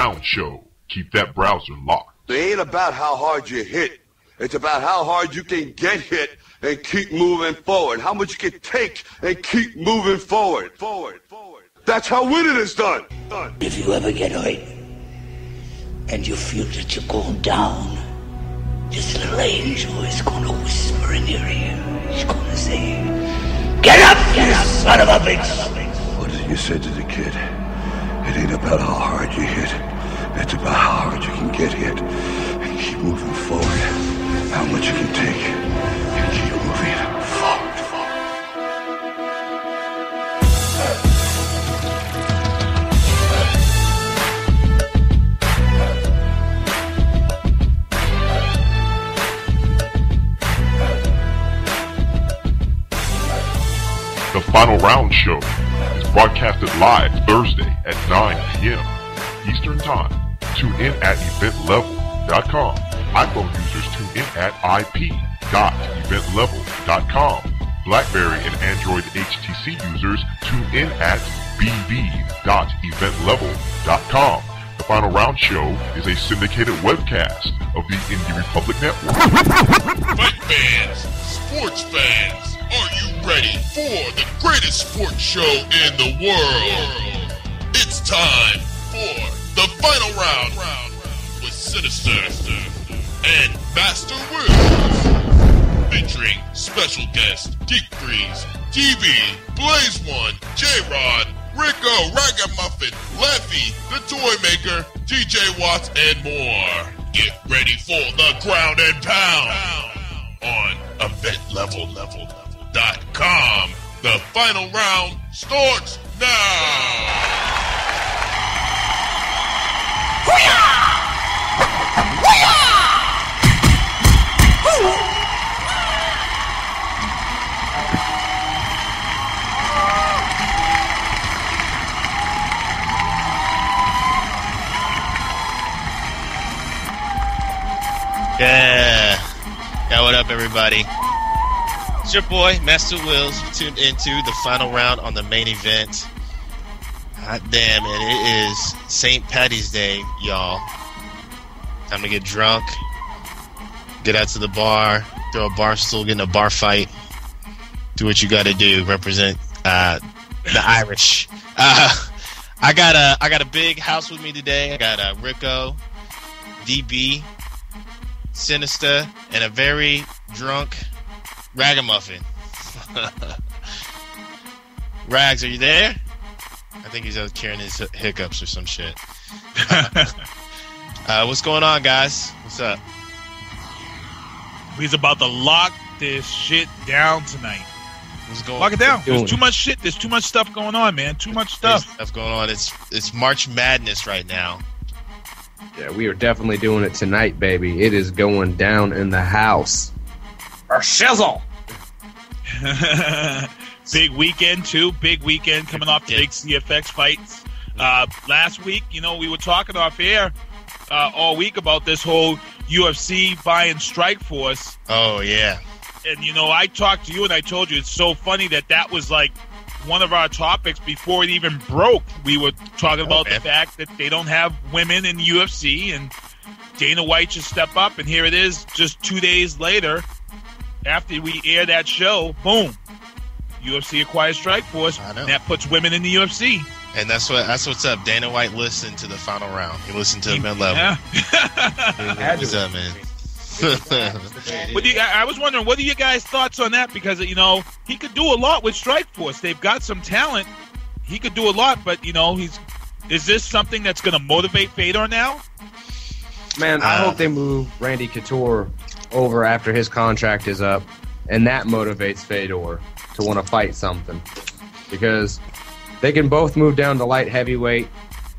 Round Show. Keep that browser locked. It ain't about how hard you hit. It's about how hard you can get hit and keep moving forward. How much you can take and keep moving forward. That's how winning is done. If you ever get hurt and you feel that you're going down, this little angel is going to whisper in your ear. He's going to say, "Get up, son of a bitch." What did you say to the kid? It ain't about how hard you hit. It's about how hard you can get hit and keep moving forward. How much you can take and keep moving forward. The Final Round Show is broadcasted live Thursday at 9 p.m. Eastern Time. Tune in at eventlevel.com. iPhone users tune in at ip.eventlevel.com. BlackBerry and Android HTC users tune in at bb.eventlevel.com. The Final Round Show is a syndicated webcast of the Indie Republic Network. Fight fans, sports fans, are you ready for the greatest sports show in the world? It's time for the Final Round with Sinister and Master Wills, featuring special guests Geek Freeze, TV, Blaze One, J-Rod, Rico, Ragamuffin, Leffy, the Toy Maker, TJ Watts, and more. Get ready for the ground and pound on eventlevel.com. The Final Round starts now. Yeah, what up, everybody? It's your boy, Master Wills. You tuned into the Final Round on the main event. Hot damn, and it is St. Patty's Day, y'all. Time to get drunk, get out to the bar, throw a bar stool, get in a bar fight. Do what you gotta do, represent the Irish. I got a big house with me today. I got Rico, DB, Sinister, and a very drunk Ragamuffin. Rags, are you there? I think he's out carrying his hiccups or some shit. What's going on, guys? What's up? We's about to lock this shit down tonight. What's going? Lock it down. There's too much shit. There's too much stuff going on, man. Too much stuff. There's stuff going on. It's March Madness right now. Yeah, we are definitely doing it tonight, baby. It is going down in the house. Or shizzle. Big weekend, too. Big weekend coming off the big CFX fights. Last week, we were talking off air all week about this whole UFC buying Strikeforce. Oh, yeah. And, I talked to you and I told you it's so funny that was like one of our topics before it even broke. We were talking about the fact that they don't have women in UFC and Dana White should step up. And here it is just 2 days later after we air that show, boom. UFC acquires Strikeforce, and that puts women in the UFC. And that's what's up. Dana White listened to the Final Round. He listened to the mid-level. Yeah. What's up, man? I was wondering, what are your guys' thoughts on that? Because, he could do a lot with Strikeforce. They've got some talent. He could do a lot, but, is this something that's going to motivate Fedor now? Man, I hope they move Randy Couture over after his contract is up, and that motivates Fedor to want to fight something. Because they can both move down to light heavyweight.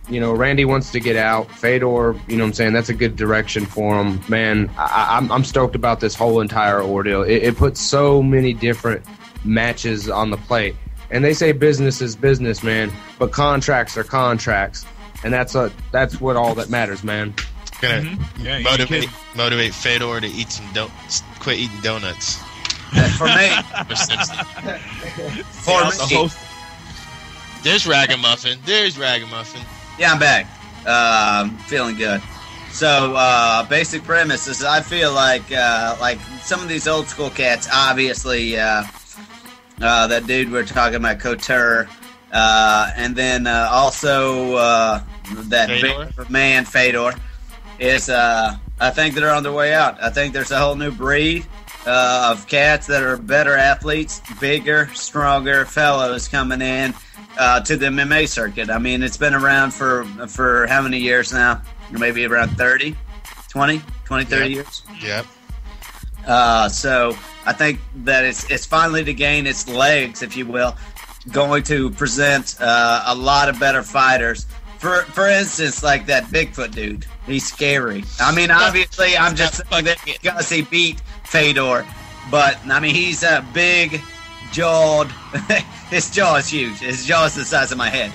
Randy wants to get out. Fedor, that's a good direction for him. Man, I'm stoked about this whole entire ordeal. It puts so many different matches on the plate. And they say business is business, man, but contracts are contracts. And that's what all that matters, man. Gonna motivate Fedor to quit eating donuts. For me. For me. There's Ragamuffin. Yeah, I'm back. Feeling good. So, basic premise is I feel like some of these old school cats, obviously, that dude we're talking about, Couture, and then also that Fedor? big man, Fedor, is, I think they're on their way out. I think there's a whole new breed of cats that are better athletes, bigger, stronger fellows coming in to the MMA circuit. I mean, it's been around for how many years now? Maybe around 30 years. Yep. So I think that it's finally to gain its legs, if you will, going to present a lot of better fighters. For instance, like that Bigfoot dude. He's scary. I mean, obviously, I'm just saying that because he beat Fedor. But, I mean, he's a big-jawed. His jaw is huge. His jaw is the size of my head.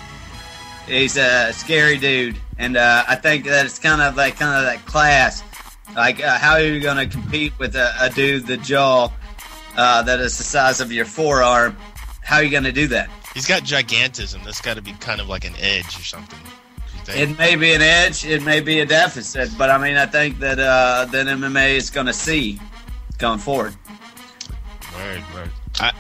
He's a scary dude. And I think that it's kind of that class. Like, how are you going to compete with a dude, the jaw, that is the size of your forearm? How are you going to do that? He's got gigantism. That's got to be kind of like an edge or something. It may be an edge. It may be a deficit. But, I mean, I think that MMA is going to see going forward. Word. I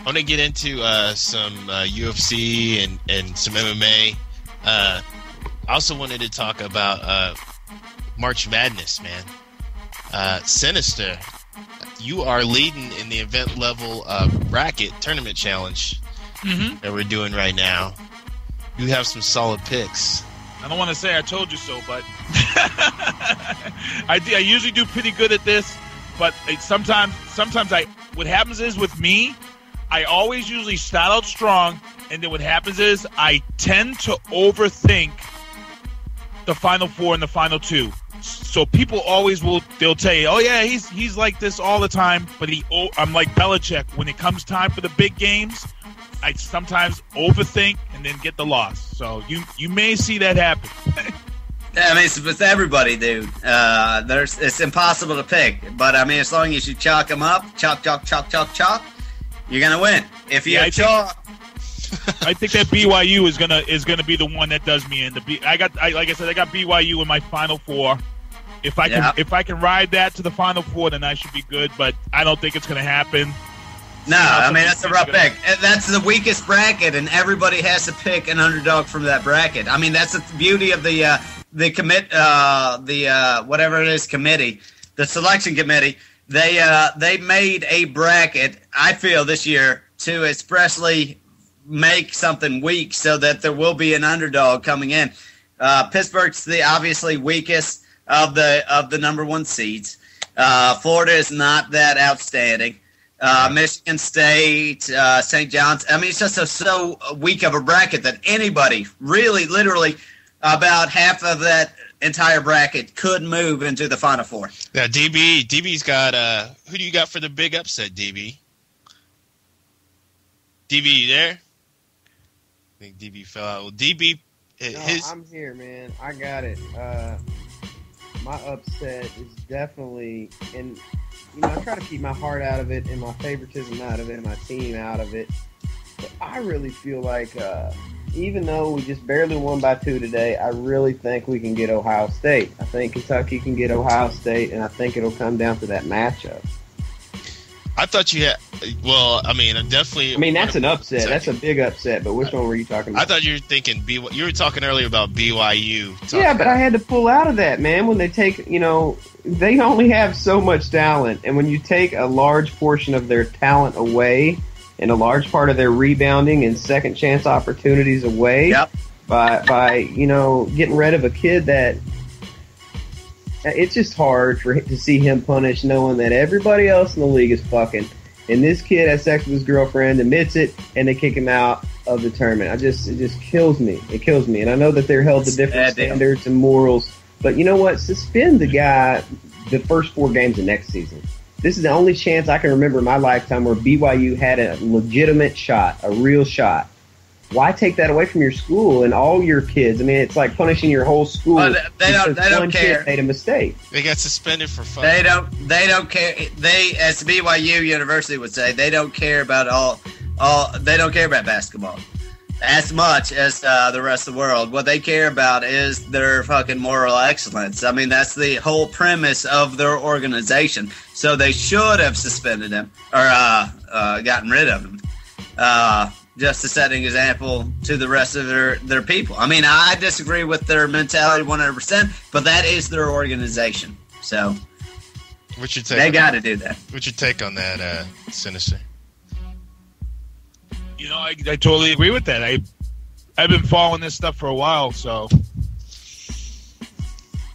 want to get into some UFC and some MMA. I also wanted to talk about March Madness, man. Sinister, you are leading in the event level bracket tournament challenge that we're doing right now. You have some solid picks. I don't want to say I told you so, but I usually do pretty good at this. But sometimes what happens is with me, I always usually start out strong, and then what happens is I tend to overthink the Final Four and the Final Two. So people always they'll tell you, oh yeah, he's like this all the time, but I'm like Belichick. When it comes time for the big games, I sometimes overthink and then get the loss. So you may see that happen. I mean, it's with everybody, dude. It's impossible to pick, but I mean, as long as you chalk them up, chalk, you're gonna win. If you chalk, I think that BYU is gonna be the one that does me in. Like I said, I got BYU in my Final Four. If I can ride that to the Final Four, then I should be good. But I don't think it's gonna happen. No, I mean, that's a rough pick. That's the weakest bracket, and everybody has to pick an underdog from that bracket. I mean, that's the beauty of the whatever it is committee, the selection committee. They made a bracket, I feel, this year to expressly make something weak so that there will be an underdog coming in. Pittsburgh's the obviously weakest of the number one seeds. Florida is not that outstanding. Michigan State, St. John's. I mean, it's just so weak of a bracket that anybody, really, literally, about half of that entire bracket could move into the Final Four. Yeah, DB's got who do you got for the big upset, DB? DB, you there? I think DB fell out. Well, DB, I'm here, man. I got it. My upset is definitely, and I try to keep my heart out of it and my favoritism out of it and my team out of it. But I really feel like, even though we just barely won by 2 today, I really think we can get Ohio State. I think Kentucky can get Ohio State, and I think it'll come down to that matchup. I thought you had. Well, I mean, definitely. I mean, that's an upset. That's a big upset. But which one were you talking about? I thought you were thinking BYU. You were talking earlier about BYU. Yeah, but I had to pull out of that, man. When they take, they only have so much talent, and when you take a large portion of their talent away, and a large part of their rebounding and second chance opportunities away, by getting rid of a kid that. It's just hard to see him punished knowing that everybody else in the league is fucking. And this kid has sex with his girlfriend, admits it, and they kick him out of the tournament. It just kills me. It kills me. And I know that they're held to different standards and morals. But you know what? Suspend the guy the first 4 games of next season. This is the only chance I can remember in my lifetime where BYU had a legitimate shot, a real shot. Why take that away from your school and all your kids? I mean, it's like punishing your whole school. They don't care. Made a mistake. They got suspended for fun. They don't care. They, as BYU University would say, they don't care about all. They don't care about basketball. as much as the rest of the world. What they care about is their fucking moral excellence. I mean, that's the whole premise of their organization. So they should have suspended him or gotten rid of him, just to set an example to the rest of their people. I mean, I disagree with their mentality 100%, but that is their organization. So what's your take? They got to do that. What's your take on that, Sinister? You know, I totally agree with that. I've been following this stuff for a while, so.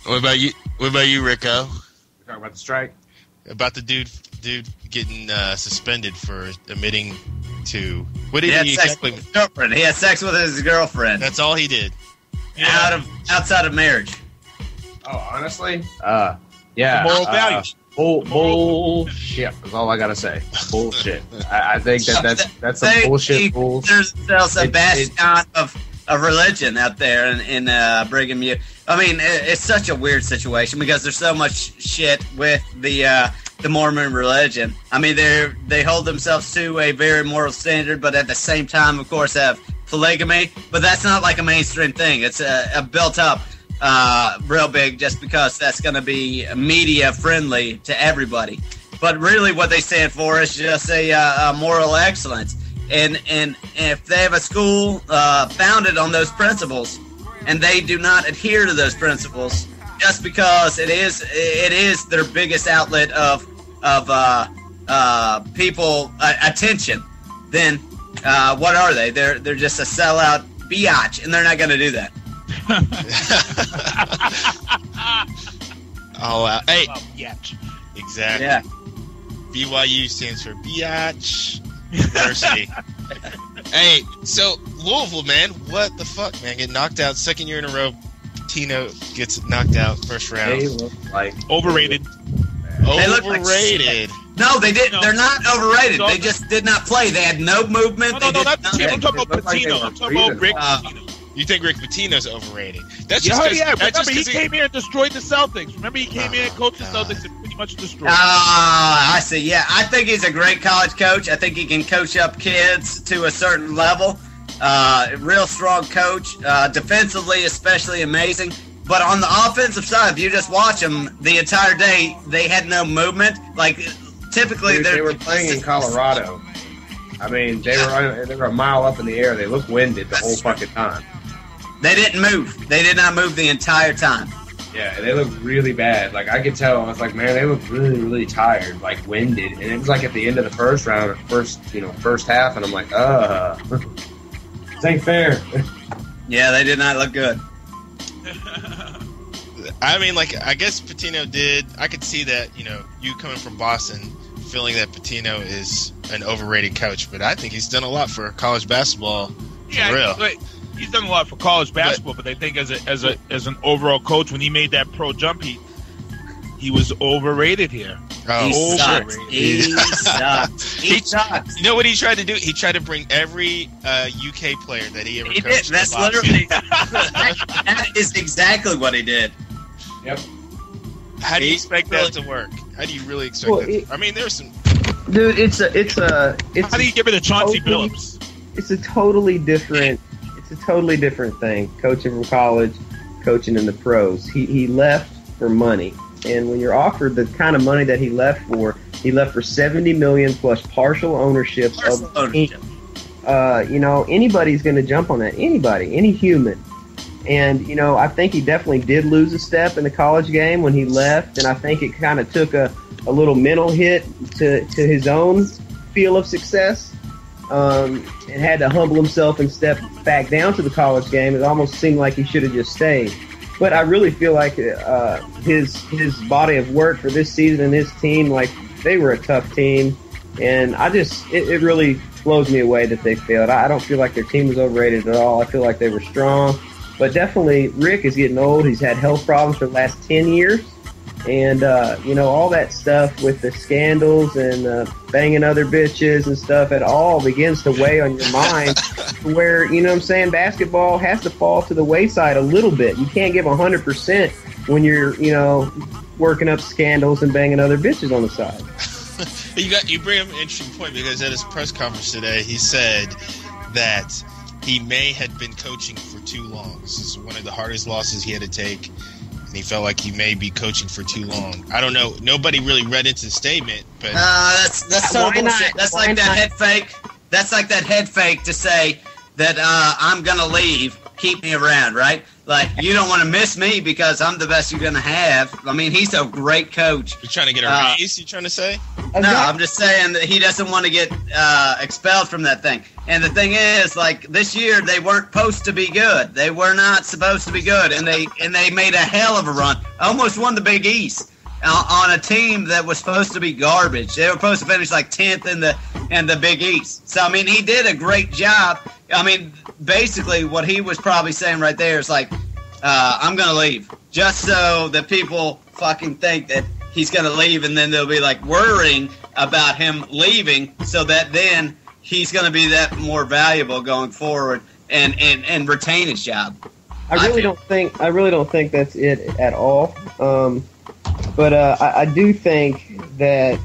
What about you, Rico? Talking about the strike? About the dude getting suspended for admitting to what He did had he sex exactly? with his girlfriend. He had sex with his girlfriend. That's all he did. Outside of marriage. Oh, honestly? Yeah. The moral values. Bullshit is all I gotta say. Bullshit. I think that's some bullshit. There's a bastion of religion out there in Brigham Young. I mean, it's such a weird situation because there's so much shit with the Mormon religion. I mean, they hold themselves to a very moral standard, but at the same time, of course, have polygamy. But that's not like a mainstream thing. It's a built up. Real big just because that's going to be media friendly to everybody. But really what they stand for is just a moral excellence. And if they have a school founded on those principles and they do not adhere to those principles just because it is their biggest outlet of people attention, then what are they? They're just a sellout biatch, and they're not going to do that. Hey, Biatch. exactly. Yeah. BYU stands for Biatch University. Hey, so Louisville, man, what the fuck, man? Get knocked out second year in a row. Tino gets knocked out first round. They look like Overrated. They look like Overrated. No, they didn't. No. They're not overrated. No. They just did not play. They had no movement. No, not They Patino. I'm talking about They look like they Patino. were I'm talking about Rick breathing. Patino. You think Rick Pitino's overrated? That's just Yeah, that's remember just he came here and destroyed the Celtics. Remember he came here and coached the Celtics and pretty much destroyed them. I see. Yeah, I think he's a great college coach. I think he can coach up kids to a certain level. Real strong coach. Defensively, especially amazing. But on the offensive side, if you just watch them the entire day, they had no movement. Like typically, they were playing in Colorado. I mean, they were a mile up in the air. They looked winded the whole fucking time. They didn't move. They did not move the entire time. Yeah, they looked really bad. Like, I could tell. I was like, man, they look really, really tired, like winded. And it was like at the end of the first round, first half, and I'm like, this ain't fair. Yeah, they did not look good. I mean, like, I guess Pitino did. I could see that, you coming from Boston, feeling that Pitino is an overrated coach, but I think he's done a lot for college basketball. Yeah, for real. but he's done a lot for college basketball, but I think as an overall coach, when he made that pro jump, he was overrated here. Oh, He sucked. overrated. He sucked. He sucked. You know what he tried to do? He tried to bring every UK player that he ever He coached. did. to That's Boston. literally. That is exactly what he did. Yep. How do you He expect really- that to work? How do you really expect that? I mean, there's some. Dude, it's How do you get rid of Chauncey totally- Billups? it's a totally different thing. Coaching from college, coaching in the pros. He left for money, and when you're offered the kind of money that he left for $70 million plus partial ownership of the team. Anybody's going to jump on that. Anybody, any human. And, I think he definitely did lose a step in the college game when he left, and I think it kind of took a little mental hit to his own feel of success, and had to humble himself and step back down to the college game. It almost seemed like he should have just stayed. But I really feel like his body of work for this season and his team, like, they were a tough team, and it really blows me away that they failed. I don't feel like their team was overrated at all. I feel like they were strong. But definitely, Rick is getting old. He's had health problems for the last 10 years. And, all that stuff with the scandals and banging other bitches and stuff, it all begins to weigh on your mind where, basketball has to fall to the wayside a little bit. You can't give 100% when you're, working up scandals and banging other bitches on the side. You bring up an interesting point because at his press conference today, he said that he may have been coaching for too long. This is one of the hardest losses he had to take, and he felt like he may be coaching for too long. I don't know. Nobody really read into the statement, but that's so bullshit. That's like that head fake. That's like that head fake to say that I'm gonna leave. Keep me around, right? Like, you don't want to miss me because I'm the best you're going to have. I mean, he's a great coach. You're trying to get a raise, you trying to say? No, I'm just saying that he doesn't want to get expelled from that thing. And the thing is, like, this year they weren't supposed to be good. They were not supposed to be good. And they made a hell of a run. Almost won the Big East on a team that was supposed to be garbage. They were supposed to finish like 10th in the Big East. So, I mean, he did a great job. I mean, basically what he was probably saying right there is like, I'm going to leave. Just so that people fucking think that he's going to leave, and then they'll be like worrying about him leaving so that then he's going to be that more valuable going forward and retain his job. I really don't think that's it at all. But I do think that,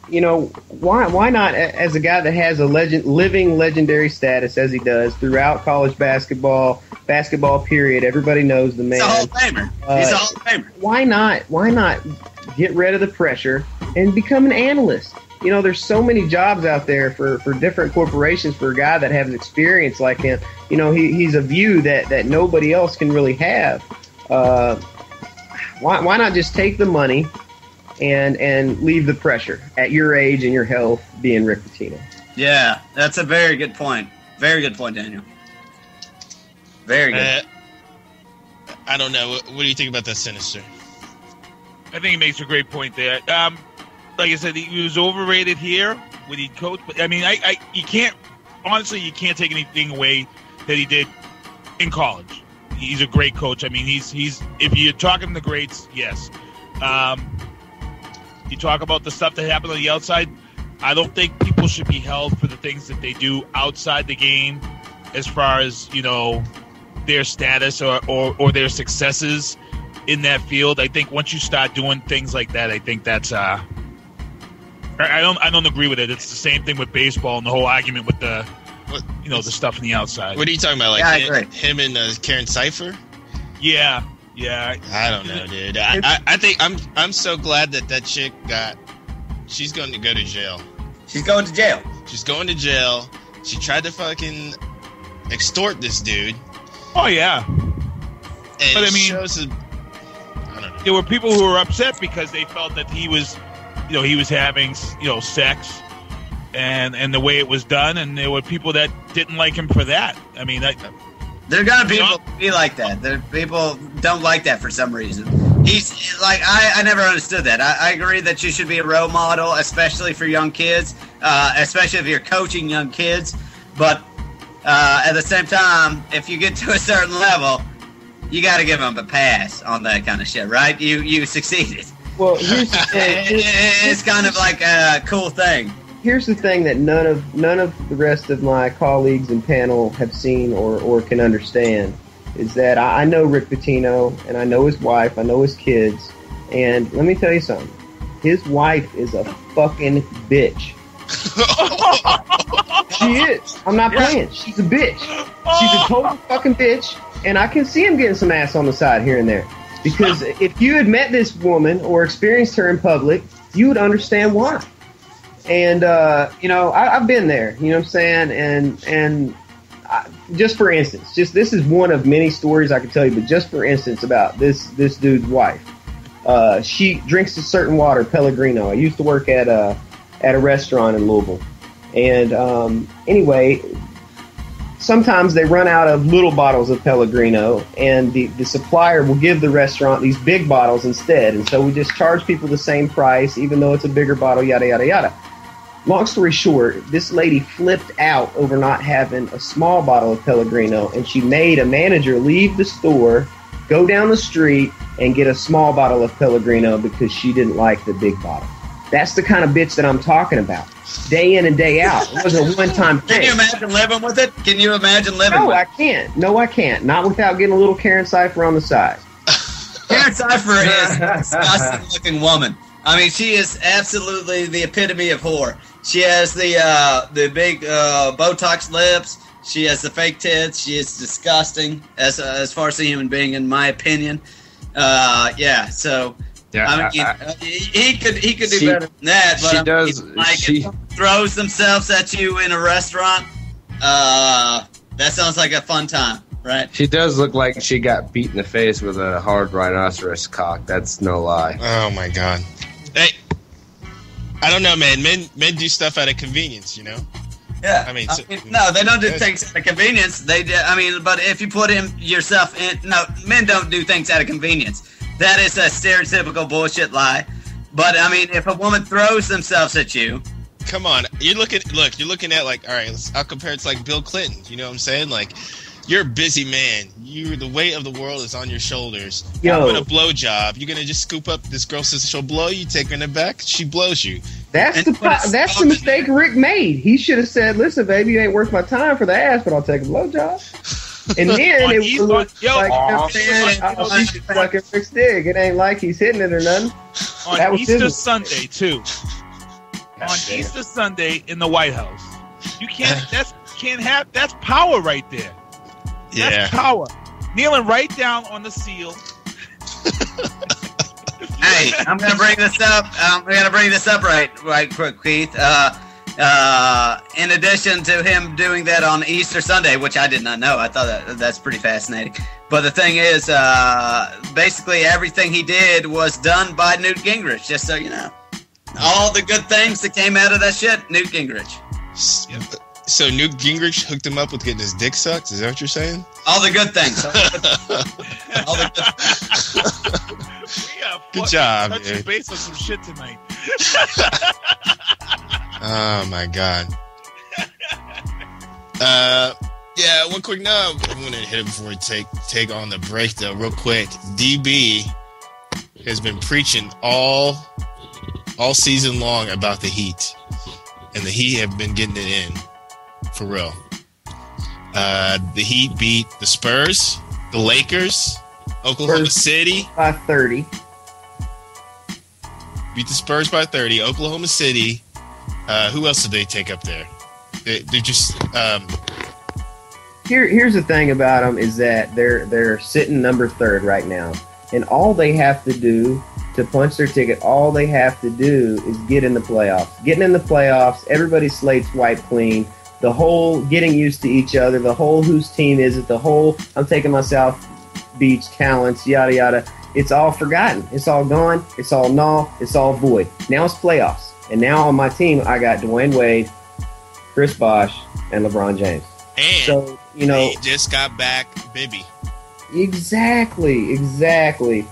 you know, why not, as a guy that has a living legendary status as he does throughout college basketball period, everybody knows the man. He's a Hall of Famer. He's a Hall of Famer. Why not get rid of the pressure and become an analyst? You know, there's so many jobs out there for different corporations for a guy that has experience like him. You know, he's a view that nobody else can really have. Why not just take the money and leave the pressure at your age and your health, being Rick Pitino? Yeah, that's a very good point. Very good point, Daniel. Very good. I don't know. What do you think about that, Sinister? I think he makes a great point there. Like I said, he was overrated here when he coached. But I mean, you can't take anything away that he did in college. He's a great coach. I mean, he's if you're talking the greats, yes. You talk about the stuff that happened on the outside. I don't think people should be held for the things that they do outside the game, as far as, you know, their status or their successes in that field. I think once you start doing things like that, I think that's I don't agree with it. It's the same thing with baseball and the whole argument with the stuff on the outside. What are you talking about? Like him and Karen Cipher? Yeah. I don't know, dude. I think I'm so glad that chick she's going to go to jail. She's going to jail. She's going to jail. She tried to fucking extort this dude. Oh yeah. And but I mean, I don't know. There were people who were upset because they felt that he was having, sex and the way it was done, and there were people that didn't like him for that. I mean, there are gonna be people be like that. There people don't like that for some reason. He's like, I never understood that. I agree that you should be a role model, especially for young kids, especially if you're coaching young kids. But at the same time, if you get to a certain level, you got to give them a pass on that kind of shit, right? You succeeded. Well, here's the thing. It's kind of like a cool thing. Here's the thing that none of the rest of my colleagues and panel have seen or can understand is that I know Rick Pitino, and I know his wife, I know his kids, and let me tell you something. His wife is a fucking bitch. She is. I'm not playing. She's a bitch. She's a total fucking bitch, and I can see him getting some ass on the side here and there. Because if you had met this woman or experienced her in public, you would understand why. And, I've been there, you know what I'm saying? And just for instance, this is one of many stories I could tell you, but just for instance about this dude's wife. She drinks a certain water, Pellegrino. I used to work at a restaurant in Louisville. And anyway, sometimes they run out of little bottles of Pellegrino, and the supplier will give the restaurant these big bottles instead. And so we just charge people the same price, even though it's a bigger bottle, yada, yada, yada. Long story short, this lady flipped out over not having a small bottle of Pellegrino, and she made a manager leave the store, go down the street, and get a small bottle of Pellegrino because she didn't like the big bottle. That's the kind of bitch that I'm talking about. Day in and day out. It wasn't a one-time thing. Can you imagine living with it? Can you imagine living with it? I can't. No, I can't. Not without getting a little Karen Cipher on the side. Karen Cipher is a disgusting-looking woman. I mean, she is absolutely the epitome of whore. She has the big Botox lips. She has the fake tits. She is disgusting as far as a human being, in my opinion. Yeah. So I mean, he could do better than that. But she throws themselves at you in a restaurant. That sounds like a fun time, right? She does look like she got beat in the face with a hard rhinoceros cock. That's no lie. Oh my god. Hey, I don't know, man. Men do stuff out of convenience, you know. Yeah. I mean, no, they don't do things out of convenience. But if you put yourself in, no, men don't do things out of convenience. That is a stereotypical bullshit lie. But I mean, if a woman throws themselves at you. Come on, you're looking at like, all right, I'll compare it to like Bill Clinton. You know what I'm saying? Like, you're a busy man. The weight of the world is on your shoulders. Yo, with a blowjob, you're gonna just scoop up this girl says she'll blow you, take her in the back, she blows you. That's the mistake Rick made. He should have said, "Listen, baby, you ain't worth my time for the ass, but I'll take a blowjob." And then it would look like she's fucking Rick's dick. It ain't like he's hitting it or nothing. On Easter Sunday too. On Easter Sunday in the White House, you can't. That's power right there. Yeah, that's power. Kneeling right down on the seal. Hey, I'm gonna bring this up. Right quick, Keith. In addition to him doing that on Easter Sunday, which I did not know, I thought that's pretty fascinating. But the thing is, basically everything he did was done by Newt Gingrich. Just so you know. All the good things that came out of that shit, Newt Gingrich. So Newt Gingrich hooked him up with getting his dick sucked? Is that what you're saying? All the good things. Good job, touching base on some shit tonight. Oh my god. Yeah, one quick note. I'm gonna hit it before we take on the break though, real quick. DB has been preaching all season long about the Heat, and the Heat have been getting it in for real. The Heat beat the Spurs, the Lakers, Oklahoma City by 30. Beat the Spurs by 30. Oklahoma City. Who else did they take up there? They're just. Here's the thing about them is that they're sitting number 3rd right now, and all they have to do to punch their ticket, all they have to do is get in the playoffs. Getting in the playoffs, everybody's slate's wiped clean. The whole getting used to each other, the whole whose team is it, the whole I'm taking my South Beach talents, yada yada. It's all forgotten. It's all gone. It's all null. It's all void. Now it's playoffs. And now on my team, I got Dwayne Wade, Chris Bosh, and LeBron James. And so, you know, he just got back Bibby. Exactly.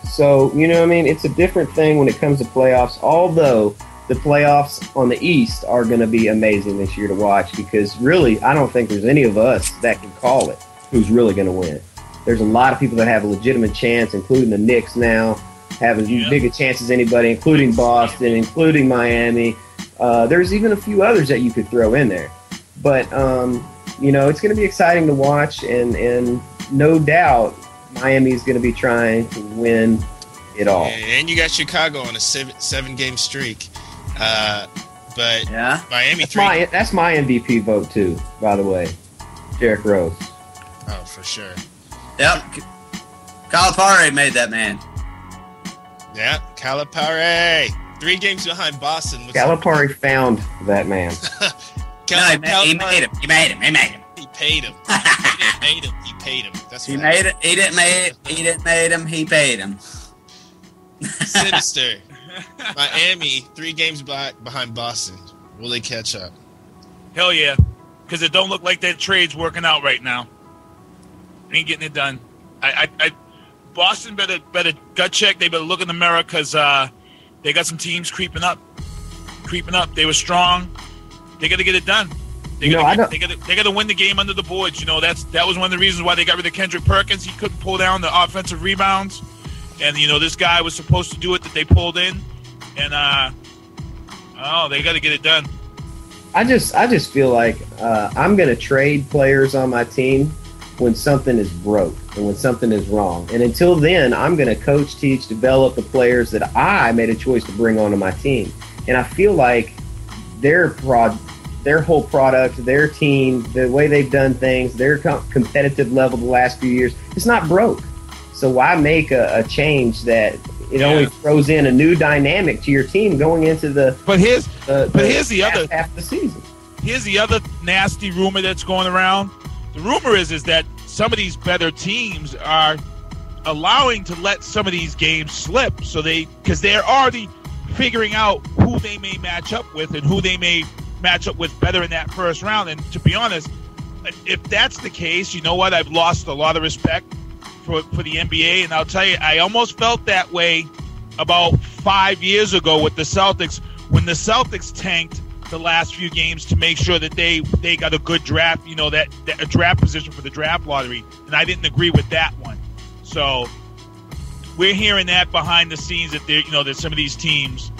So, you know what I mean? It's a different thing when it comes to playoffs, although the playoffs on the East are going to be amazing this year to watch because really, I don't think there's any of us that can call it who's really going to win. There's a lot of people that have a legitimate chance, including the Knicks now, having bigger chances than anybody, including Boston, including Miami. There's even a few others that you could throw in there. But, you know, it's going to be exciting to watch, and no doubt Miami's going to be trying to win it all. And you got Chicago on a seven-game streak. But yeah, Miami that's my MVP vote, too, by the way. Derrick Rose. Oh, for sure. Yep. Calipari made that man. Yeah, Calipari. 3 games behind Boston. Calipari found that man. He made him. He paid him. He paid him. He paid him. That's he right. made it. He didn't made him. He paid him. Sinister. Miami 3 games behind Boston. Will they catch up? Hell yeah, because it don't look like that trade's working out right now. Ain't getting it done. Boston better gut check. They better look in the mirror because they got some teams creeping up. They were strong. They got to get it done. They got to win the game under the boards. You know that was one of the reasons why they got rid of Kendrick Perkins. He couldn't pull down the offensive rebounds, and you know this guy was supposed to do it that they pulled in, and they got to get it done. I just feel like I'm going to trade players on my team when something is broke and when something is wrong. And until then, I'm going to coach, teach, develop the players that I made a choice to bring onto my team. And I feel like their their whole product, their team, the way they've done things, their competitive level the last few years, it's not broke. So why make a change that it only throws in a new dynamic to your team going into the here's the other half of the season. Here's the other nasty rumor that's going around. The rumor is that some of these better teams are allowing to let some of these games slip, because they're already figuring out who they may match up with and who they may match up with better in that first round. And to be honest, if that's the case, you know what? I've lost a lot of respect for the NBA, and I'll tell you, I almost felt that way about 5 years ago with the Celtics, when the Celtics tanked the last few games to make sure that they got a good draft, that a draft position for the draft lottery, and I didn't agree with that one. So we're hearing that behind the scenes that that some of these teams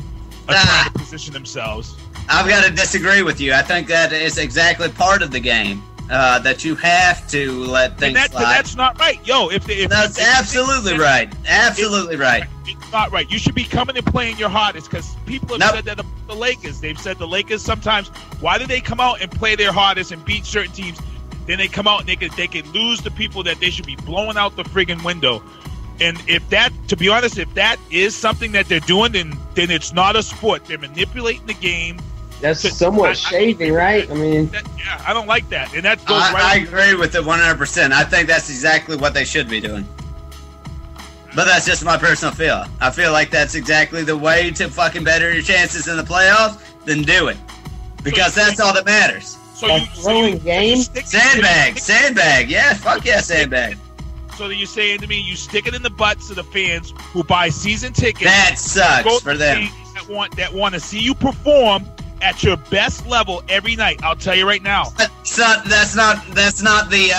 are trying to position themselves. I've got to disagree with you. I think that is exactly part of the game. That you have to let things slide. That's not right. That's absolutely right. Absolutely right. It's not right. You should be coming and playing your hardest, because people have said that about the Lakers. They've said the Lakers sometimes, why do they come out and play their hardest and beat certain teams? Then they come out and they could lose to people that they should be blowing out the friggin' window. And if that is something that they're doing, then it's not a sport. They're manipulating the game. That's somewhat shaving, right? I mean, I don't like that, and that goes right. I agree with it 100%. I think that's exactly what they should be doing. But that's just my personal feel. I feel like that's exactly the way to fucking better your chances in the playoffs. Then do it, because that's all that matters. So you sandbag, yeah, fuck yeah, sandbag. So you're saying to me, you stick it in the butts of the fans who buy season tickets. That sucks for them. That want to see you perform at your best level every night. I'll tell you right now. That's not the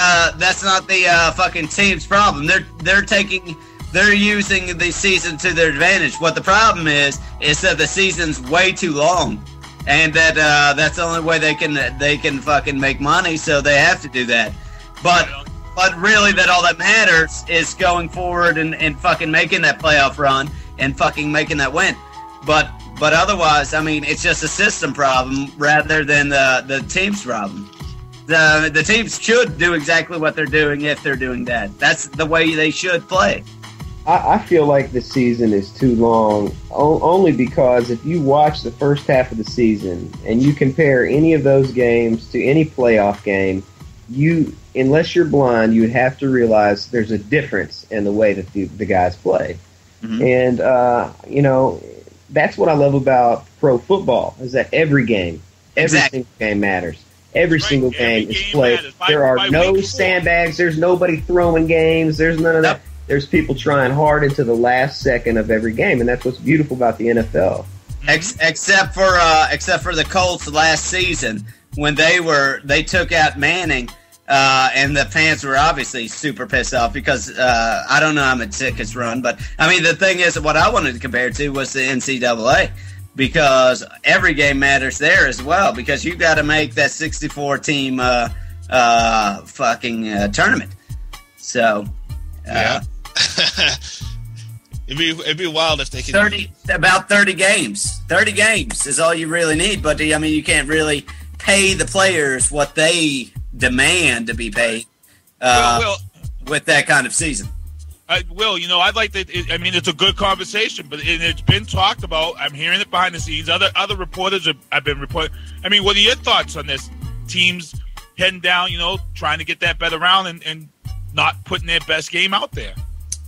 fucking team's problem. They're using the season to their advantage. What the problem is that the season's way too long, and that that's the only way they can fucking make money. So they have to do that. But really, that all that matters is going forward and fucking making that playoff run and fucking making that win. But otherwise, I mean, it's just a system problem rather than the team's problem. The teams should do exactly what they're doing if they're doing that. That's the way they should play. I feel like the season is too long, only because if you watch the first half of the season and you compare any of those games to any playoff game, unless you're blind, you would have to realize there's a difference in the way that the guys play. Mm-hmm. And, that's what I love about pro football, is that every single game matters. Every single game is played. There are no sandbags. There's nobody throwing games. There's none of that. There's people trying hard into the last second of every game, and that's what's beautiful about the NFL. Except for the Colts last season, when they took out Manning, and the fans were obviously super pissed off because I don't know how many tickets run, but I mean the thing is, what I wanted to compare it to was the NCAA, because every game matters there as well, because you got to make that 64 team tournament. So yeah. It'd be wild if they could. 30 games. 30 games is all you really need. But I mean, you can't really pay the players what they demand to be paid with that kind of season. I'd like to. It's a good conversation, but it's been talked about. I'm hearing it behind the scenes. Other reporters have been reporting. I mean, what are your thoughts on this? Teams heading down, trying to get that better round and not putting their best game out there.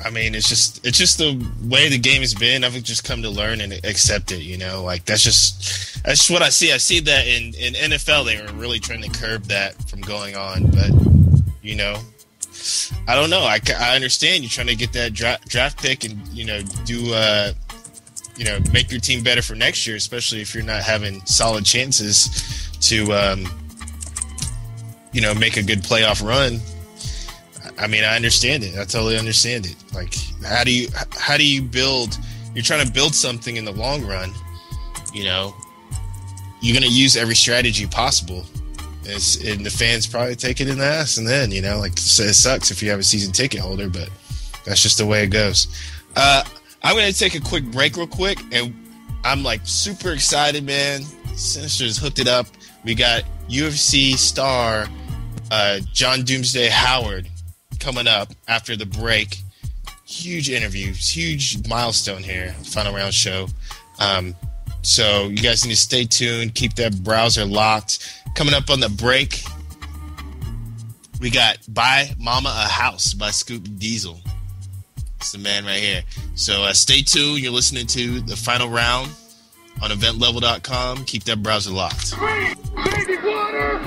I mean, it's just the way the game has been. I've just come to learn and accept it. Like that's just what I see. I see that in NFL they were really trying to curb that from going on, but I don't know. I understand you're trying to get that draft pick and make your team better for next year, especially if you're not having solid chances to make a good playoff run. I mean, I understand it. I totally understand it. Like, how do you build? You're trying to build something in the long run. You're going to use every strategy possible, and the fans probably take it in the ass. And then, it sucks if you have a season ticket holder, but that's just the way it goes. I'm going to take a quick break real quick, and I'm super excited, man. Sinister has hooked it up We got UFC star John Doomsday Howard coming up after the break. Huge interview, huge milestone here, Final Round Show. So you guys need to stay tuned, keep that browser locked. Coming up on the break, we got Buy Mama a House by Scoop Diesel. It's the man right here. So stay tuned. You're listening to the Final Round on eventlevel.com. Keep that browser locked. Baby water!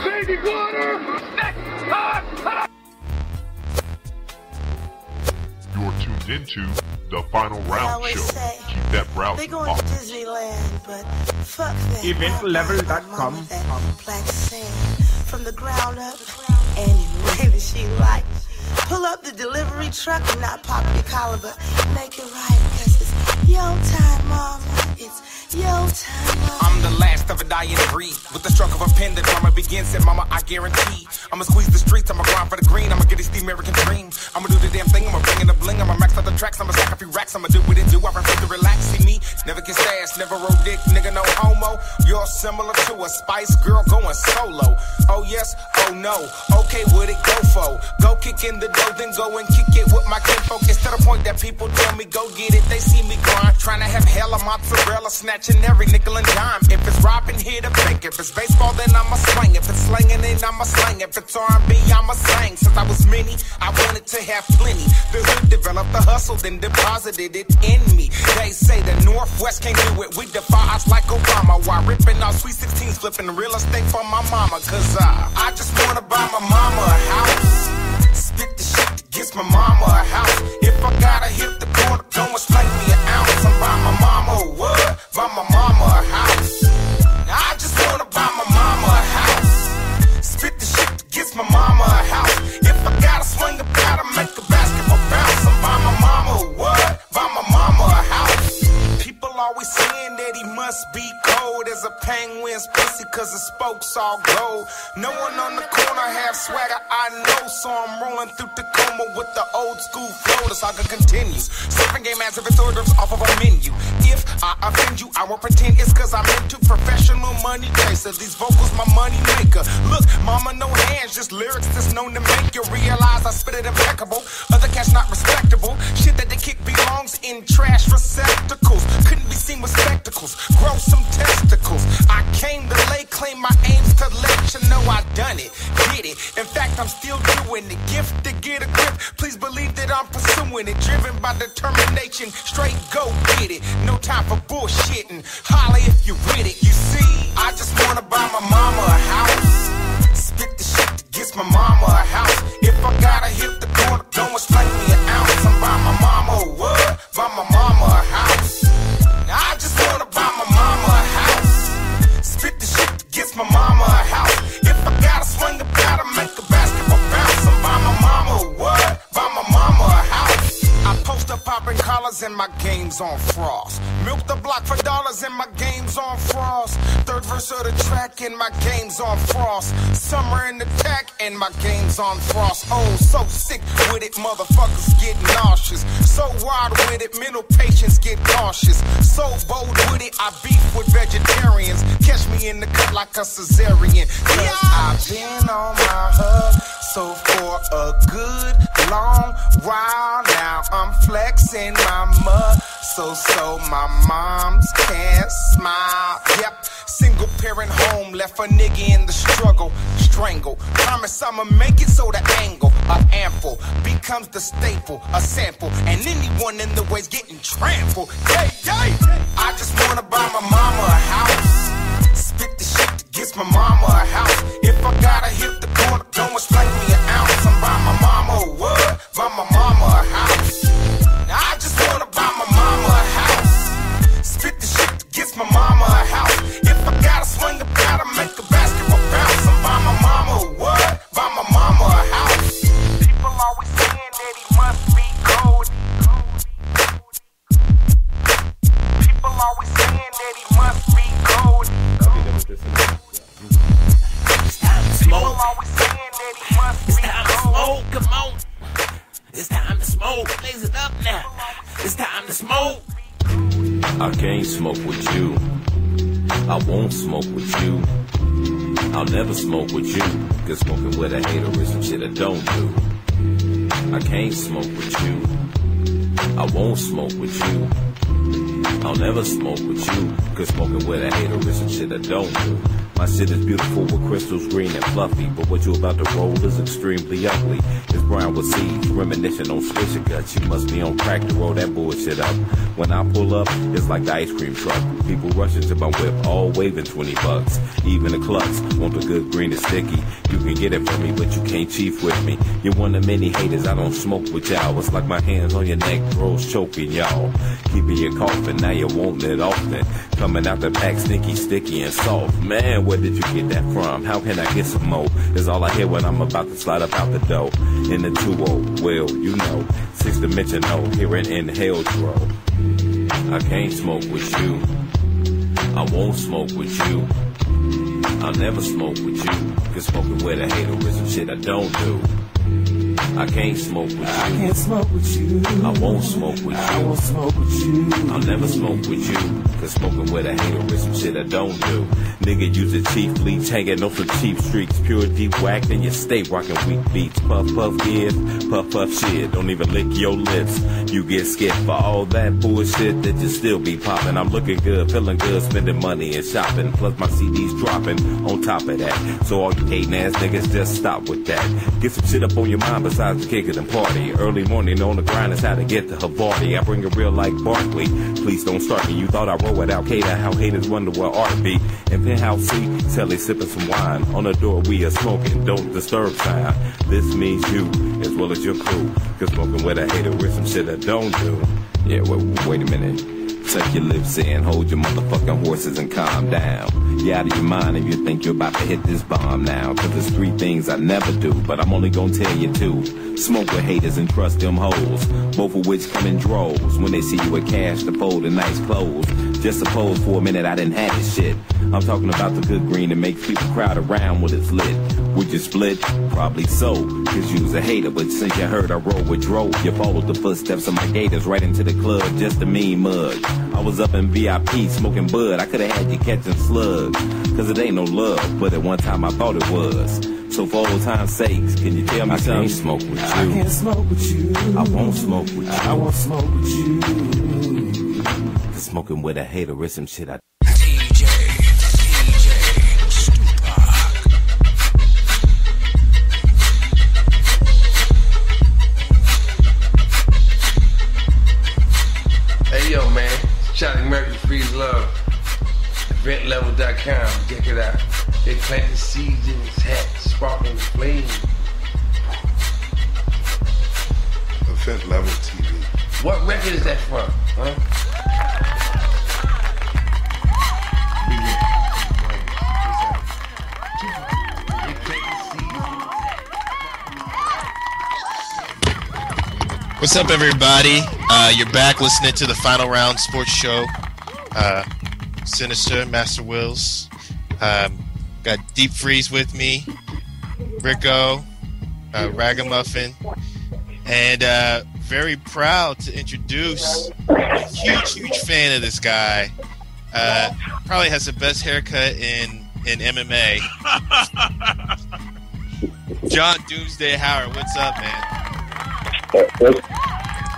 Baby water! You're tuned into the Final Round Show. Keep that browser They're going locked. to Disneyland, but fuck that. Eventlevel.com. Black sand from the ground up, any way that she likes. Pull up the delivery truck and not pop your collar, but make it right, cause it's your time, mama. It's your time, mama. I'm the last of a dying breed. With the stroke of a pen, the drama begins. Said mama, I guarantee I'ma squeeze the streets, I'ma grind for the green, I'ma get this the American dream. I'ma do the damn thing, I'ma bring in the bling, I'ma max out the tracks, I'ma stack a few racks, I'ma do what it do, I prefer to relax. See me, never get sass, never roll dick, nigga, no homo. You're similar to a Spice Girl going solo. Oh yes, oh no, okay, what it go for? Go kick in the dough, then go and kick it with my kinfolk. It's to the point that people tell me go get it, they see me grind, trying to have hella mozzarella, snatching every nickel and dime. If it's robbing, here to bank. If it's baseball, then I'ma swing. If it's slinging, then I'ma slang. If it's R&B, I'ma sing. Since I was many, I wanted to have plenty. The hood developed the hustle, then deposited it in me. They say the Northwest can't do it. We defy us like Obama while ripping out sweet 16s, flipping real estate for my mama. Cause I just wanna buy my mama a house. Spit the shit that gets my mama a house. If I gotta hit the corner, go and slay me an ounce. I'm buy my mama a what? Buy my mama a house. I just wanna buy my mama a house. Spit the shit that gets my mama a house. If I gotta swing a bat, I make a basketball bounce. I'm buy my mama a what? Buy my mama a house. People always saying that he must be cold as a penguin's pussy cause the spokes all gold. No one on the corner have swagger, I know, so I'm rolling through Tacoma with the old school flow. The saga continues. Surfing game as if it's orders off of a menu. If I offend you, I won't pretend it's cause I'm into professional money chaser. These vocals my money maker. Look, mama, no hands, just lyrics that's known to make you realize I spit it impeccable. Other cats not respectable. Shit that they kick belongs in trash receptacles. Couldn't be seen with spectacles. Grow some testicles. I came to lay claim my aims to let you know I done it, did it. In fact, I'm still doing the gift to get a grip. Please believe that I'm pursuing it, driven by determination. Straight go get it. No time for bullshitting. Holla if you with it. You see, I just wanna buy my mama a house. Spit the shit that gets my mama a house. If I gotta hit the corner, don't slay me an ounce. I'm buy my mama a what? Buy my mama a house. I just wanna buy my mama a house. Spit the shit that gets my mama a house. If I gotta swing a bat, I make a basketball bounce. I'm buy my mama a what? Buy my mama a house. I post up popping collars and my game's on frost. Milk the block for dollars and my game's on frost. Third verse of the track and my game's on frost. Summer in the tack and my game's on frost. Oh, so sick with it, motherfuckers get nauseous. So wild with it, mental patients get cautious. So bold with it, I beef with vegetarians. Catch me in the cut like a cesarean. Cause I've been on my hustle for a good long while now. I'm flexing my muscle so my moms can't smile. Yep, single parent home left a nigga in the struggle. Strangle, promise I'ma make it so the angle, ample, becomes the staple, a sample, and anyone in the way's getting trampled. Yay, yay! I just wanna buy my mama a house. Spit the shit that gets my mama a house. If I gotta hit the corner, don't slay me an ounce. I'm buy my mama a what? Buy my mama a house. I just wanna buy my mama a house. Spit the shit that gets my mama a house. If I gotta swing a bat, I make a basketball bounce. I'm buy my mama a what? Buy my mama a house. People always saying that he must be cold. People always saying that he must be cold. It's time to smoke. People always saying that he must be cold. Come on. It's time to smoke. Blaze it up now. It's time to smoke. I can't smoke with you. I won't smoke with you. I'll never smoke with you, cause smoking with a hater is some shit I don't do. I can't smoke with you, I won't smoke with you. I'll never smoke with you, cause smoking with a hater is some shit I don't do. My shit is beautiful with crystals green and fluffy, but what you about to roll is extremely ugly. It's brown with seeds, reminiscent on Swisher Guts. You must be on crack to roll that bullshit up. When I pull up, it's like the ice cream truck. People rushing to my whip, all waving $20. Even the clucks want the good green and sticky. You can get it from me, but you can't chief with me. You're one of many haters, I don't smoke with y'all. It's like my hands on your neck, throws choking y'all. Keeping you coughing, now you're wanting it often. Coming out the pack, sneaky, sticky, and soft. Man, where did you get that from? How can I get some more? Is all I hear when I'm about to slide up out the door. In the 2-0, well, you know. 6th dimensional, hearing inhale throw. I can't smoke with you. I won't smoke with you. I'll never smoke with you. Cause smoking with a hater is some shit I don't do. I can't smoke with you. I can't smoke with you. I won't smoke with you. I won't smoke with you. I'll never smoke with you. Cause smoking with a hater is some shit I don't do. Nigga use a cheap bleach, hanging on some cheap streaks. Pure deep whack, then you stay rocking weak beats. Puff, puff, give, puff, puff shit. Don't even lick your lips. You get scared for all that bullshit that you still be popping. I'm looking good, feeling good, spending money and shopping. Plus my CDs dropping on top of that. So all you hating ass niggas, just stop with that. Get some shit up on your mind besides the kick it and party. Early morning on the grind is how to get to Havarti. I bring it real like Barkley. Please don't start me. You thought I roll with Al-Qaeda. How haters wonder what art be. In Penthouse C, Telly sipping some wine. On the door we are smoking, don't disturb sign. This means you as well as your crew. Cause smoking with a hater is some shit I don't do. Yeah, wait a minute. Tuck your lips in, hold your motherfucking horses and calm down. You're out of your mind if you think you're about to hit this bomb now. Cause there's 3 things I never do, but I'm only gonna tell you 2. Smoke with haters and trust them hoes, both of which come in droves. When they see you with cash to fold and nice clothes. Just suppose for a minute I didn't have this shit. I'm talking about the good green that makes people crowd around when it's lit. Would you split? Probably so, cause you was a hater. But since you heard I roll with Dro, you followed the footsteps of my gators right into the club, just a mean mug. I was up in VIP smoking bud, I could've had you catching slugs. Cause it ain't no love, but at one time I thought it was. So for old time's sakes, can you tell me something? I can't smoke with you. I can't smoke with you. I won't smoke with you. I won't smoke with you. Cause smoking with a hater is some shit I Yo, man, Charlie Murphy, Free Love, eventlevel.com, check it out. They plant the seeds in his hat, sparkling flame. Event Level TV. What record is that from, huh? What's up, everybody? You're back listening to the Final Round Sports Show. Sinister, Master Wills. Got Deep Freeze with me. Rico, Ragamuffin. And very proud to introduce a huge fan of this guy. Probably has the best haircut in MMA. John Doomsday Howard, what's up, man?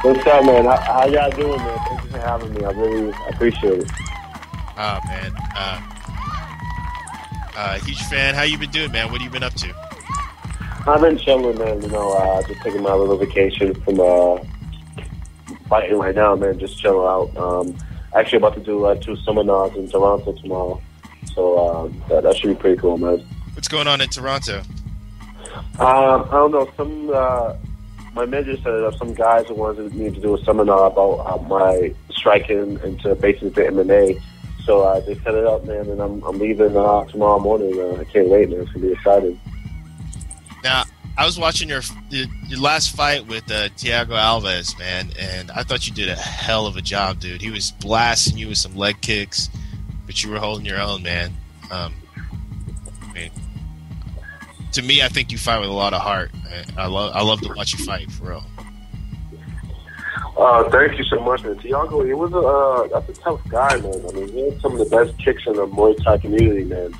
What's up, man? How y'all doing, man? Thank you for having me. I really appreciate it. Oh, man. Huge fan. How you been doing, man? What have you been up to? I've been chilling, man. You know, just taking my little vacation from fighting right now, man. Just chilling out. Actually about to do 2 seminars in Toronto tomorrow. So that should be pretty cool, man. What's going on in Toronto? I don't know. My manager set it up. Some guys who wanted me to do a seminar about my striking into basically MMA. So they set it up, man, and I'm leaving tomorrow morning. I can't wait, man. It's gonna be exciting. Now, I was watching your last fight with Thiago Alves, man, and I thought you did a hell of a job, dude. He was blasting you with some leg kicks, but you were holding your own, man. I mean, to me, I think you fight with a lot of heart. I love to watch you fight, for real. Thank you so much, man. Thiago, he was that's a tough guy, man. I mean, he had some of the best kicks in the Muay Thai community, man.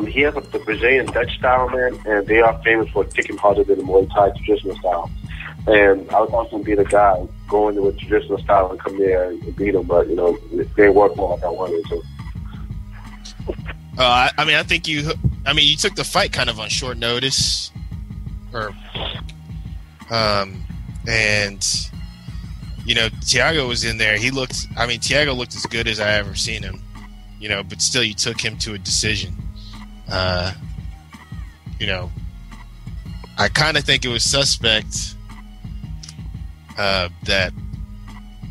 He has the Brazilian Dutch style, man, and they are famous for kicking harder than the Muay Thai traditional style. And I was also going to be the guy going to a traditional style and come there and beat him, but, you know, it didn't work well like I wanted to. I think you took the fight kind of on short notice, and you know, Thiago was in there. Thiago looked as good as I ever seen him, you know, but still you took him to a decision. You know, I kind of think it was suspect that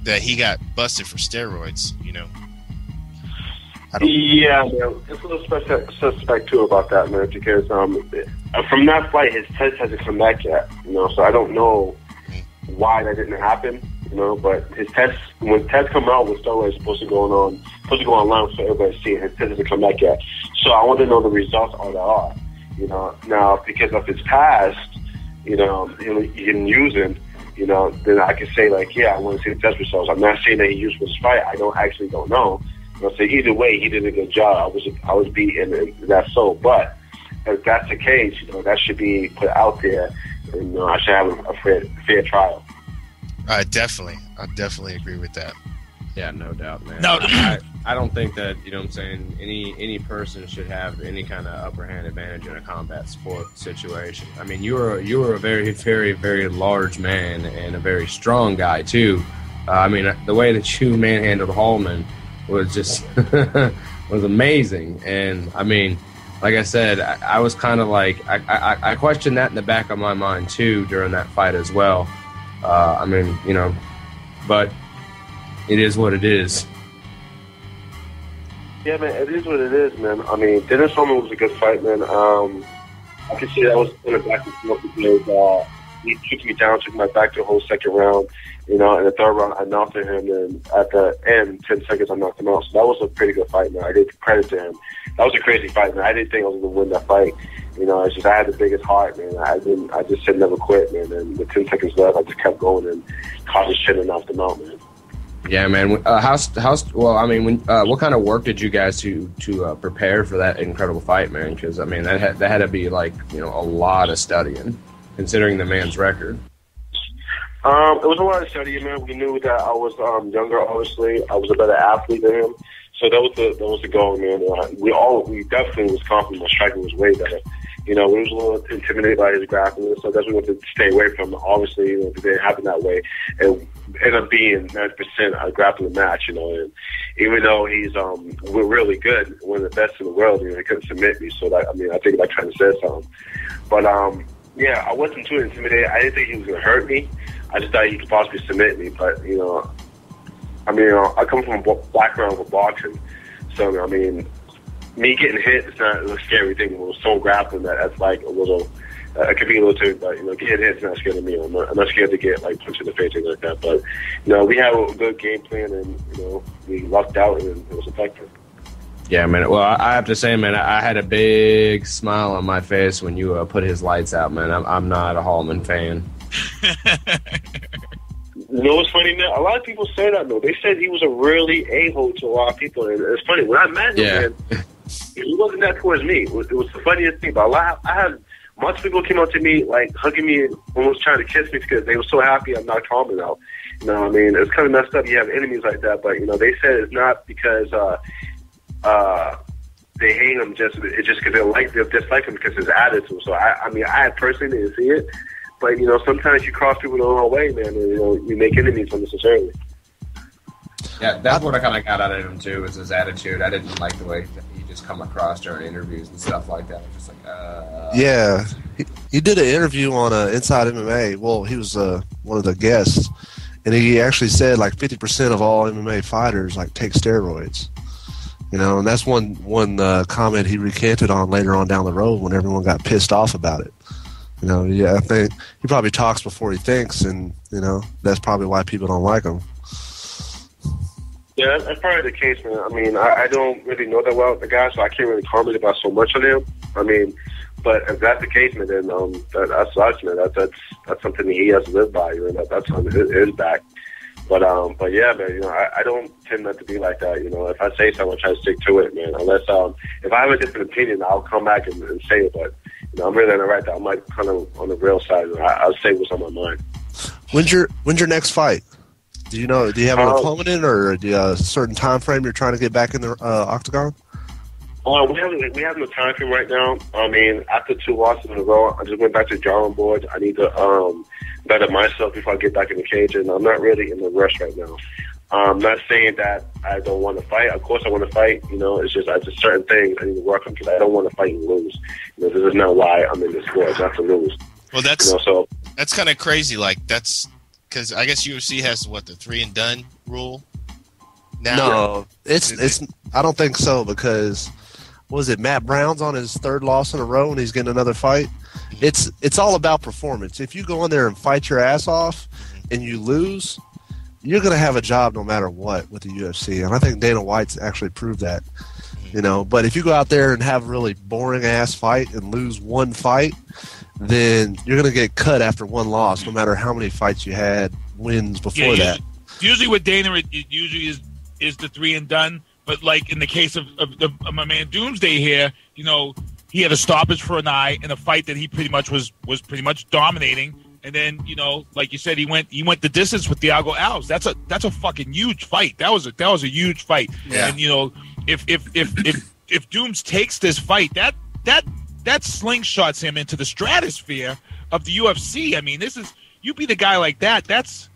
he got busted for steroids, you know. Yeah, man. It's a little suspect too about that, man, because from that fight, his test hasn't come back yet, you know, so I don't know why that didn't happen, you know, but his test, when tests come out with steroids, supposed to go online so everybody see it, his test hasn't come back yet. So I want to know the results all there are, you know. Now, because of his past, you know, he didn't use him, you know, then I can say, like, yeah, I want to see the test results. I'm not saying that he used for his fight. I don't know. I'll say either way, he did a good job. I was beaten, and that's so. But if that's the case, you know, that should be put out there, and you know, I should have a fair trial. I definitely agree with that. Yeah, no doubt, man. No, I don't think that, you know what I'm saying, any person should have any kind of upper hand advantage in a combat sport situation. I mean, you were a very, very, very large man and a very strong guy too. I mean, the way that you manhandled Hallman was just was amazing. And I mean, like I said, I was kind of like I questioned that in the back of my mind too during that fight as well. I mean, you know, but it is what it is. Yeah, man, it is what it is, man. I mean, Dennis Hallman was a good fight, man. I can see that was in the back and forth because he took me down, took my back to the whole second round. You know, in the third round, I knocked him, and at the end, 10 seconds, I knocked him out. So that was a pretty good fight, man. I give credit to him. That was a crazy fight, man. I didn't think I was going to win that fight. You know, it's just I had the biggest heart, man. I just said never quit, man. And with 10 seconds left, I just kept going and caught his shit and knocked him out, man. Yeah, man. What kind of work did you guys to prepare for that incredible fight, man? Because I mean, that had to be like, you know, a lot of studying, considering the man's record. It was a lot of studying, man. We knew that I was younger, obviously. I was a better athlete than him, so that was the goal, man. We definitely was confident my striking was way better. You know, we was a little intimidated by his grappling, so that's what we wanted to stay away from. Obviously, you know, it didn't happen that way. It ended up being 90% a grappling match, you know. And even though we're really good, one of the best in the world, you know, he couldn't submit me. So that, I mean, I think that kind of says something. But yeah, I wasn't too intimidated. I didn't think he was going to hurt me. I just thought he could possibly submit me. But you know, I mean, I come from a background with boxing, so I mean, me getting hit is not a scary thing. It was so grappling that's like a little. It could be a little too, but you know, getting hit is not scary to me. I'm not scared to get like punched in the face or anything like that. But you know, we have a good game plan, and you know, we lucked out, and it was effective. Yeah, man. Well, I have to say, man, I had a big smile on my face when you put his lights out, man. I'm not a Hallman fan. You know what's funny, man? A lot of people say that, though. They said he was a really a-hole to a lot of people, and it's funny. When I met him, man, he wasn't that towards me. It was the funniest thing. But I had much people came up to me, like, hugging me and almost trying to kiss me because they were so happy I knocked Hallman out. You know what I mean? It's kind of messed up. You have enemies like that, but, you know, they said it's not because they hate him just because they dislike him because of his attitude. So, I mean, I personally didn't see it. But, you know, sometimes you cross people the wrong way, man, and, you know, you make enemies unnecessarily. Yeah, that's what I kind of got out of him, too, is his attitude. I didn't like the way he just come across during interviews and stuff like that. I was just like, Yeah. He did an interview on Inside MMA. Well, he was one of the guests, and he actually said, like, 50% of all MMA fighters, like, take steroids. You know, and that's one comment he recanted on later on down the road when everyone got pissed off about it. You know, yeah, I think he probably talks before he thinks, and, you know, that's probably why people don't like him. Yeah, that's probably the case, man. I mean, I don't really know that well the guy, so I can't really comment about so much on him. I mean, but if that's the case, man, then that sucks, man. That's something that he has to live by. You know, that's on his back. But yeah, man, you know, I don't tend not to be like that. You know, if I say something, I try to stick to it, man. Unless if I have a different opinion, I'll come back and say it. But you know, I'm really not right there. I'm like kind of on the real side. I'll say what's on my mind. When's your next fight? Do you know? Do you have an opponent or do you have a certain time frame you're trying to get back in the octagon? We have no time frame right now. I mean, after 2 losses in a row, I just went back to the drawing board. I need to better myself before I get back in the cage, and I'm not really in the rush right now. I'm not saying that I don't want to fight. Of course I want to fight. You know, it's just certain things I need to work on because I don't want to fight and lose. You know, this is not why I'm in this sport. It's not to lose. Well, that's that's kind of crazy. Like, that's because I guess UFC has the 3 and done rule. Now, no, it's. I don't think so because was it Matt Brown's on his 3rd loss in a row and he's getting another fight? It's all about performance. If you go in there and fight your ass off and you lose, you're going to have a job no matter what with the UFC. And I think Dana White's actually proved that. You know, but if you go out there and have a really boring ass fight and lose one fight, then you're going to get cut after 1 loss, no matter how many fights you had, wins before that. Usually with Dana, it usually is the 3 and done. But like in the case of my man Doomsday here, you know, he had a stoppage for an eye in a fight that he pretty much was pretty much dominating. And then, you know, like you said, he went the distance with Thiago Alves. That's a fucking huge fight. That was a huge fight. Yeah. And you know, if Dooms takes this fight, that slingshots him into the stratosphere of the UFC. I mean, you beat a guy like that. That's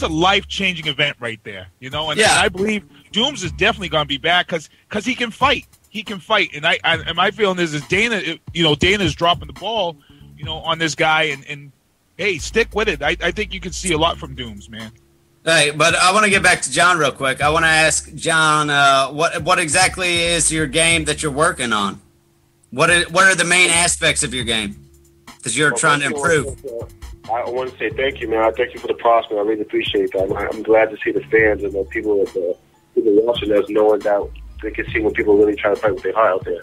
a life-changing event right there. You know, and I believe Dooms is definitely going to be back because he can fight. He can fight, and my feeling is Dana. You know, Dana's dropping the ball, you know, on this guy, and hey, stick with it. I think you can see a lot from Dooms, man. Hey, but I want to get back to John real quick. I want to ask John, what exactly is your game that you're working on? What are the main aspects of your game that you're trying to improve? I want to say thank you, man. I thank you for the prospect. I really appreciate that. I'm glad to see the fans and the people watching us knowing that they can see when people really try to fight with their heart out there.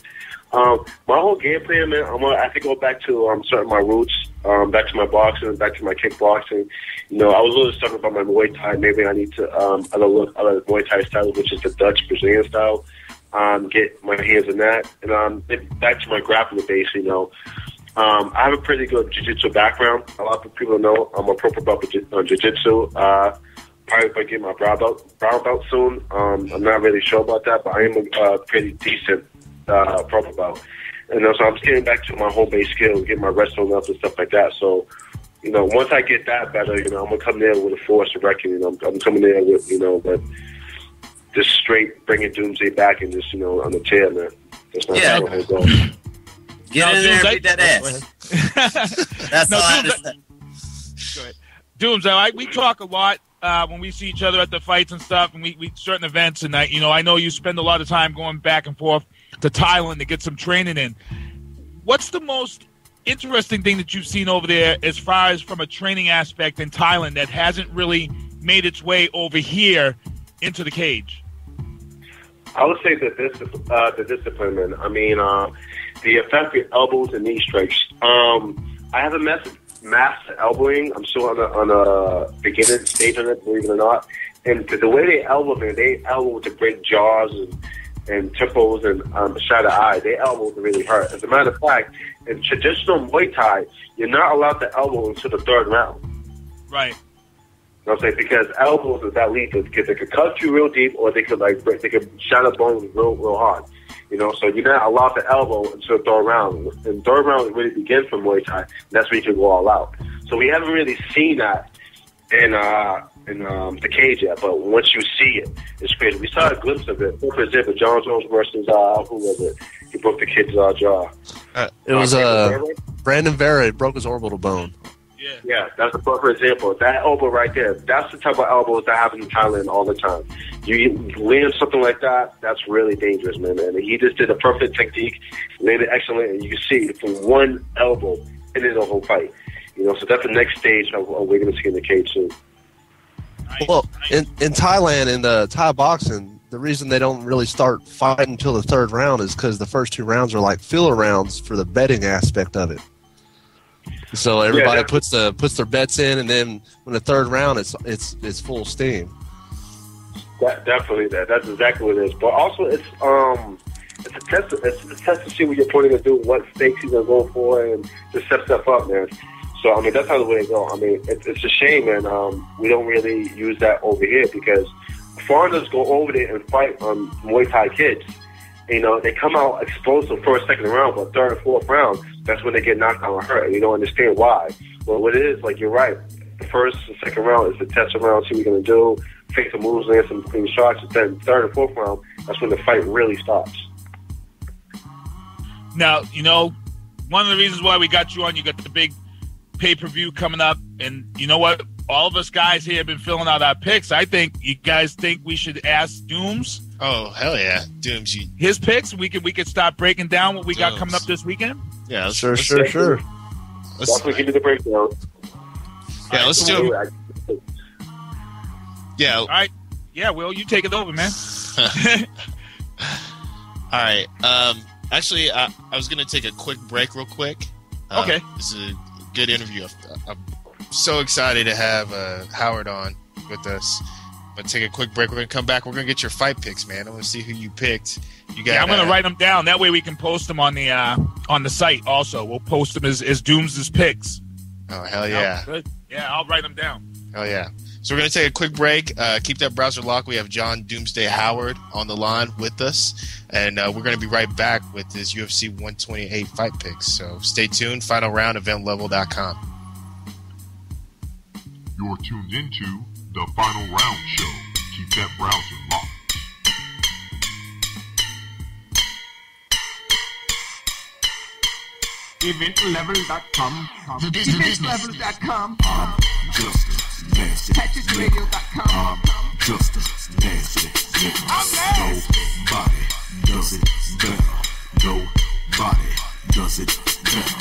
My whole game plan, man, I have to go back to certain my roots, back to my boxing, back to my kickboxing. You know, I was a little stuck about my Muay Thai. Maybe I need to other Muay Thai style, which is the Dutch Brazilian style. Get my hands in that, and back to my grappling base. You know, I have a pretty good jiu-jitsu background. A lot of people know I'm a purple belt on jiu-jitsu. Probably if I get my brown belt soon. I'm not really sure about that, but I am a pretty decent purple belt. And so I'm getting back to my home base skills, get my wrestling up and stuff like that. So, you know, once I get that better, you know, I'm gonna come there with a force of reckoning. I'm coming there with, you know, but just straight bringing Doomsday back and just, you know, on the chair, man. That's not how it goes. Get in there and beat that ass. That's all I understand. Go ahead. Doomsday, we talk a lot when we see each other at the fights and stuff, and we certain events, and I know you spend a lot of time going back and forth to Thailand to get some training in. What's the most interesting thing that you've seen over there as far as from a training aspect in Thailand that hasn't really made its way over here into the cage? I would say that the discipline, man. I mean, the effective elbows and knee strikes. I haven't mastered elbowing. I'm still on a beginning stage on it, believe it or not. And the way they elbow, man, they elbow to break jaws and temples and shatter eye. They elbow to really hurt. As a matter of fact, in traditional Muay Thai, you're not allowed to elbow until the 3rd round. Right. You know what I'm saying? Because elbows is that lethal because they could cut you real deep or they could shatter bones real hard. You know, so you're not allowed to elbow until the 3rd round. And 3rd round really begins from Muay Thai. That's where you can go all out. So we haven't really seen that in the cage yet, but once you see it, it's crazy. We saw a glimpse of it. For example, John Jones versus who was it? He broke the kid's jaw. It was Brandon Vera broke his orbital bone. Yeah, that's a perfect example. That elbow right there, that's the type of elbows that happen in Thailand all the time. You land something like that, that's really dangerous, man. And he just did a perfect technique, landed excellent, and you can see from one elbow ended the whole fight. You know, so that's the next stage of we're going to see in the cage soon. Well, in Thailand, in the Thai boxing, the reason they don't really start fighting until the 3rd round is because the first 2 rounds are like filler rounds for the betting aspect of it. So everybody puts their bets in, and then when the third round, it's full steam. Definitely, that's exactly what it is. But also, it's a test. It's a test to see what your opponent gonna do, what stakes he's gonna go for, and just set stuff up, man. So I mean, that's how the way it go. I mean, it's a shame, and we don't really use that over here because foreigners go over there and fight Muay Thai kids. You know, they come out explosive first, second round, but third and fourth round, that's when they get knocked out or hurt. And you don't understand why. But what it is, like you're right. The first and second round is the test round, see what you're gonna do, fake some moves, land some clean shots. And then third and fourth round, that's when the fight really starts. Now, you know, one of the reasons why we got you on, you got the big pay-per-view coming up, and you know what? All of us guys here have been filling out our picks. I think you guys think we should ask Dooms. Oh, hell yeah. Dooms. His picks, we could start breaking down what we got coming up this weekend. Yeah, sure. Definitely give you the breakdown. Yeah, let's do it. Yeah. All right. Yeah, Will, you take it over, man. All right. Actually, I was going to take a quick break real quick. Okay. This is a good interview. I'm so excited to have Howard on with us. But take a quick break. We're going to come back. We're going to get your fight picks, man. I want to see who you picked. I'm going to write them down. That way we can post them on the site also. We'll post them as Dooms' picks. Oh, hell yeah. Oh, good. Yeah, I'll write them down. Hell yeah. So we're going to take a quick break. Keep that browser locked. We have John Doomsday Howard on the line with us. And we're going to be right back with his UFC 128 fight picks. So stay tuned. Final round, eventlevel.com. You're tuned into The Final Round Show. Keep that browser locked. Eventlevel.com. Eventlevel.com. Just nasty. TexasRadio.com. Just nasty. Nobody does it better. Nobody does it better.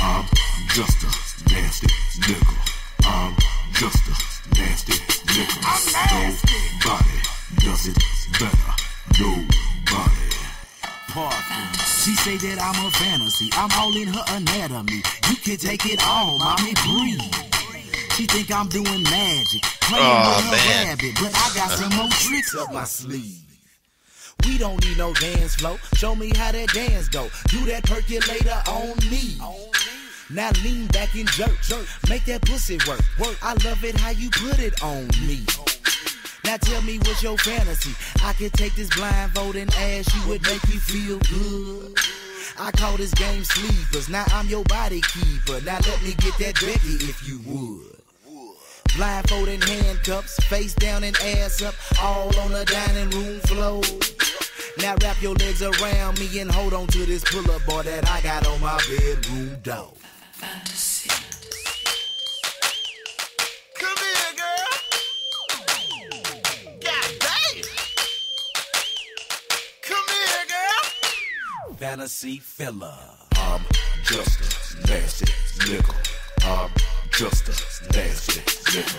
I'm just a nasty nigga. I'm just a nasty nigga. Nobody does it better. Nobody. She say that I'm a fantasy. I'm all in her anatomy. You can take it all, mommy, breathe. She think I'm doing magic, playing with her rabbit, but I got some more tricks up my sleeve. We don't need no dance flow. Show me how that dance go. Do that percolator on me. Now lean back and jerk. Make that pussy work. I love it how you put it on me. Now tell me what's your fantasy. I could take this blindfold and ask you would make you feel good. I call this game sleepers. Now I'm your body keeper. Now let me get that Becky if you would. Blindfold and handcuffs, face down and ass up, all on the dining room floor. Now wrap your legs around me and hold on to this pull-up bar that I got on my bedroom door. Fantasy. Come here, girl. God damn. Come here, girl. Fantasy filler. I'm just a nasty nigga. I'm just a nasty nigga.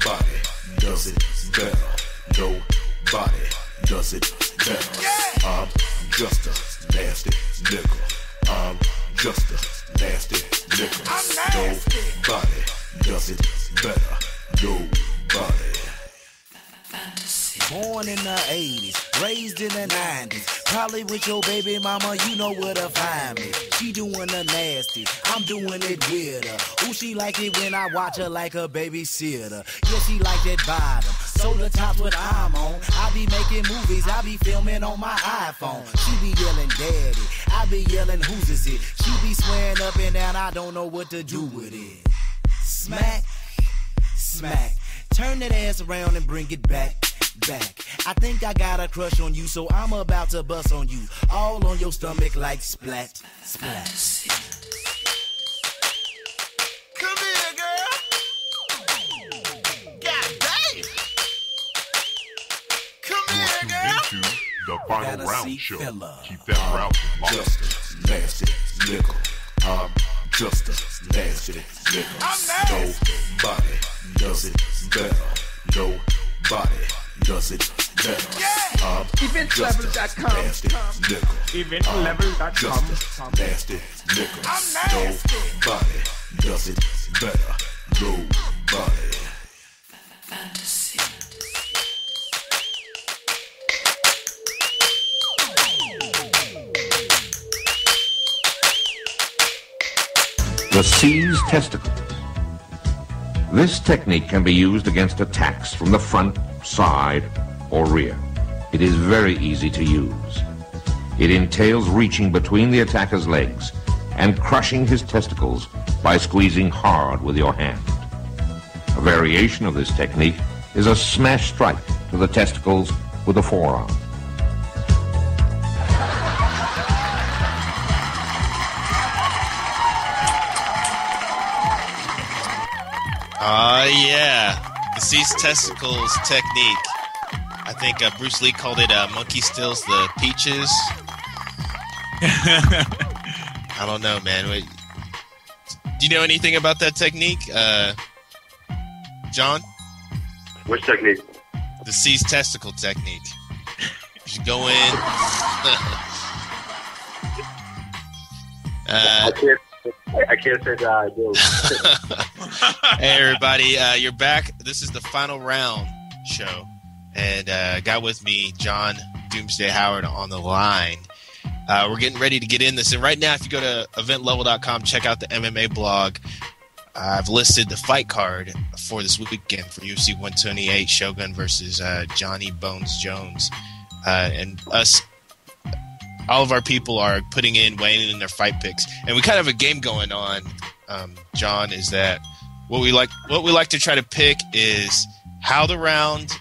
Nobody does it better. Nobody does it better. I'm just a nasty nigga. I'm just a nasty nigga. Nobody does it better. Nobody. Born in the 80s, raised in the 90s. Probably with your baby mama, you know where to find me. She doing the nasty, I'm doing it with her. Ooh, she like it when I watch her like a babysitter. Yeah, she like that bottom, so the top's what I'm on. I be making movies, I be filming on my iPhone. She be yelling daddy, I be yelling who's is it. She be swearing up and down, I don't know what to do with it. Smack, smack, turn that ass around and bring it back. I think I got a crush on you, so I'm about to bust on you. All on your stomach like splat, splat. Come here, girl. God damn. Come here, girl. Into the Final Fantasy Round Show. filler. Keep that browser locked. Just a nasty nigga. I'm just a nasty nigga. Nobody does it better. Nobody does it better. Eventlevel.com. Eventlevel.com. Nasty nigga. Nobody does it better. Nobody. Fantasy. The seized testicle. This technique can be used against attacks from the front, side, or rear. It is very easy to use. It entails reaching between the attacker's legs and crushing his testicles by squeezing hard with your hand. A variation of this technique is a smash strike to the testicles with the forearm. Yeah. The seized testicles technique. I think Bruce Lee called it monkey steals the peaches. I don't know, man. Wait, do you know anything about that technique, John? Which technique? The seized testicle technique. You go in. I can't say that I do. Hey, everybody. You're back. This is the final round show. And got with me John Doomsday Howard on the line. We're getting ready to get in this. And right now, if you go to eventlevel.com, check out the MMA blog. I've listed the fight card for this weekend for UFC 128, Shogun versus Johnny Bones Jones. And us, all of our people are putting in, weighing in their fight picks. And we kind of have a game going on, John, is that what we like to try to pick is how the round,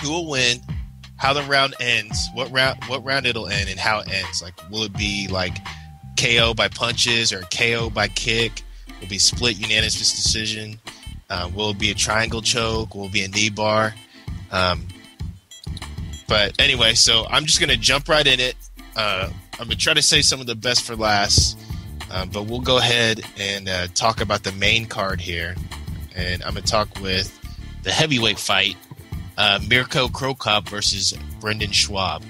who will win, how the round ends, what round it'll end, and how it ends. Like, will it be like KO by punches or KO by kick? Will it be split unanimous decision? Will it be a triangle choke? Will it be a knee bar? But anyway, so I'm just going to jump right in it. I'm going to try to say some of the best for last, but we'll go ahead and talk about the main card here. And I'm going to talk with the heavyweight fight, Mirko Krokop versus Brendan Schwab.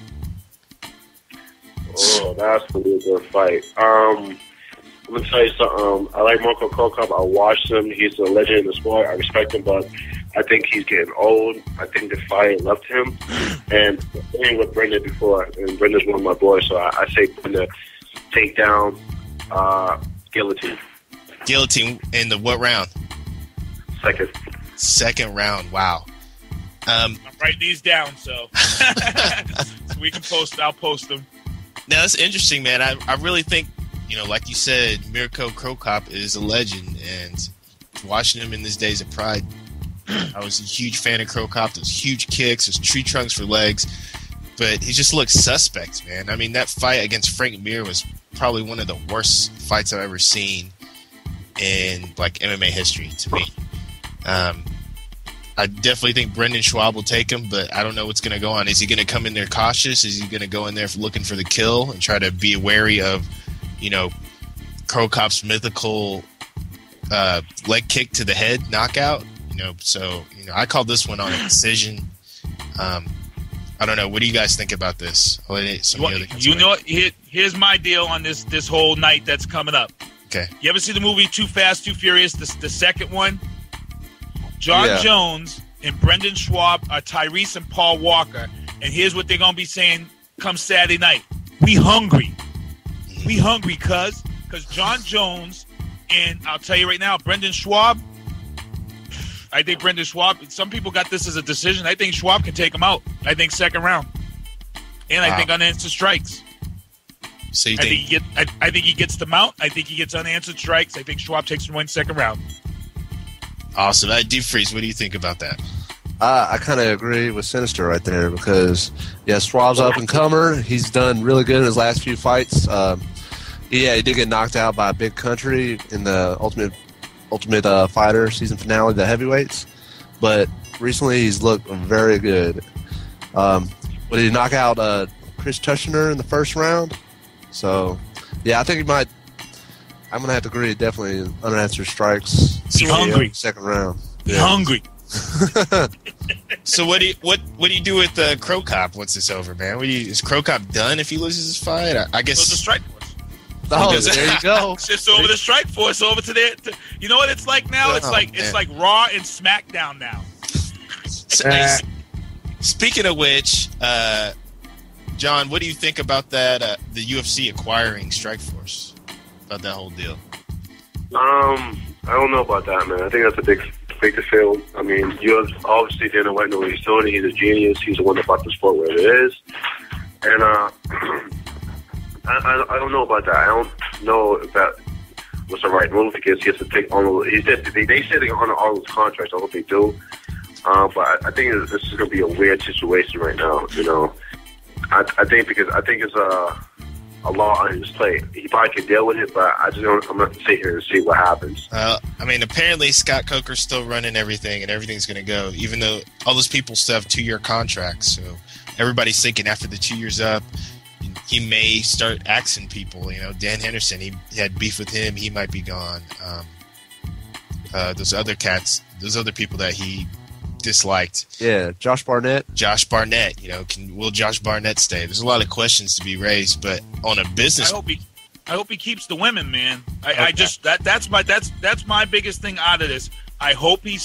Oh, that's going to be a good fight. I'm going to tell you something. I like Mirko Krokop. I watched him. He's a legend in the sport. I respect him, but I think he's getting old. I think the fight left him. And the thing with Brendan before, and Brendan's one of my boys, so I say Brendan take down guillotine. Guillotine in the what round? Second round. Wow. I'm writing these down, so we can post. I'll post them. Now that's interesting, man. I really think, like you said, Mirko Krokop is a legend, and watching him in his days of pride, I was a huge fan of Krokop. Those huge kicks, those tree trunks for legs, but he just looks suspect, man. I mean, that fight against Frank Mir was probably one of the worst fights I've ever seen in like MMA history to me. I definitely think Brendan Schwab will take him, but I don't know what's going to go on. Is he going to come in there cautious? Is he going to go in there looking for the kill and try to be wary of, Krokop's mythical leg kick to the head knockout? So I call this one on a decision. I don't know. What do you guys think about this? Here's my deal on this whole night that's coming up. Okay. You ever see the movie Too Fast, Too Furious, the second one? John Jones and Brendan Schwab are Tyrese and Paul Walker. And here's what they're going to be saying come Saturday night. We hungry. We hungry, cuz John Jones and I'll tell you right now, Brendan Schwab, I think Brendan Schwab, some people got this as a decision. I think Schwab can take him out. I think second round. And I think unanswered strikes. So I think he gets the mount. I think he gets unanswered strikes. I think Schwab takes the win second round. Awesome. Deep Freeze, what do you think about that? I kind of agree with Sinister right there because, Schwab's up and comer. He's done really good in his last few fights. He did get knocked out by Big Country in the Ultimate Fighter season finale, the heavyweights. But recently he's looked very good. But he knocked out Chris Tushner in the first round. So, I think he might. I'm going to have to agree, definitely unanswered strikes. Be hungry. Second round. Be hungry. So what do you do with Crow Cop once it's over, man? Is Crow Cop done if he loses his fight? I guess the Strike Force. Oh, there you go. It's over the Strike Force, over to there. You know what it's like now? It's like Raw and SmackDown now. Speaking of which, John, what do you think about that? The UFC acquiring Strike Force, about that whole deal? I don't know about that, man. I think that's a big to fail. I mean, you obviously Dana White know what he's doing. He's a genius. He's the one that brought the sport where it is. And I don't know about that. I don't know if that was the right move because he has to take all. They said they honor all those contracts. I hope they do. But I think this is going to be a weird situation right now. You know, I think it's a law on his plate. He probably could deal with it, but I'm not sit here and see what happens. I mean, apparently Scott Coker's still running everything, and everything's going to go, even though all those people still have 2-year contracts. So everybody's thinking after the 2 years up, he may start axing people. You know, Dan Henderson, he had beef with him. He might be gone. Those other people that he disliked. Yeah, Josh Barnett. You know, will Josh Barnett stay? There's a lot of questions to be raised, but on a business, I hope he keeps the women, man. That's my biggest thing out of this. I hope he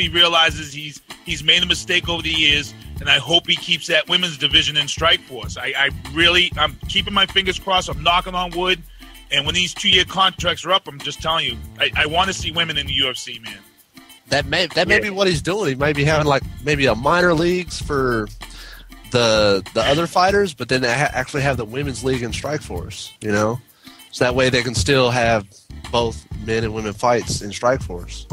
realizes he's made a mistake over the years, and I hope he keeps that women's division in Strikeforce. I'm keeping my fingers crossed. I'm knocking on wood, and when these 2-year contracts are up, I'm just telling you, I want to see women in the UFC, man. That may be what he's doing. He may be having maybe a minor leagues for the other fighters, but then actually have the women's league in Strikeforce. You know, so that way they can still have both men and women fights in Strikeforce.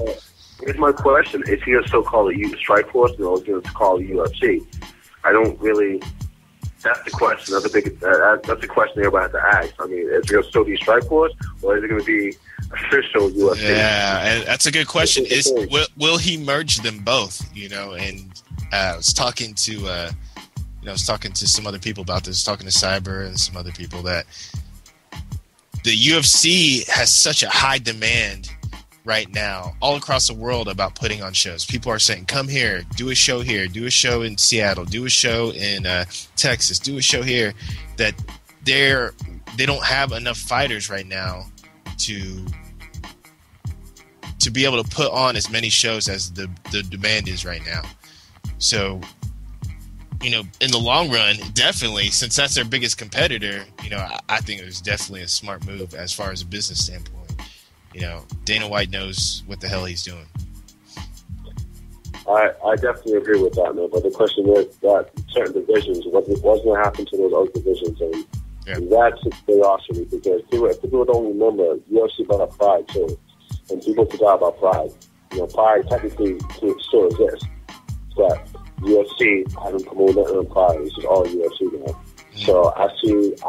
Here's my question: is he going to still call it Strikeforce, or is he going to call it UFC? I don't really. That's the question. That's the question everybody has to ask. I mean, is it going to still be Strikeforce, or is it going to be official UFC? Yeah, and that's a good question. Will he merge them both? You know, and I was talking to some other people about this. Talking to Cyber and some other people that the UFC has such a high demand right now all across the world about putting on shows. People are saying, come here, do a show here, do a show in Seattle, do a show in Texas, do a show here, that they don't have enough fighters right now to be able to put on as many shows as the demand is right now. So, you know, in the long run, definitely, since that's their biggest competitor, you know, I think it was definitely a smart move as far as a business standpoint. You know, Dana White knows what the hell he's doing. I definitely agree with that, man. But the question is that certain divisions, what's going to happen to those other divisions? And that's a curiosity because if people don't remember, UFC brought up Pride too. And people forgot about Pride. You know, Pride technically still exists. But UFC hasn't promoted nothing on Pride. It's just all UFC now. Mm-hmm. So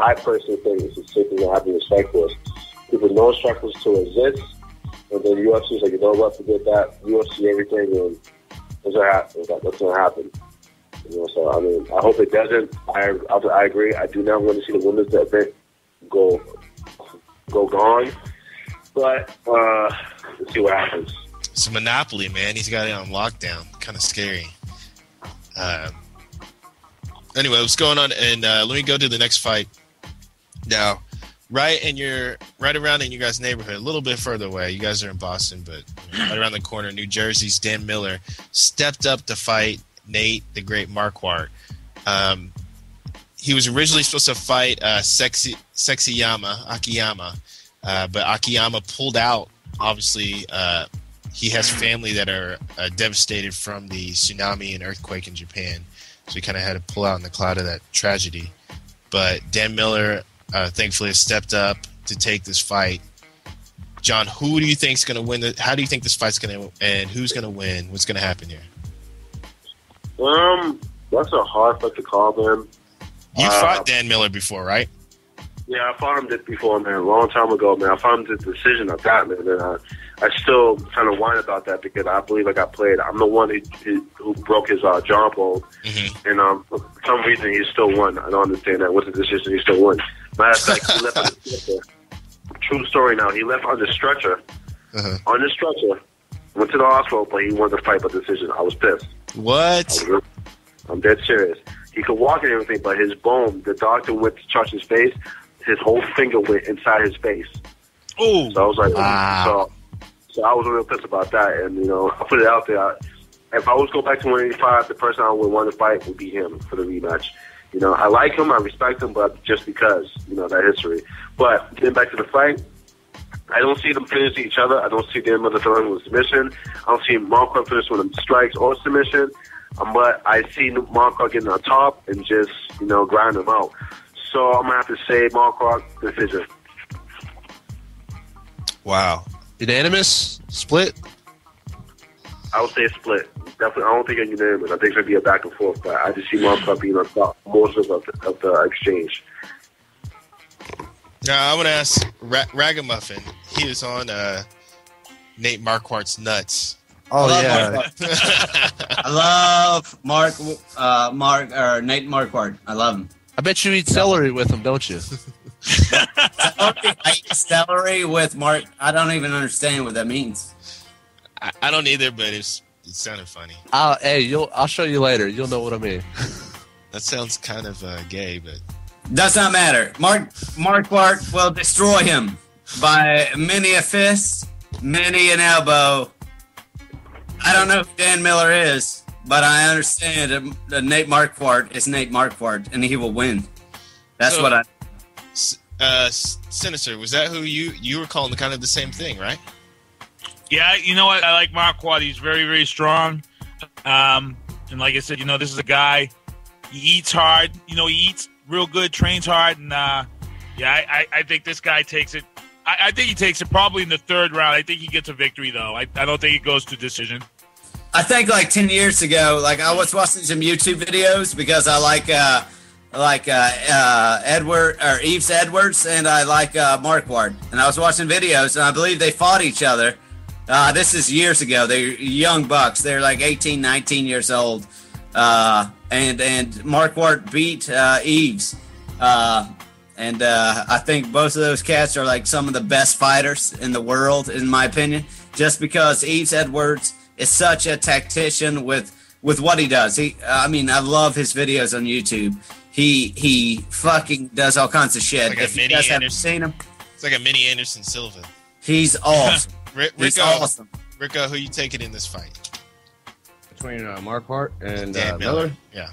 I personally think it's the same thing that happened with Strikeforce. People know Strikeforce to exist, and then UFC's like, you know what, forget that. UFC everything, and that's going to happen. You know, so I mean, I hope it doesn't. I agree. I do not want to see the women's event go gone, but let's see what happens. It's a monopoly, man. He's got it on lockdown. Kind of scary. Anyway, what's going on? And let me go to the next fight now. Right around in your guys' neighborhood, a little bit further away. You guys are in Boston, but right around the corner, New Jersey's Dan Miller stepped up to fight Nate, the great Marquardt. He was originally supposed to fight Akiyama, but Akiyama pulled out. Obviously, he has family that are devastated from the tsunami and earthquake in Japan, so he kind of had to pull out in the cloud of that tragedy. But Dan Miller, thankfully, has stepped up to take this fight. John, who do you think is going to win? How do you think this fight's going to, and who's going to win? What's going to happen here? That's a hard fight to call, man. You fought Dan Miller before, right? Yeah, I fought him before, man, a long time ago, man. I fought him the decision of that, man, and I still kind of whine about that because I believe I got played. I'm the one who broke his jawbone, and for some reason he still won. I don't understand that. What's the decision? He still won. Matter of fact, he left on the stretcher. True story now. He left on the stretcher. On the stretcher. Went to the hospital, but he won the fight by decision. I was pissed. What? I'm dead serious. He could walk and everything, but his bone, the doctor went to touch his face, his whole finger went inside his face. Oh. So I was like, wow. So I was real pissed about that, and I put it out there. If I was to go back to 185, the person I would want to fight would be him for the rematch. I like him, I respect him, but just because that history. But getting back to the fight, I don't see them finishing each other. I don't see them throwing with submission. I don't see Marquardt finishing with strikes or submission. But I see Marquardt getting on top and just grind him out. So I'm gonna have to say Marquardt decision. Wow. Unanimous? Split? I would say split. Definitely, I don't think it's unanimous. I think it's going to be a back and forth fight. I just see Marquardt being on top most of the exchange. Now, I want to ask Ragamuffin. He was on Nate Marquardt's nuts. Oh, yeah. I love Nate Marquardt. I love him. I bet you eat celery with him, don't you? I eat celery with Mark. I don't even understand what that means. I don't either, but it sounded funny. I'll show you later. You'll know what I mean. That sounds kind of gay, but does not matter. Marquardt will destroy him by many a fist, many an elbow. I don't know who Dan Miller is, but I understand that Nate Marquardt is Nate Marquardt, and he will win. That's what I. Sinister, was that who you were calling kind of the same thing, right? Yeah, you know what? I like Marquardt. He's very, very strong. And like I said, this is a guy. He eats hard. He eats real good, trains hard, and I think this guy takes it. I think he takes it probably in the third round. I think he gets a victory, though. I don't think it goes to decision. I think 10 years ago, I was watching some YouTube videos because I like Yves Edwards, and I like Marquardt. And I was watching videos, and I believe they fought each other. This is years ago. They're young bucks. They're 18, 19 years old. And Marquardt beat Yves. And I think both of those cats are some of the best fighters in the world, in my opinion, just because Yves Edwards is such a tactician with what he does. I love his videos on YouTube. He fucking does all kinds of shit. If you guys haven't seen him, it's like a mini Anderson Silva. He's awesome. He's awesome. Rico, who you taking in this fight? Between Marquardt and Dan Miller? Yeah.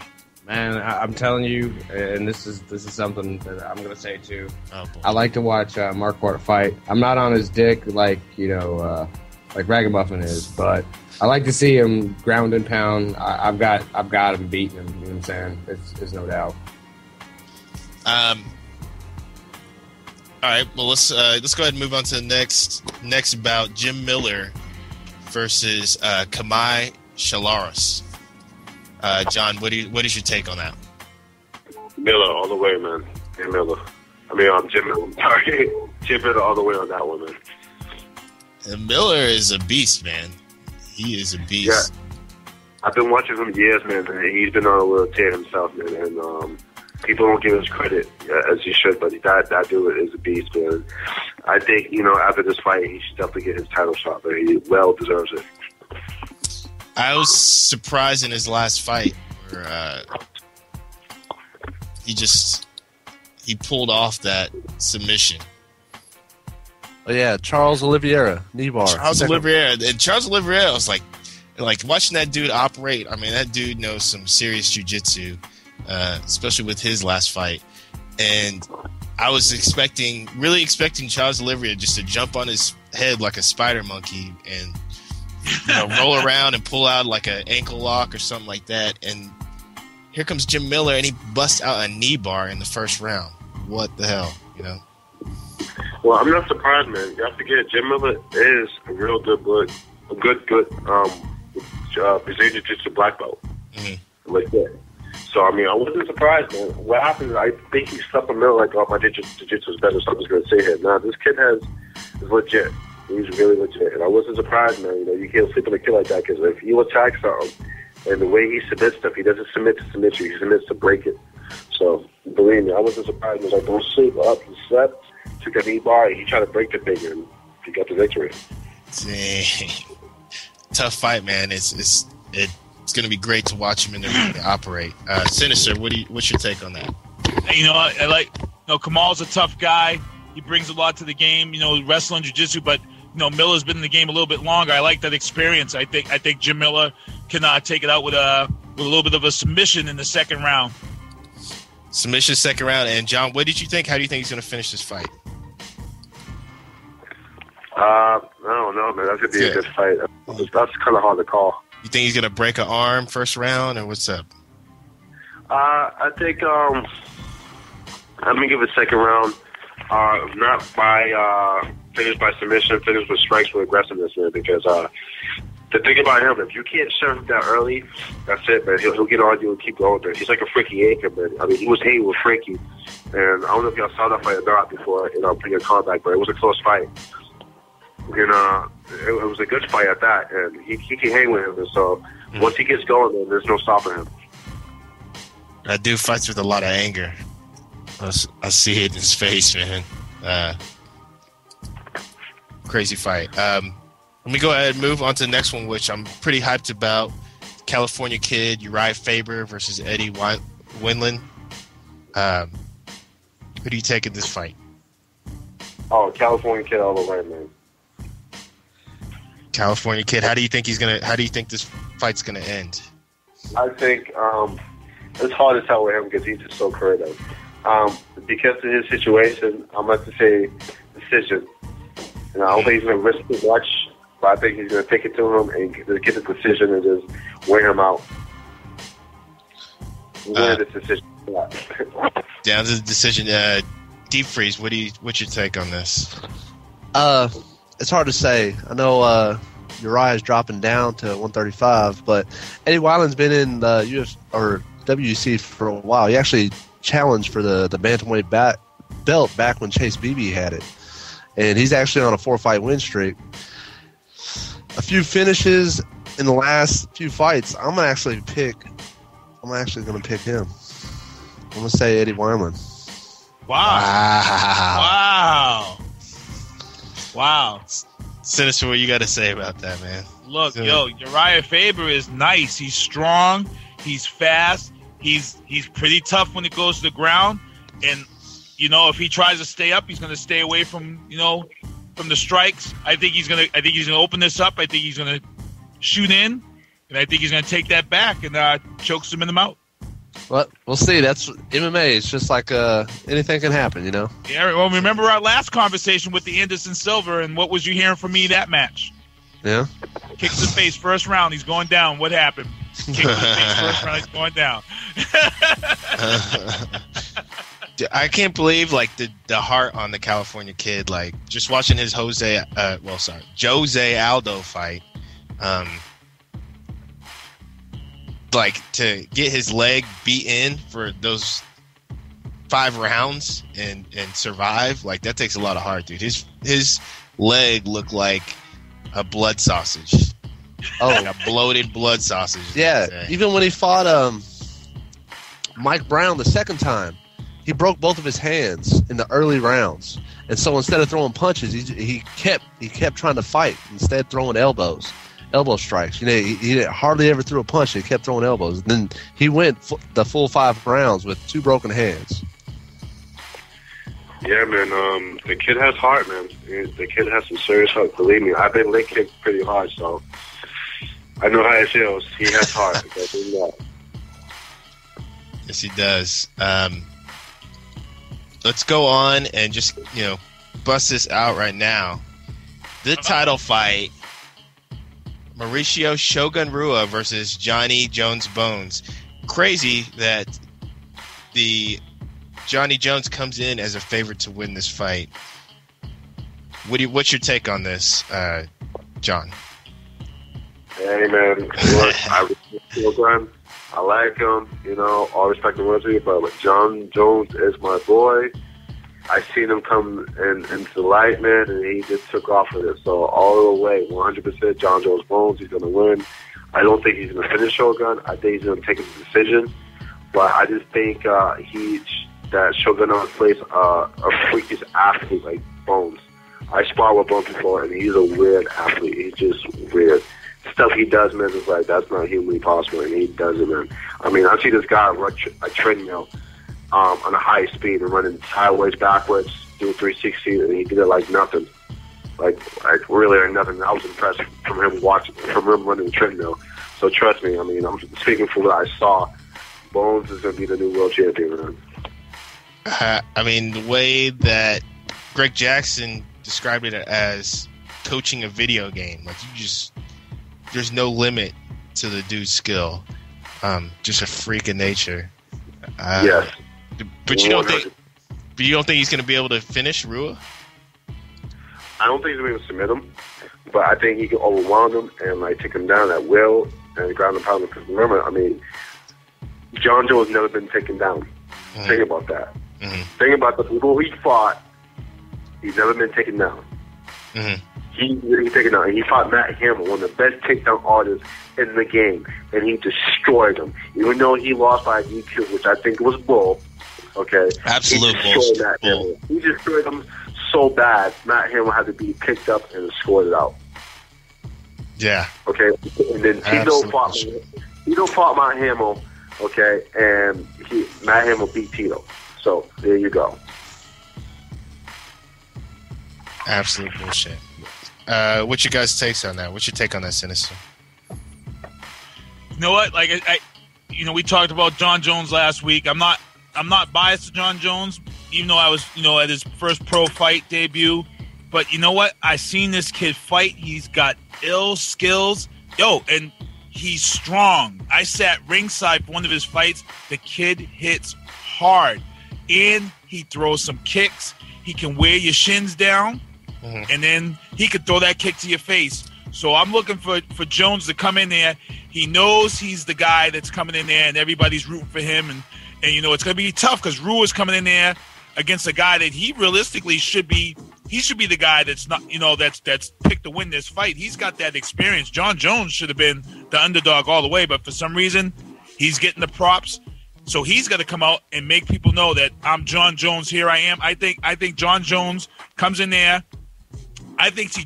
Man, I'm telling you, and this is something that I'm going to say too. Oh, I like to watch Marquardt fight. I'm not on his dick like Ragamuffin is, but I like to see him ground and pound. I've got him beating him. You know what I'm saying? It's no doubt. All right. Well, let's go ahead and move on to the next bout. Jim Miller versus Kamai Shalaris. John, what is your take on that? Miller all the way, man. Jim Miller. Jim Miller. Sorry, Jim Miller all the way on that one, man. And Miller is a beast, man. He is a beast. Yeah. I've been watching him years, man, and he's been on a little tear himself, man. And people don't give us credit as he should, but that dude is a beast, man. I think after this fight, he should definitely get his title shot, but he well deserves it. I was surprised in his last fight where he pulled off that submission. Oh yeah, Charles Oliveira, knee bar. Charles Oliveira, I was like watching that dude operate. That dude knows some serious jiu-jitsu, especially with his last fight. And I was really expecting Charles Oliveira just to jump on his head like a spider monkey and roll around and pull out like an ankle lock or something like that. And here comes Jim Miller, and he busts out a knee bar in the first round. What the hell, Well, I'm not surprised, man. You have to get Jim Miller is a real good Brazilian Jiu-Jitsu black belt. Mm-hmm. Like that. So, I wasn't surprised, man. What happened is I think he stuck a Miller like, my Jiu-Jitsu is better, so I'm just going to say it. Now, this kid is legit. He's really legit. And I wasn't surprised, man. You can't sleep on a kid like that because if you attack something and the way he submits stuff, he doesn't submit to submit you. He submits to break it. So, believe me, I wasn't surprised. He was like, don't sleep up. He slept, took a knee bar, and he tried to break the thing, and he got the victory. Dang. Tough fight, man. It's going to be great to watch him in the ring operate. Sinister, what's your take on that? I like. Kamal's a tough guy. He brings a lot to the game. Wrestling, jiu-jitsu, but Miller's been in the game a little bit longer. I like that experience. I think Jim Miller can take it out with a little bit of a submission in the second round. Submission second round. And John, what did you think? How do you think he's going to finish this fight? I don't know, man. That's going to be a good fight. That's kind of hard to call. You think he's going to break an arm first round, or what's up? I think I'm going to give it second round. Not by finish by submission, finish with strikes with aggressiveness, man. Because the thing about him, if you can't shut him down early, that's it, man. He'll get on you and keep going, man. He's like a Frankie Aiken, man. I mean, he was hating with Frankie, and I don't know if y'all saw that fight or not before, bring your card back, but it was a close fight. And it was a good fight at that, and he can hang with him. And so once he gets going, man, there's no stopping him. That dude fights with a lot of anger. I see it in his face, man. Crazy fight. Let me go ahead and move on to the next one, which I'm pretty hyped about. California Kid, Uriah Faber versus Eddie Winland. Who do you take in this fight? Oh, California Kid all the way, man. California Kid. How do you think this fight's gonna end? I think it's hard to tell with him because he's just so creative. Because of his situation, I'm going to say decision. I don't think he's going to risk too much, but I think he's going to take it to him and get the decision and just wear him out. Win the decision. Down to the decision. Deep Freeze. What's your take on this? It's hard to say. I know Uriah's dropping down to 135, but Eddie Wineland's been in the UFC or WC for a while. He actually challenged for the bantamweight belt back when Chase Beebe had it, and he's actually on a 4-fight win streak. A few finishes in the last few fights. I'm actually going to pick him. I'm going to say Eddie Wineland. Wow. Sinister, what you got to say about that, man? Look, Uriah Faber is nice. He's strong. He's fast. He's pretty tough when it goes to the ground. And, if he tries to stay up, he's going to stay away from the strikes. I think he's going to open this up. I think he's going to shoot in. And I think he's going to take that back and chokes him in the mouth. Well, we'll see. That's MMA. It's just like anything can happen, Yeah, well, remember our last conversation with the Anderson Silva, and what was you hearing from me that match? Yeah. Kick to the face, first round, he's going down. What happened? Kick to the face, first round, he's going down. I can't believe the heart on the California Kid. Just watching his Jose Aldo fight. To get his leg beaten for those 5 rounds and survive, that takes a lot of heart, dude. His leg looked like a blood sausage. Oh, like a bloated blood sausage. Yeah, even when he fought Mike Brown the second time, he broke both of his hands in the early rounds, and so instead of throwing punches, he kept trying to fight, instead throwing elbow strikes. He hardly ever threw a punch. He kept throwing elbows. And then he went the full 5 rounds with 2 broken hands. Yeah, man. The kid has heart, man. The kid has some serious heart. Believe me, I've been leg kicked pretty hard, so I know how it feels. He has heart. Yes, he does. Let's go on and just bust this out right now. The title fight. Mauricio Shogun Rua versus Johnny Jones Bones. Crazy that the Johnny Jones comes in as a favorite to win this fight. What's your take on this, John? Hey, man. Look, I respect Shogun. I like him. All respect and worthy, but John Jones is my boy. I seen him come into the light, man, and he just took off with it. So all the way, 100%, John Jones Bones, he's going to win. I don't think he's going to finish Shogun. I think he's going to take his decision. But I just think that Shogun plays a freakish athlete like Bones. I sparred with Bones before, and he's a weird athlete. He's just weird. stuff he does, man, is like, that's not humanly possible, and he does it, man. I mean, I see this guy run a treadmill on a high speed and running sideways, backwards, do a 360, and he did it like nothing. Like really like nothing. I was impressed from him running the treadmill. So trust me, I mean, I'm speaking for what I saw. Bones is going to be the new world champion, man. I mean, the way that Greg Jackson described it as coaching a video game, like there's no limit to the dude's skill. Just a freak of nature. Yes. But you don't think he's going to be able to finish Rua? I don't think he's going to submit him, but I think he can overwhelm him and like take him down at will and ground and pound him. Because remember, I mean, John Jones never been taken down. Mm-hmm. Think about that. Mm-hmm. Think about the people he fought. He's never been taken down. Mm-hmm. He taken down. He fought Matt Hamill, one of the best takedown artists in the game, and he destroyed him. Even though he lost by a DQ, which I think was bull. Okay, absolute bull. He destroyed him so bad. Matt Hamill had to be picked up and escorted out. Yeah. Okay, and then Tito fought Matt Hamill. Okay, and Matt Hamill beat Tito. So there you go. Absolute bullshit. What's your guys' takes on that? What's your take on that, Sinister? You know what? Like we talked about John Jones last week. I'm not biased to John Jones, even though I was, at his first pro fight debut. But you know what? I seen this kid fight. He's got ill skills. And he's strong. I sat ringside for one of his fights. The kid hits hard. And he throws some kicks. He can wear your shins down. Mm-hmm. And then he could throw that kick to your face. So I'm looking for Jones to come in there. He knows he's the guy that's coming in there, and everybody's rooting for him. And it's going to be tough because Rua's coming in there against a guy that he realistically should be. He should be the guy that's not, that's picked to win this fight. He's got that experience. John Jones should have been the underdog all the way, but for some reason, he's getting the props. So he's got to come out and make people know that I'm John Jones. Here I am. I think John Jones comes in there. I think he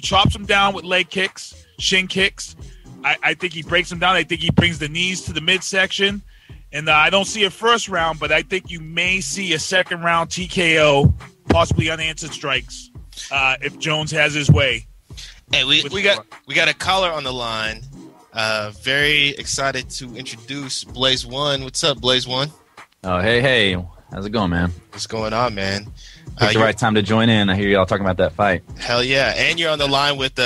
chops him down with leg kicks, shin kicks. I think he breaks him down. I think he brings the knees to the midsection. And I don't see a first round, but I think you may see a second round TKO, possibly unanswered strikes, if Jones has his way. Hey, we got a caller on the line. Very excited to introduce Blaze One. What's up, Blaze One? Oh, hey. How's it going, man? What's going on, man? Picked the right time to join in. I hear y'all talking about that fight. Hell yeah. And you're on the line with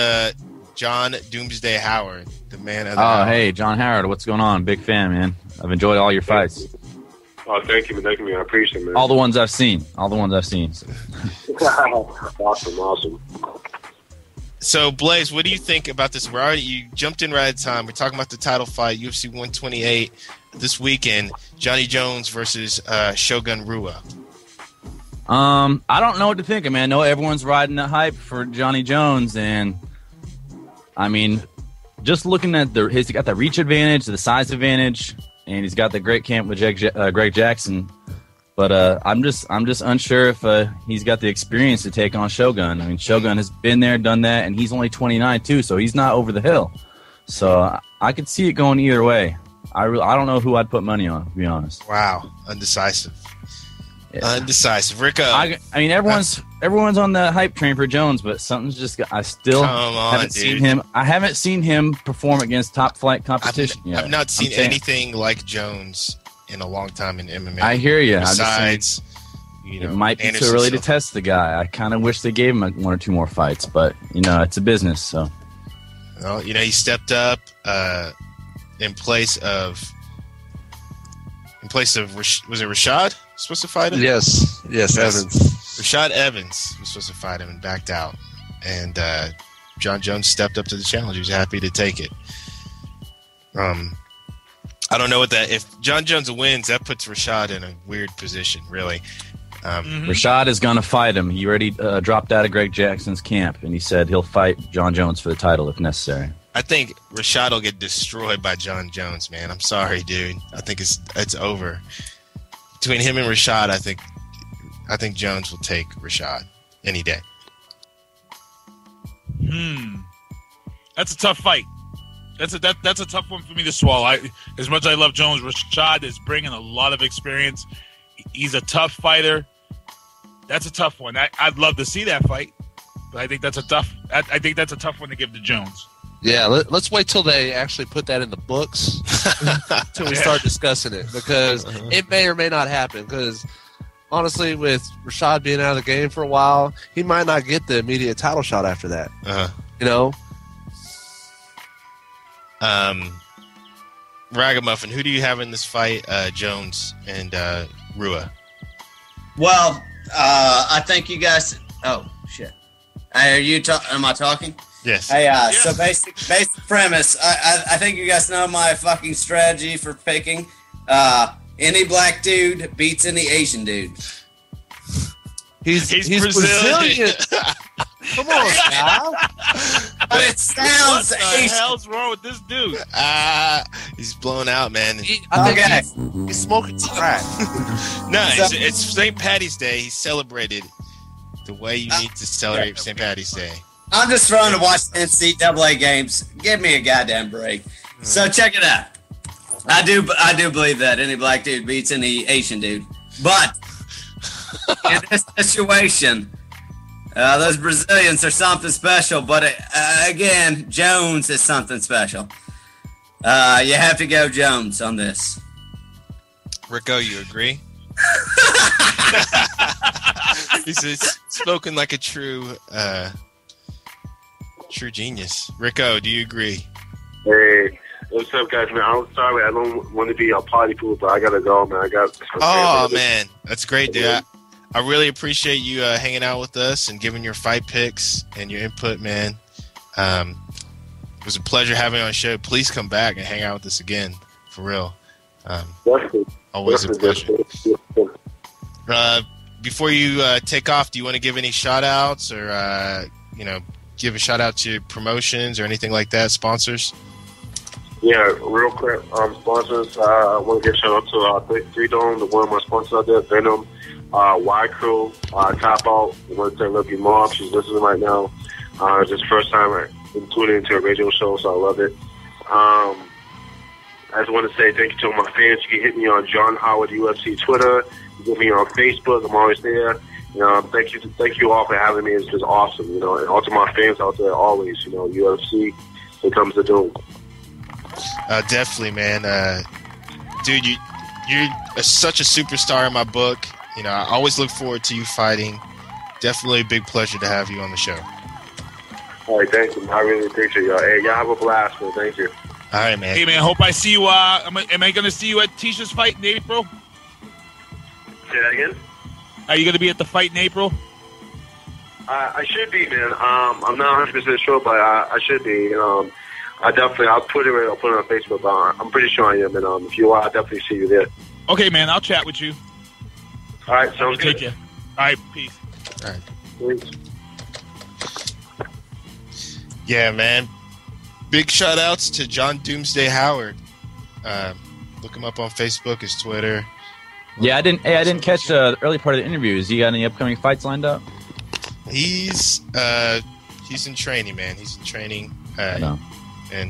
John Doomsday Howard, the man of the hour. Hey, John Howard. What's going on? Big fan, man. I've enjoyed all your fights. Oh, thank you, man. I appreciate it, man. All the ones I've seen. Awesome. So, Blaze, what do you think about this? You jumped in right at time. We're talking about the title fight, UFC 128 this weekend. Johnny Jones versus Shogun Rua. I don't know what to think. I mean, I know everyone's riding the hype for Johnny Jones, and I mean, just looking at he's got the reach advantage, the size advantage, and he's got the great camp with Greg Jackson. But I'm just unsure if he's got the experience to take on Shogun. I mean, Shogun has been there, done that, and he's only 29 too, so he's not over the hill. So I could see it going either way. I don't know who I'd put money on, to be honest. Wow, undecisive. Yeah. Undecisive. Rico. I mean, everyone's on the hype train for Jones, but something's just. I still haven't seen him. I haven't seen him perform against top flight competition yet. I've not seen anything like Jones in a long time in MMA. I hear you. Besides, it might be too early to test the guy. I kind of wish they gave him one or two more fights, but it's a business. So, well, he stepped up in place of was it Rashad supposed to fight him? Yes, Evans. Rashad Evans was supposed to fight him and backed out, and John Jones stepped up to the challenge. He was happy to take it. I don't know if John Jones wins, that puts Rashad in a weird position, really. Rashad is going to fight him. He already dropped out of Greg Jackson's camp, and he said he'll fight John Jones for the title if necessary. I think Rashad will get destroyed by John Jones, man. I'm sorry, dude. I think it's over. Between him and Rashad, I think Jones will take Rashad any day. That's a tough fight. That's a tough one for me to swallow. As much as I love Jones, Rashad is bringing a lot of experience. He's a tough fighter. That's a tough one. I'd love to see that fight, but I think that's a tough one to give to Jones. Yeah, let's wait till they actually put that in the books till we start discussing it, because it may or may not happen. Because honestly, with Rashad being out of the game for a while, he might not get the immediate title shot after that. You know? Ragamuffin, who do you have in this fight, Jones and Rua? Well, I think you guys. Oh shit! Am I talking? Yes. Hey, so basic premise. I think you guys know my fucking strategy for picking. Any black dude beats any Asian dude. He's Brazilian. Come on, Kyle. But it sounds what the Asian. hell's wrong with this dude? He's blown out, man. I think he's smoking crack. No, it's St. Patty's Day. He celebrated the way you need to celebrate St. Patty's Day. I'm just trying to watch NCAA games. Give me a goddamn break. So check it out. I do believe that any black dude beats any Asian dude. But in this situation, those Brazilians are something special. But again, Jones is something special. You have to go Jones on this. Rico, you agree? He's spoken like a true genius. Rico, do you agree? Hey, what's up, guys? Man, I'm sorry. I don't want to be a party fool, but I gotta go, man. Man, that's great, dude. I really appreciate you hanging out with us and giving your fight picks and your input, man. It was a pleasure having you on the show. Please come back and hang out with us again, for real. Always a pleasure. Before you take off, do you want to give any shout-outs or, give a shout-out to promotions or anything like that, sponsors? Yeah, real quick, sponsors. I want to give a shout-out to Three Dome, one of my sponsors out there, Venom, Y Crew, Top Out. I want to thank Lucky Mom. She's listening right now. It's his first time I'm tuning into a radio show, so I love it. I just want to say thank you to my fans. You can hit me on John Howard UFC Twitter. You can hit me on Facebook. I'm always there. Thank you all for having me. It's just awesome, and all to my fans out there always, UFC, it comes to doom. Definitely, man. Dude, you're such a superstar in my book. I always look forward to you fighting. Definitely a big pleasure to have you on the show. All right, thank you. I really appreciate y'all. Hey, y'all have a blast, man. Thank you. All right, man. Hey, man, hope I see you. Am I going to see you at Tisha's fight in April? Say that again? Are you going to be at the fight in April? I should be, man. I'm not 100% sure, but I should be. I'll put it on Facebook. I'm pretty sure I am. And if you are, I'll definitely see you there. Okay, man. I'll chat with you. All right, sounds good. Take care. All right, peace. All right. Thanks. Yeah, man. Big shout outs to John Doomsday Howard. Look him up on Facebook, his Twitter. Yeah, I didn't catch the early part of the interview. Has he got any upcoming fights lined up? He's in training, man. He's in training, and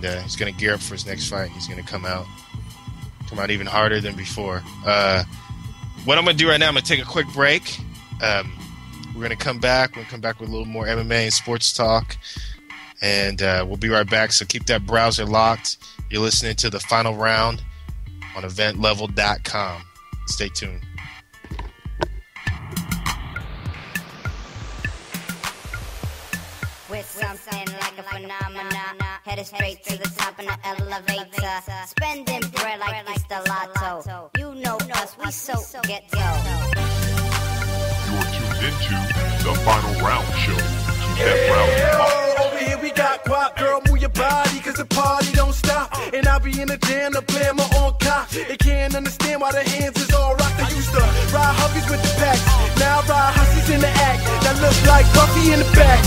he's going to gear up for his next fight. He's going to come out even harder than before. What I'm going to do right now, I'm going to take a quick break. We're going to come back. We're going to come back with a little more MMA and sports talk, and we'll be right back. So keep that browser locked. You're listening to The Final Round on eventlevel.com. Stay tuned. With something like a phenomenon, headed straight to the top of the elevator, spending bread like it's the lotto. You know us, we so ghetto. You're tuned into The Final Round Show. Keep that round hot. Over here we got guap, girl, move your body, cause the party don't stop. And I'll be in the jam to play my own cop. They can't understand why the hands is all rock. They used to ride hubbies with the packs, now I ride hussies in the act. That look like Buffy in the back.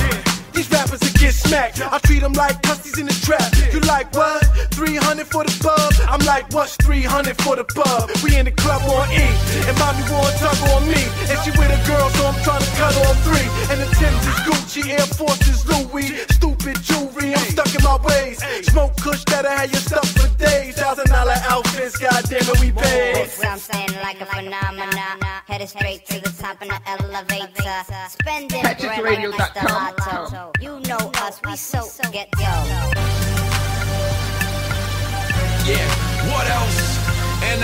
These rappers that get smacked, I treat them like pussies in the trap. You like what? 300 for the pub? I'm like, what's 300 for the pub? We in the club on E, and mommy want to tug on me. And she with a girl, so I'm trying to cut on 3. And the Timbs is Gucci, Air Forces Louis. Stupid jewelry, I'm stuck in my ways. Smoke kush that'll have your stuff for days. $1,000 outfits, goddamn it, we pay. I'm saying like a phenomenon. Headed straight to the top in the elevator. Spending bread like Mr. Lotto. You know us, we so ghetto. Yeah, what else? And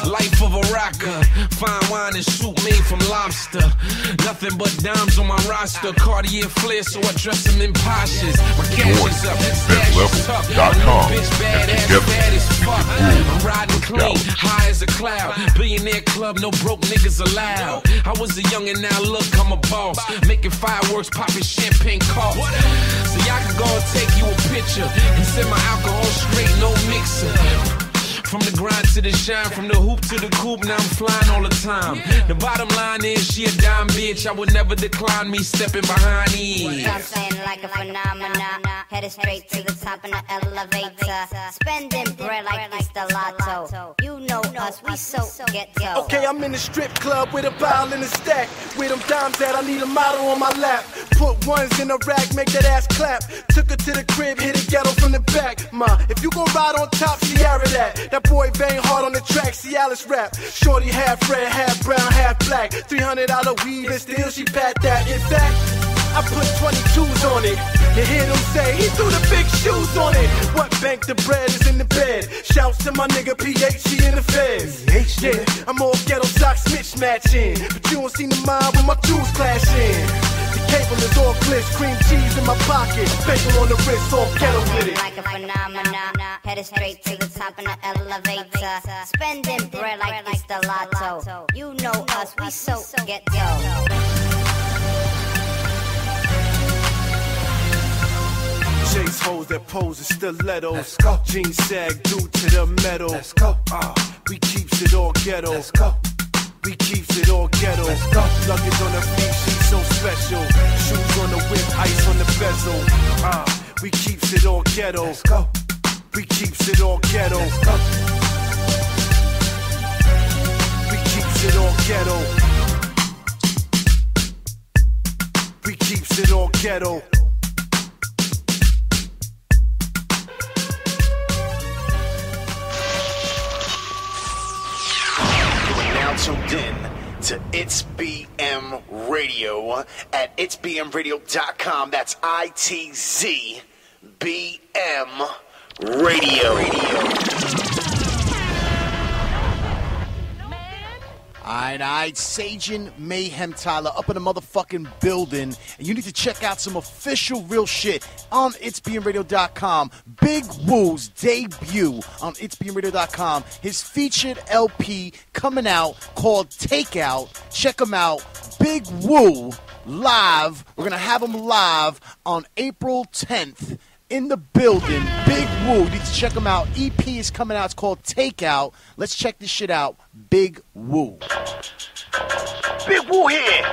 life of a rocker. Fine wine and soup made from lobster. Nothing but dimes on my roster. Cartier flare, so I dress them in Poshas. My cash is up, stash is tough. My new bitch badass, bad as fuck. I'm riding clean, high as a cloud. Billionaire club, no broke niggas allowed. I was a youngin', now look, I'm a boss. Making fireworks, popping champagne corks. So y'all can go and take you a picture and send my alcohol straight, no mixer. From the grind to the shine, from the hoop to the coop, now I'm flying all the time. The bottom line is she a dime bitch, I would never decline me stepping behind it. I'm saying like a phenomenon. Headed straight to the top in the elevator. Spending bread like Mr. Lotto. You know us, we so ghetto. Okay, I'm in the strip club with a pile in a stack. With them dimes that I need a model on my lap. Put ones in a rack, make that ass clap. Took her to the crib, hit a ghetto from the back. Ma, if you gon' ride on top, Sierra that. That boy bang hard on the track, Cialis rap. Shorty half red, half brown, half black. $300 weed and still she pat that. In fact, I put 22s on it. You hear them say, he threw the big shoes on it. What bank the bread is in the bed? Shouts to my nigga PH, he in the feds. Yeah, I'm all ghetto socks mismatching. But you don't see the mind when my tools clashing. The cable is all glitz, cream cheese in my pocket. Bagel on the wrist, all ghetto with it. Like a phenomenon. Headed straight to the top in the elevator. Spending bread like Mr. Lotto. You know us, we so ghetto. Chase hoes that pose as stilettos. Let's go. Jeans sag due to the metal. Let's go. We keeps it all ghetto. Let's go. We keeps it all ghetto. Let's go. Luggage on the feet, she's so special. Shoes on the whip, ice on the bezel. We keeps it all ghetto. Let's go. We keeps it all ghetto. Let's go. We keeps it all ghetto. We keeps it all ghetto. Tuned in to It's BM Radio at itsbmradio.com. That's ITZBM Radio. Alright, Sajin Mayhem Tyler up in the motherfucking building. And you need to check out some official real shit on itsbmradio.com. Big Woo's debut on itsbmradio.com. His featured LP coming out called Takeout. Check him out. Big Woo live. We're going to have him live on April 10th. In the building, Big Woo. You need to check him out. EP is coming out. It's called Takeout. Let's check this shit out. Big Woo. Big Woo here.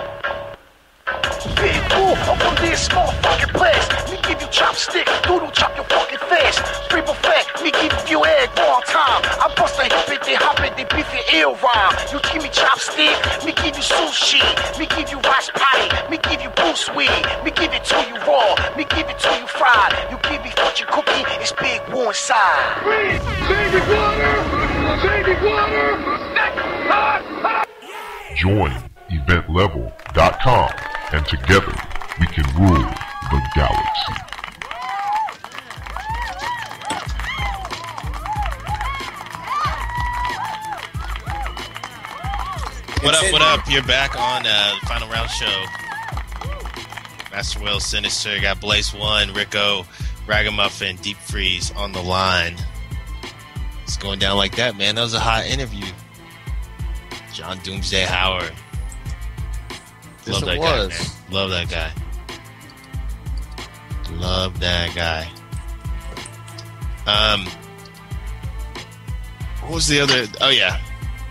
Big Woo, I'm from this small fucking place. Me give you chopstick, doodle chop your fucking face. Free buffet, me give you egg one time. I bust a hip it, they hop it, they beef your ear rhyme. You give me chopstick, me give you sushi. Me give you rice patty, me give you boost weed. Me give it to you raw, me give it to you fried. You give me fortune cookie, it's Big Woo inside. Baby water, baby water. Join eventlevel.com and together we can rule the galaxy. What up? You're back on the Final Round Show. Master Will, Sinister, got Blaze One, Rico, Ragamuffin, Deep Freeze on the line. It's going down like that, man. That was a hot interview. John Doomsday Howard. Yes, Love that was. guy, man. Love that guy. Love that guy. What was the other? Oh yeah.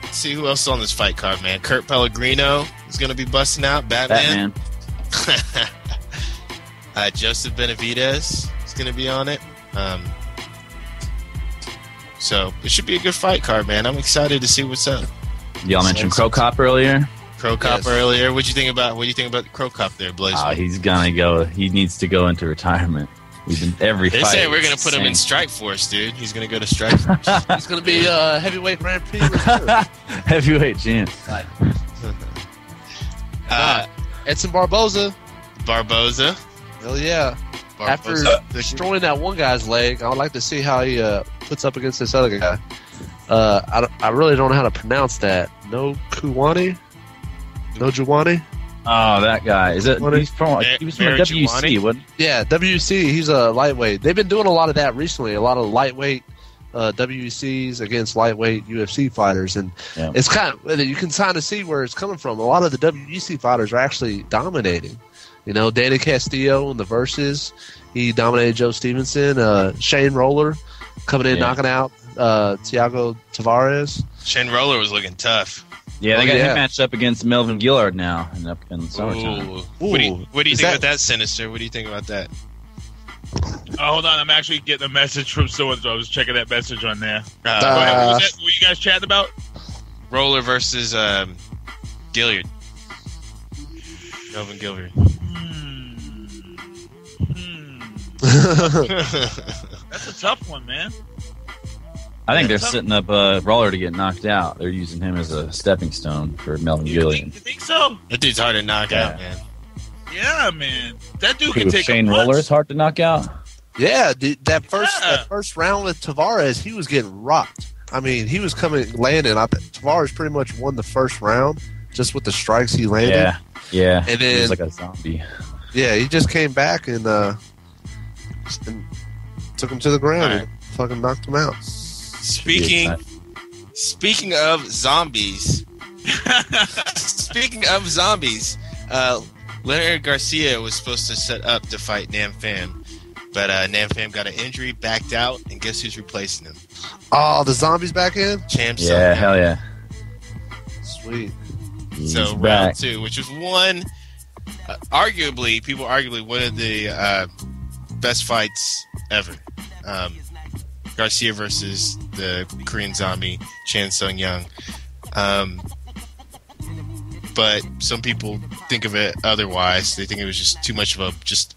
Let's see who else is on this fight card, man. Kurt Pellegrino is going to be busting out. Batman. Joseph Benavidez is going to be on it. So it should be a good fight card, man. I'm excited to see what's up. Y'all mentioned Crow Cop earlier. Earlier. What do you think about Crow Cop there, Blaze? He's gonna go. He needs to go into retirement. They say we're gonna put him in Strike Force, dude. He's gonna go to Strike Force. He's gonna be heavyweight Grand Prix reserve. Heavyweight champ. Edson Barboza. Hell yeah. After destroying that one guy's leg, I would like to see how he puts up against this other guy. I really don't know how to pronounce that. Nojuwani? Oh, that guy. He was from WC, wasn't he? Yeah, WC. He's a lightweight. They've been doing a lot of that recently. A lot of lightweight WCs against lightweight UFC fighters, and it's kind of, you can kind of see where it's coming from. A lot of the WC fighters are actually dominating. You know, Danny Castillo in the Versus, he dominated Joe Stevenson. Shane Roller coming in, knocking out Thiago Tavares. Shane Roller was looking tough. Yeah, they got him matched up against Melvin Gillard now in the summertime. What do you think about that, Sinister? What do you think about that? Hold on, I'm actually getting a message from so-and-so. I was checking that message on there. What were you guys chatting about? Roller versus Gilliard. Melvin Gilliard. That's a tough one, man. I think they're setting up Roller to get knocked out. They're using him as a stepping stone for Melvin Gilliard. You think so? That dude's hard to knock out, man. Yeah, man. That dude can take Shane a punch. Roller is hard to knock out. Yeah, that first round with Tavares, he was getting rocked. I mean, he was landing. Tavares pretty much won the first round just with the strikes he landed. Yeah. And then he was like a zombie. Yeah, he just came back and took him to the ground and fucking knocked him out. Speaking of zombies, Leonard Garcia was supposed to set up to fight Nam Pham, but Nam Pham got an injury, backed out, and guess who's replacing him? Oh, the zombies back in? Champ. Yeah, hell yeah. Sweet. So round 2, which was arguably one of the best fights ever. Garcia versus the Korean zombie Chan Sung Young. But some people think of it otherwise. They think it was just too much of a just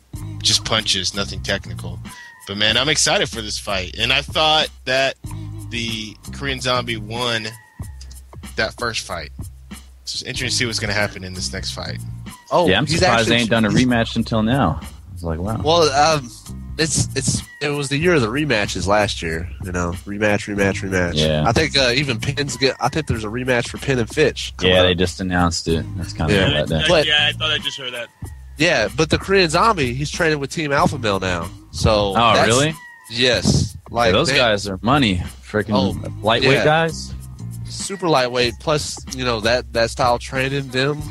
punches, nothing technical. But man, I'm excited for this fight. And I thought that the Korean zombie won that first fight. So it's interesting to see what's going to happen in this next fight. Oh, yeah, I'm surprised they ain't done a rematch until now. I was like, wow. Well, it was the year of the rematches last year. You know, rematch. Yeah. I think even Pins I think there's a rematch for Pin and Fitch. Yeah, they just announced it. That's kind of a letdown. I thought I just heard that. Yeah, but the Korean zombie, he's training with Team Alpha Male now. So. Oh, really? Yes. Like those guys are money. Freaking lightweight guys. Super lightweight. Plus, you know that style training them.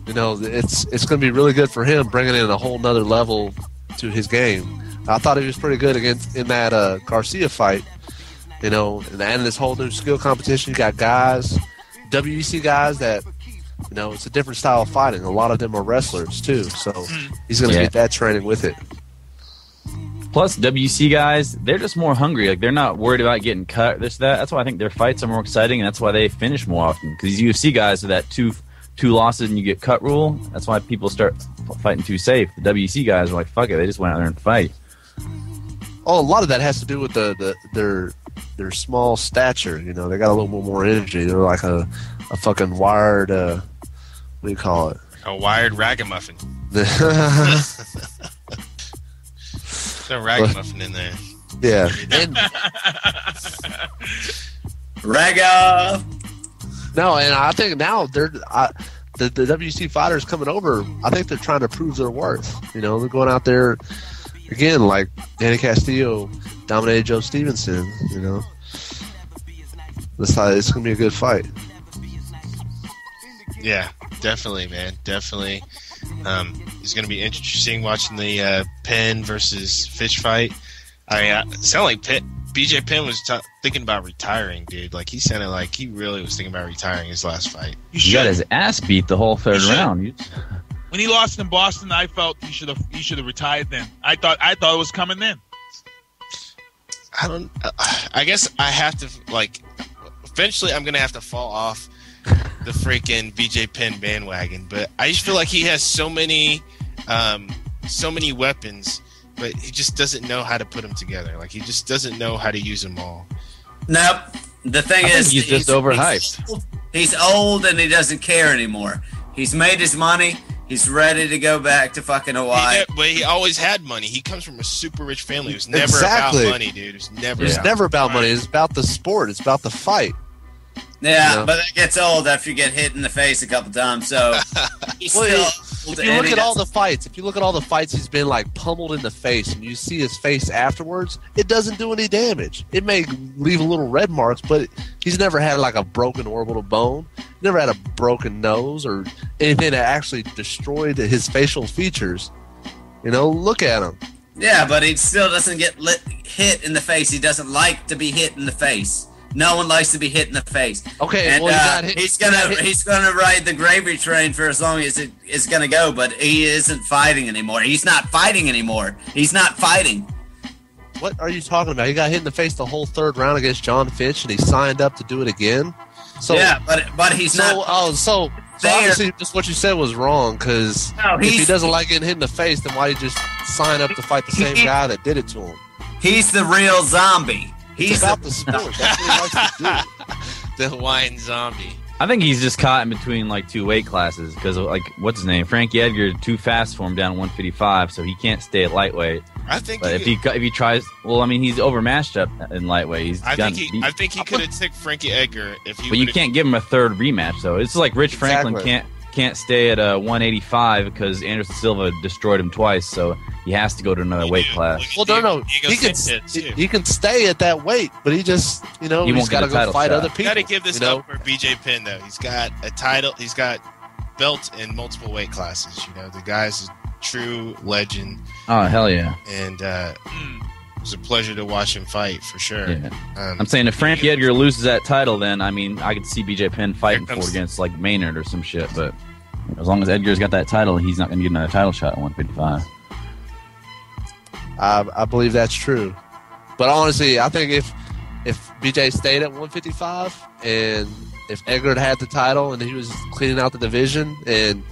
You know, it's going to be really good for him, bringing in a whole nother level to his game. I thought he was pretty good in that Garcia fight. You know, and this whole new skill competition. You got guys, WEC guys that, you know, it's a different style of fighting. A lot of them are wrestlers too, so he's going to get that training with it. Plus, WC guys, they're just more hungry. Like, they're not worried about getting cut, this, that. That's why I think their fights are more exciting, and that's why they finish more often. Because these UFC guys are that two losses and you get cut rule. That's why people start fighting too safe. The WC guys are like, fuck it, they just went out there and fight. Oh, a lot of that has to do with their small stature. You know, they got a little bit more energy. They're like a fucking wired. What do you call it? A wired ragamuffin. No ragamuffin in there. Yeah. Raga. No, and I think now the WC fighters coming over. I think they're trying to prove their worth. You know, they're going out there again, like Danny Castillo dominated Joe Stevenson. You know, it's going to be a good fight. Yeah, definitely, man. Definitely. It's going to be interesting watching the Penn versus Fitch fight. I mean, it sounded like BJ Penn was thinking about retiring, dude. Like, he sounded like he really was thinking about retiring his last fight. He got his ass beat the whole third round. When he lost in Boston, I felt he should have retired then. I thought it was coming then. I guess I have to eventually I'm gonna have to fall off the freaking BJ Penn bandwagon, but I just feel like he has so many weapons, but he just doesn't know how to put them together. Like he just doesn't know how to use them all. Nope. The thing is, he's just overhyped. He's old and he doesn't care anymore. He's made his money. He's ready to go back to fucking Hawaii. But he always had money. He comes from a super rich family. It was never Exactly. about money, dude. It was never about money. It's about the sport. It's about the fight. Yeah, You know? but it gets old after you get hit in the face a couple times. So he's Well, still. if you look at all the fights, he's been like pummeled in the face, and you see his face afterwards, it doesn't do any damage. It may leave a little red marks, but he's never had like a broken orbital bone. He never had a broken nose or anything that actually destroyed his facial features. You know, look at him. Yeah, but he still doesn't get hit in the face. He doesn't like to be hit in the face. No one likes to be hit in the face. Okay, and well, he got hit. he's gonna ride the gravy train for as long as it's gonna go. But he isn't fighting anymore. He's not fighting anymore. He's not fighting. What are you talking about? He got hit in the face the whole third round against John Fitch, and he signed up to do it again. So yeah, but he's not. So obviously, just what you said was wrong. Because if he doesn't like getting hit in the face, then why did he just sign up to fight the same guy that did it to him? He's the real zombie. He's about the sport. That's what he likes to do. The Hawaiian zombie. I think he's just caught in between like two weight classes because like what's his name, Frankie Edgar, too fast for him down at 155, so he can't stay at lightweight. I think, but if he tries, well, I mean, he's overmatched up in lightweight. I think he could have took Frankie Edgar if he. But you can't give him a third rematch though. It's like Rich Franklin can't stay at 185 because Anderson Silva destroyed him twice, so he has to go to another weight class. Well, no, he can stay at that weight, but he just he's got to go fight other people. Got to give this up for BJ Penn though. He's got a title. He's got belts in multiple weight classes. You know, the guy's a true legend. Oh hell yeah! And it was a pleasure to watch him fight for sure. Yeah. I'm saying if Frankie Edgar loses that title, then I mean I could see BJ Penn fighting for it against like Maynard or some shit. But as long as Edgar's got that title, he's not going to get another title shot at 155. I believe that's true. But honestly, I think if BJ stayed at 155 and if Edgar had the title and he was cleaning out the division and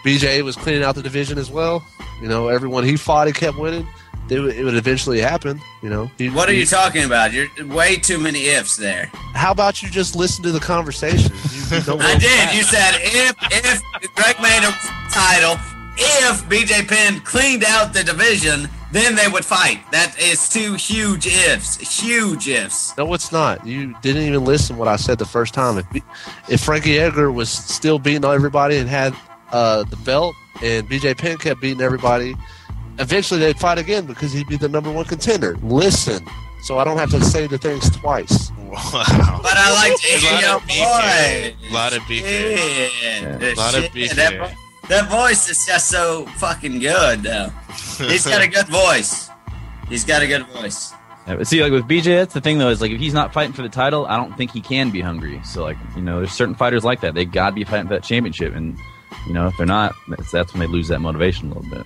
BJ was cleaning out the division as well, everyone he fought, he kept winning, it would eventually happen, What are you talking about? You're way too many ifs there. How about you just listen to the conversation? I did. You said if Greg made a title, if BJ Penn cleaned out the division, then they would fight. That is two huge ifs. Huge ifs. No, it's not. You didn't even listen to what I said the first time. If Frankie Edgar was still beating everybody and had the belt, and BJ Penn kept beating everybody, eventually they'd fight again because he'd be the number one contender. Listen, so I don't have to say the things twice. Wow. But I like to hear your voice. A lot of beef. A lot of beef. That voice is just so fucking good, though. He's got a good voice. Yeah, but see, like with BJ, that's the thing though, is like if he's not fighting for the title, I don't think he can be hungry. So like, there's certain fighters like that. They gotta be fighting for that championship, and if they're not, that's when they lose that motivation a little bit.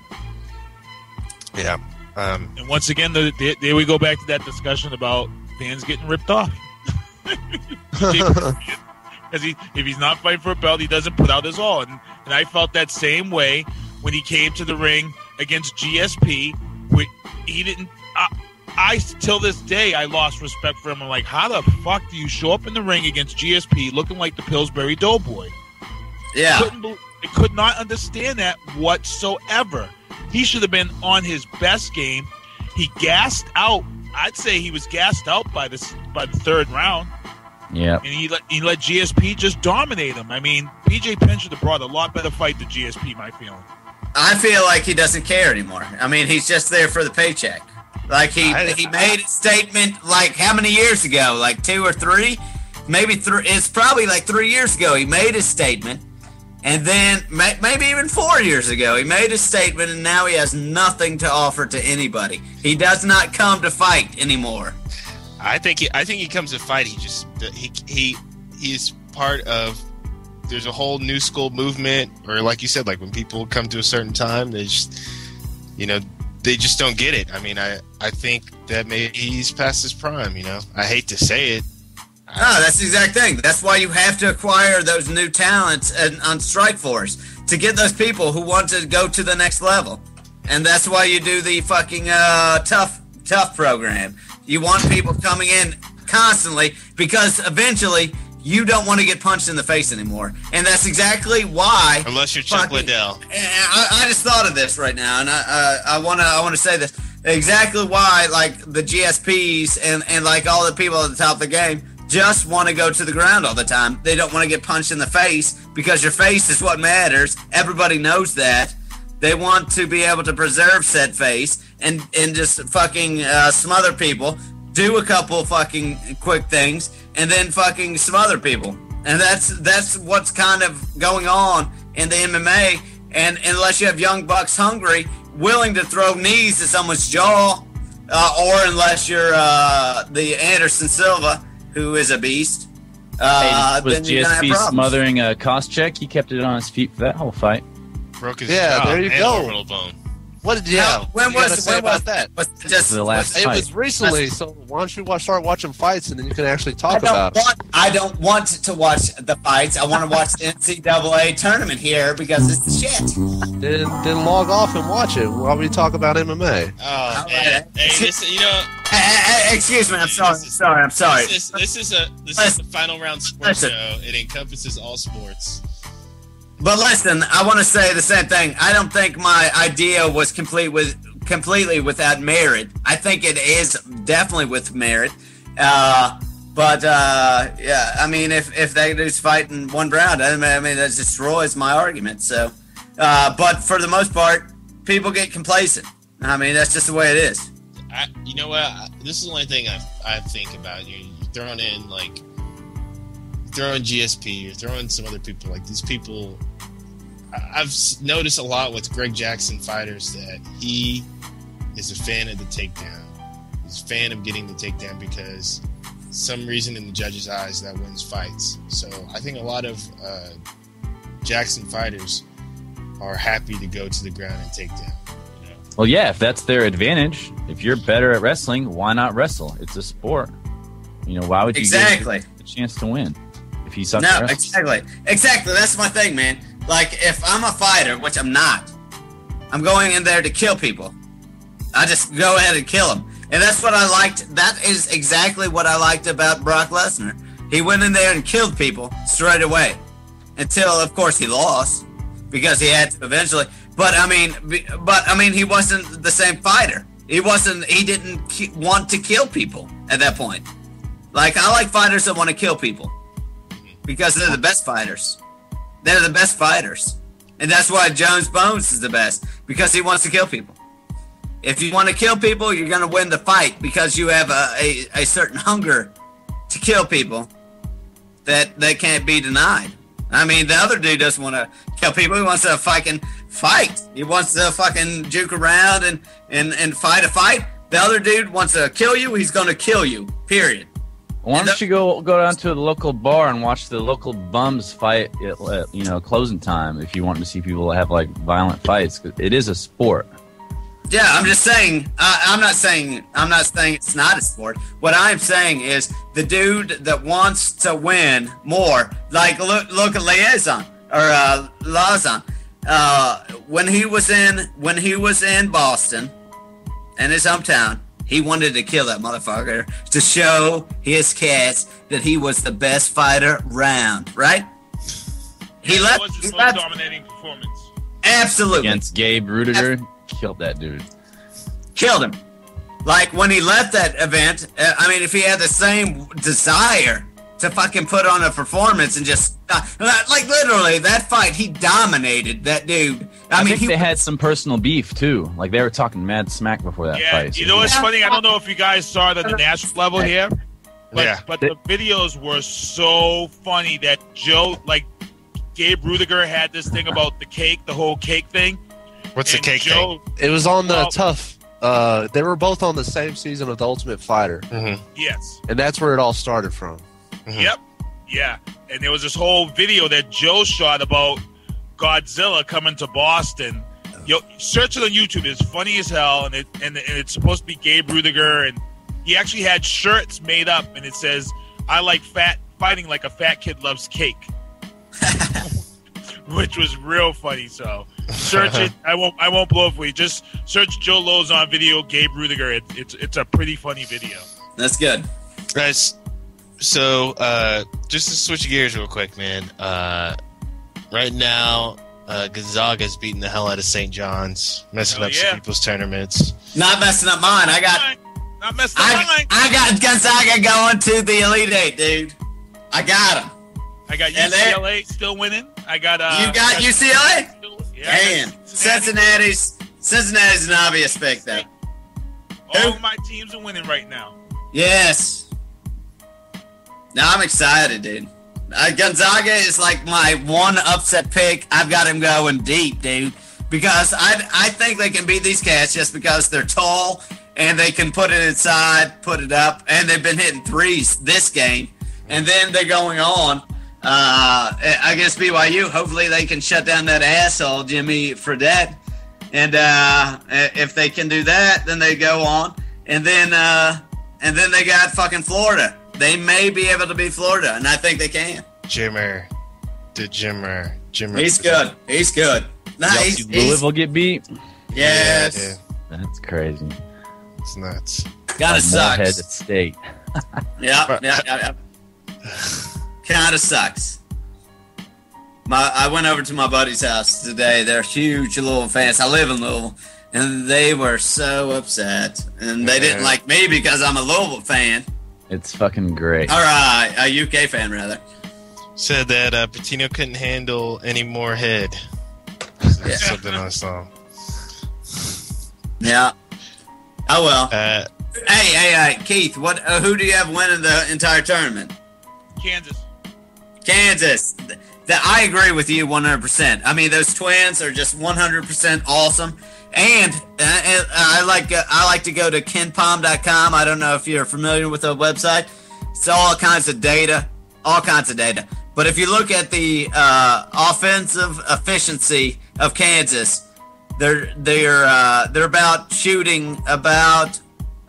Yeah. And once again, there we go back to that discussion about fans getting ripped off. Because if he's not fighting for a belt, he doesn't put out his all. And I felt that same way when he came to the ring against GSP. He didn't. I till this day I lost respect for him. I'm like, how the fuck do you show up in the ring against GSP looking like the Pillsbury Doughboy? Yeah, I could not understand that whatsoever. He should have been on his best game. He gassed out. I'd say he was gassed out by the third round. Yeah, and he let GSP just dominate him. I mean, BJ Penn should have brought a lot better fight to GSP. My feeling. I feel like he doesn't care anymore. I mean, he's just there for the paycheck. Like he made a statement like how many years ago? Like 2 or 3, maybe 3. It's probably like 3 years ago. He made a statement, and then maybe even 4 years ago, he made a statement, and now he has nothing to offer to anybody. He does not come to fight anymore. I think he comes to fight. He's part of there's a whole new school movement, or like you said, like when people come to a certain time, they just, they just don't get it. I mean, I think that maybe he's past his prime. I hate to say it. No, that's the exact thing. That's why you have to acquire those new talents on Strike Force to get those people who want to go to the next level. And that's why you do the fucking tough program. You want people coming in constantly because eventually you don't want to get punched in the face anymore. And that's exactly why. Unless you're Chuck Liddell. I just thought of this right now, and I want to say this. Exactly why, like, the GSPs and like all the people at the top of the game just want to go to the ground all the time. They don't want to get punched in the face because your face is what matters. Everybody knows that. They want to be able to preserve said face and just fucking smother people, do a couple fucking quick things, and then fucking smother people. And that's what's kind of going on in the MMA. And unless you have young bucks hungry, willing to throw knees to someone's jaw, or unless you're the Anderson Silva, who is a beast, was then you're gonna have GSP problems. smothering a Koscheck? He kept it on his feet for that whole fight. Broke his Yeah, jaw there you and go. orbital bone. What did you have? When You gotta was say when about was that? was it just The last It fight. was recently, so why don't you start watching fights and then you can actually I talk don't about it. I don't want to watch the fights. I want to watch the NCAA tournament here because it's the shit. Then log off and watch it while we talk about MMA. Oh, hey, this, Excuse me. I'm sorry. This is the final round sports show. It encompasses all sports. But listen, I want to say the same thing. I don't think my idea was completely without merit. I think it is definitely with merit. Yeah, I mean, if that dude's fighting one round, I mean that destroys my argument. So, but for the most part, people get complacent. I mean, that's just the way it is. You know what? This is the only thing I think about. You're throwing in GSP, you're throwing some other people. Like these people, I've noticed a lot with Greg Jackson fighters that he is a fan of the takedown. He's a fan of getting the takedown because some reason in the judge's eyes that wins fights. So I think a lot of Jackson fighters are happy to go to the ground and take down. Well, yeah, if that's their advantage, if you're better at wrestling, why not wrestle? It's a sport. Why would you give a chance to win if he sucks at wrestling? Exactly. That's my thing, man. Like, if I'm a fighter, which I'm not, I'm going in there to kill people. I just go ahead and kill them. And that's what I liked. That is exactly what I liked about Brock Lesnar. He went in there and killed people straight away. Until, of course, he lost. Because he had to eventually. But I mean, he wasn't the same fighter. He didn't want to kill people at that point. Like, I like fighters that want to kill people. Because they're the best fighters. They're the best fighters. And that's why Jones Bones is the best. Because he wants to kill people. If you want to kill people, you're going to win the fight. Because you have a certain hunger to kill people that can't be denied. I mean, the other dude doesn't want to kill people. He wants to fucking fight. He wants to fucking juke around and fight a fight. The other dude wants to kill you. He's going to kill you, period. Why don't you go down to the local bar and watch the local bums fight at closing time if you want to see people have like violent fights? 'Cause it is a sport. Yeah, I'm just saying. I'm not saying it's not a sport. What I'm saying is the dude that wants to win more, like look at Liaison or Lawson. When he was in Boston, in his hometown, he wanted to kill that motherfucker to show his cats that he was the best fighter round, right? He left. That was his most dominating performance. Absolutely. Against Gabe Rudiger, killed that dude. Killed him. Like, when he left that event, I mean, if he had the same desire to fucking put on a performance and just, like, literally, that fight, he dominated that dude. I think they had some personal beef, too. Like, they were talking mad smack before that fight. You know what's funny? I don't know if you guys saw it at the national level here, but the videos were so funny that Gabe Rudiger had this thing about the whole cake thing. What's the cake thing? It was on the tough. They were both on the same season of The Ultimate Fighter. Yes. And that's where it all started from. Yep. Yeah, and there was this whole video that Joe shot about Godzilla coming to Boston. Yo, search it on YouTube. It's funny as hell, and it's supposed to be Gabe Rudiger, and he actually had shirts made up, and it says, "I like fighting like a fat kid loves cake," which was real funny. So search it. I won't blow it for you. Just search Joe Lozon video, Gabe Rudiger. It's a pretty funny video. That's good, guys. So just to switch gears real quick, man. Right now, Gonzaga's beating the hell out of St. John's, messing up some people's tournaments. Not messing up mine. I got Gonzaga going to the Elite Eight, dude. I got them. I got UCLA still winning. I got you got UCLA? Yeah. Man, Cincinnati's an obvious pick, though. All of my teams are winning right now. Yes. Now I'm excited, dude. Gonzaga is like my one upset pick. I've got him going deep, dude, because I think they can beat these cats just because they're tall and they can put it inside, put it up, and they've been hitting threes this game. And then they're going on against BYU. Hopefully they can shut down that asshole, Jimmy Fredette. And if they can do that, then they go on. And then they got fucking Florida. They may be able to beat Florida, and I think they can. Jimmer. He's good. He's good. Nice. Louisville get beat? Yes. Yeah, that's crazy. It's nuts. Kinda sucks. Morehead at State. Yeah. Kinda sucks. I went over to my buddy's house today. They're huge Louisville fans. I live in Louisville. And they were so upset. And they didn't like me because I'm a Louisville fan. It's fucking great. All right. A UK fan, rather. Said that Patino couldn't handle any more head. That's something I saw. Yeah. Oh, well. Hey, Keith, who do you have winning the entire tournament? Kansas. I agree with you 100%. I mean, those twins are just 100% awesome. And I like to go to kenpom.com. I don't know if you're familiar with the website. It's all kinds of data. But if you look at the offensive efficiency of Kansas, they're about shooting about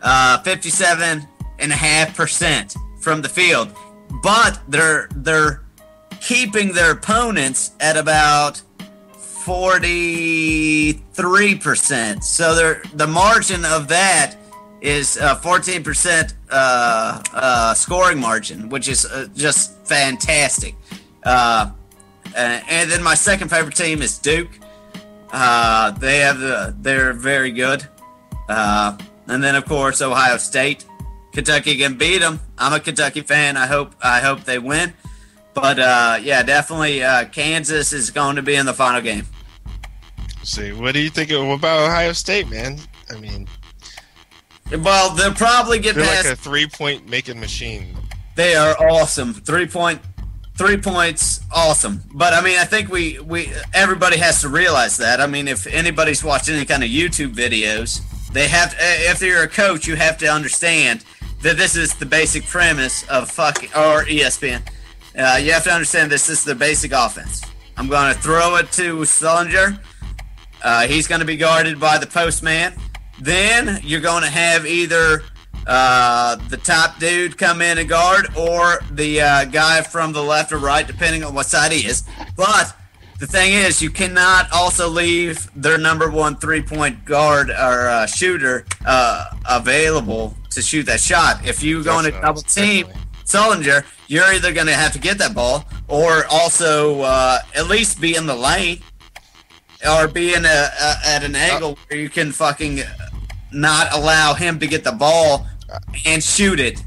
57.5% from the field, but they're keeping their opponents at about 43%. So the margin of that is 14% scoring margin, which is just fantastic. And then my second favorite team is Duke. They're very good. And then of course Ohio State. Kentucky can beat them. I'm a Kentucky fan. I hope they win. But definitely Kansas is going to be in the final game. See, what do you think about Ohio State, man? I mean, well, they'll probably get they're past. Like a 3-point making machine. They are awesome. 3 points, awesome. But I mean, I think everybody has to realize that. I mean, if anybody's watching any kind of YouTube videos, they have to, if you're a coach, you have to understand that this is the basic premise of or ESPN. You have to understand this is the basic offense. I'm going to throw it to Sullinger. He's going to be guarded by the postman. Then you're going to have either the top dude come in and guard or the guy from the left or right, depending on what side he is. But the thing is, you cannot also leave their number one 3-point guard or shooter available to shoot that shot. If you're going to double team Sullinger, you're either going to have to get that ball or also at least be in the lane or be in at an angle where you can fucking not allow him to get the ball and shoot it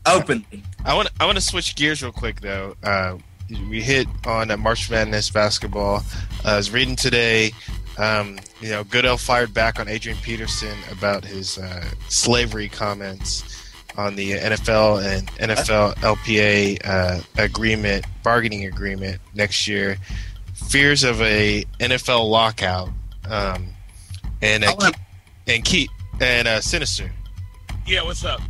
openly. I want to switch gears real quick though. We hit on March Madness basketball. I was reading today. Goodell fired back on Adrian Peterson about his slavery comments on the NFL and NFL LPA bargaining agreement next year. Fears of a NFL lockout, and Sinister. Yeah, what's up?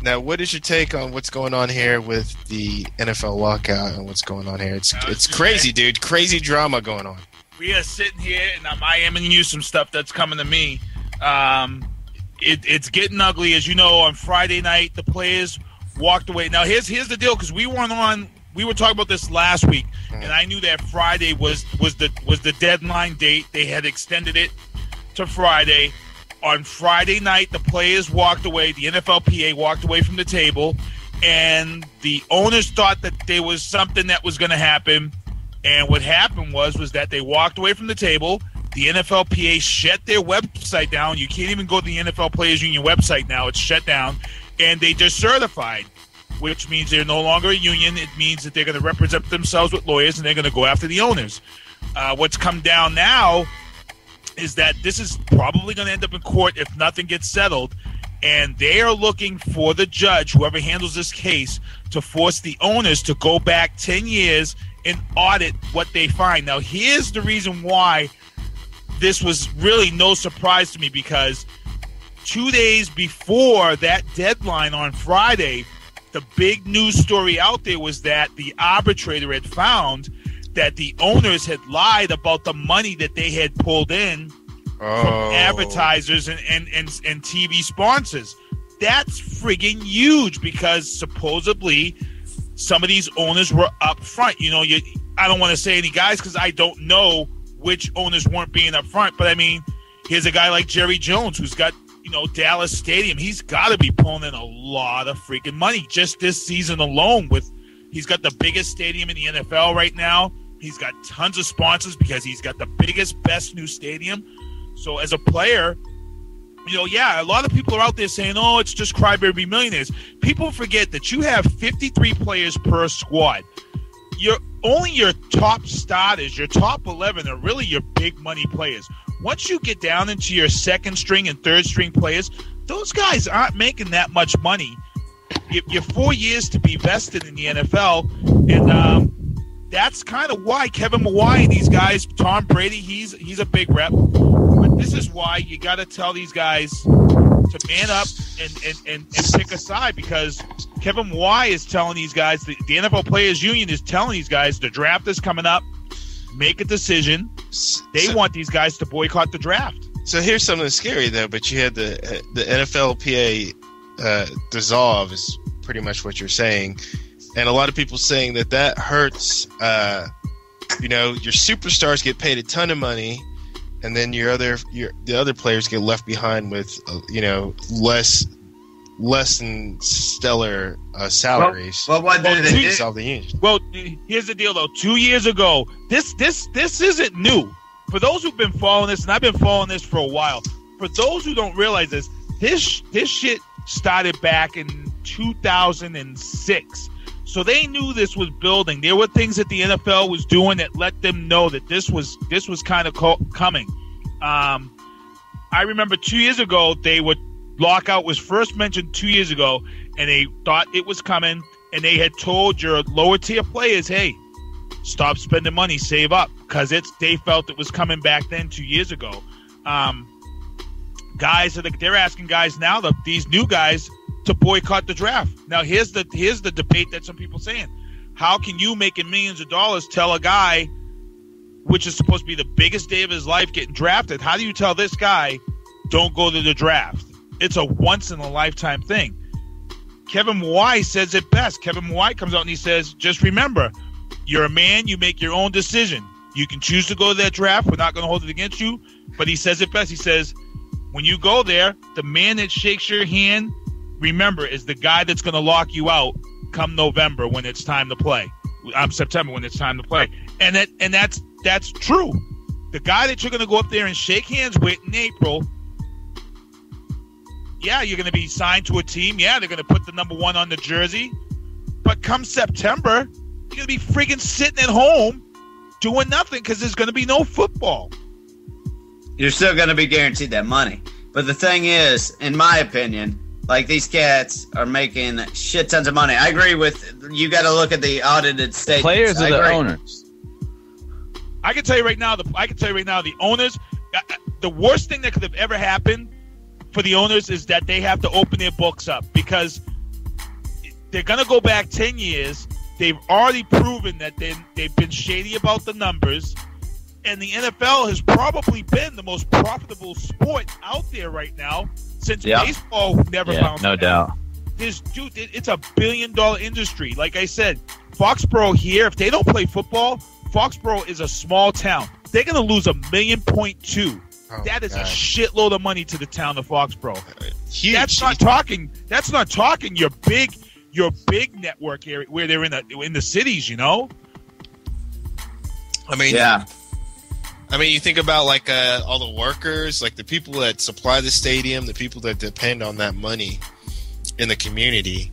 Now, what is your take on what's going on here with the NFL lockout and what's going on here? It's crazy, dude. Crazy drama going on. We are sitting here, and I'm IMing you some stuff that's coming to me. It's getting ugly. As you know, on Friday night, the players walked away. Now, here's the deal, because we were talking about this last week, and I knew that Friday was the deadline date. They had extended it to Friday. On Friday night, the players walked away. The NFLPA walked away from the table, and the owners thought that there was something that was going to happen. And what happened was that they walked away from the table. The NFLPA shut their website down. You can't even go to the NFL Players Union website now. It's shut down. And they just certified, which means they're no longer a union. It means that they're going to represent themselves with lawyers, and they're going to go after the owners. What's come down now is that this is probably going to end up in court if nothing gets settled, and they are looking for the judge, whoever handles this case, to force the owners to go back 10 years and audit what they find. Now, here's the reason why this was really no surprise to me, because 2 days before that deadline on Friday, the big news story out there was that the arbitrator had found that the owners had lied about the money that they had pulled in from advertisers and TV sponsors. That's friggin' huge, because supposedly some of these owners were up front. You know, I don't want to say any guys because I don't know which owners weren't being up front. But, I mean, here's a guy like Jerry Jones who's got, Dallas Stadium. He's got to be pulling in a lot of freaking money just this season alone. He's got the biggest stadium in the NFL right now. He's got tons of sponsors because he's got the biggest, best new stadium. So as a player, a lot of people are out there saying, oh, it's just crybaby millionaires. People forget that you have 53 players per squad. Only your top starters, your top 11 are really your big money players. Once you get down into your second string and third string players, those guys aren't making that much money. You're 4 years to be vested in the NFL, and that's kind of why Kevin Mawae and these guys, Tom Brady, he's a big rep. But this is why you got to tell these guys to man up and pick a side, because Kevin Mawae is telling these guys, the NFL Players Union is telling these guys, the draft is coming up, make a decision. They want these guys to boycott the draft. So here's something scary, though, but you had the NFLPA dissolve is pretty much what you're saying. And a lot of people saying that hurts, your superstars get paid a ton of money, and then the other players get left behind with, less than stellar salaries. Well, what did they do? The union. Well, here's the deal, though. 2 years ago, this isn't new. For those who've been following this, and I've been following this for a while, for those who don't realize this shit started back in 2006. So they knew this was building. There were things that the NFL was doing that let them know that this was kind of coming. I remember 2 years ago, lockout was first mentioned 2 years ago, and they thought it was coming, and they had told your lower tier players, hey, stop spending money, save up, because they felt it was coming back then 2 years ago. They're asking guys now, these new guys, to boycott the draft. Now, here's the debate that some people are saying. How can you, making millions of dollars, tell a guy, which is supposed to be the biggest day of his life, getting drafted, how do you tell this guy, don't go to the draft? It's a once-in-a-lifetime thing. Kevin Mawae says it best. Kevin Mawae comes out and he says, just remember, you're a man, you make your own decision. You can choose to go to that draft. We're not going to hold it against you. But he says it best. He says, when you go there, the man that shakes your hand, remember, is the guy that's going to lock you out come November when it's time to play. September when it's time to play. And that's true. The guy that you're going to go up there and shake hands with in April, yeah, you're going to be signed to a team. Yeah, they're going to put the number 1 on the jersey. But come September, you're going to be freaking sitting at home doing nothing because there's going to be no football. You're still going to be guaranteed that money. But the thing is, in my opinion, like, these cats are making shit tons of money. I agree with you. Got to look at the audited statements. Players are the owners. I can tell you right now. The owners. The worst thing that could have ever happened for the owners is that they have to open their books up because they're going to go back 10 years. They've already proven that they've been shady about the numbers. And the NFL has probably been the most profitable sport out there right now since baseball never bounced back. No doubt. Dude, it's a $1 billion industry. Like I said, Foxborough here, if they don't play football, Foxborough is a small town. They're going to lose $1.2 million. That is a shitload of money to the town of Foxborough. Huge. That's not talking your big network area where they're in the cities, you know? I mean, you think about like all the workers, like the people that supply the stadium, the people that depend on that money in the community,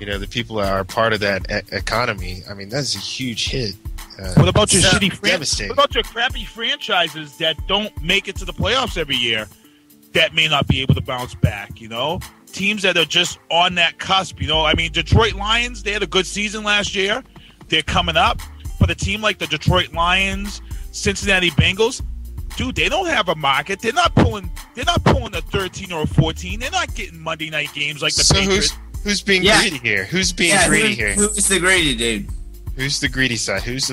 you know, the people that are part of that economy. I mean, that's a huge hit. What about your What about your crappy franchises that don't make it to the playoffs every year that may not be able to bounce back, you know? Teams that are just on that cusp, you know? I mean, Detroit Lions, they had a good season last year. They're coming up. But a team like the Detroit Lions, Cincinnati Bengals, dude, they don't have a market. They're not pulling a 13 or a 14. They're not getting Monday night games like the Patriots. Who's being greedy here? Who's being greedy here? Who's the greedy dude? Who's the greedy side? Who's?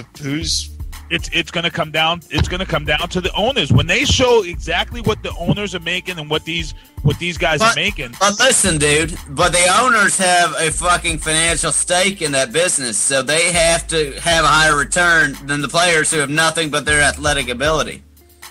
It's going to come down. It's going to come down to the owners when they show exactly what the owners are making and what these guys are making. But listen, dude. But the owners have a fucking financial stake in that business, so they have to have a higher return than the players who have nothing but their athletic ability.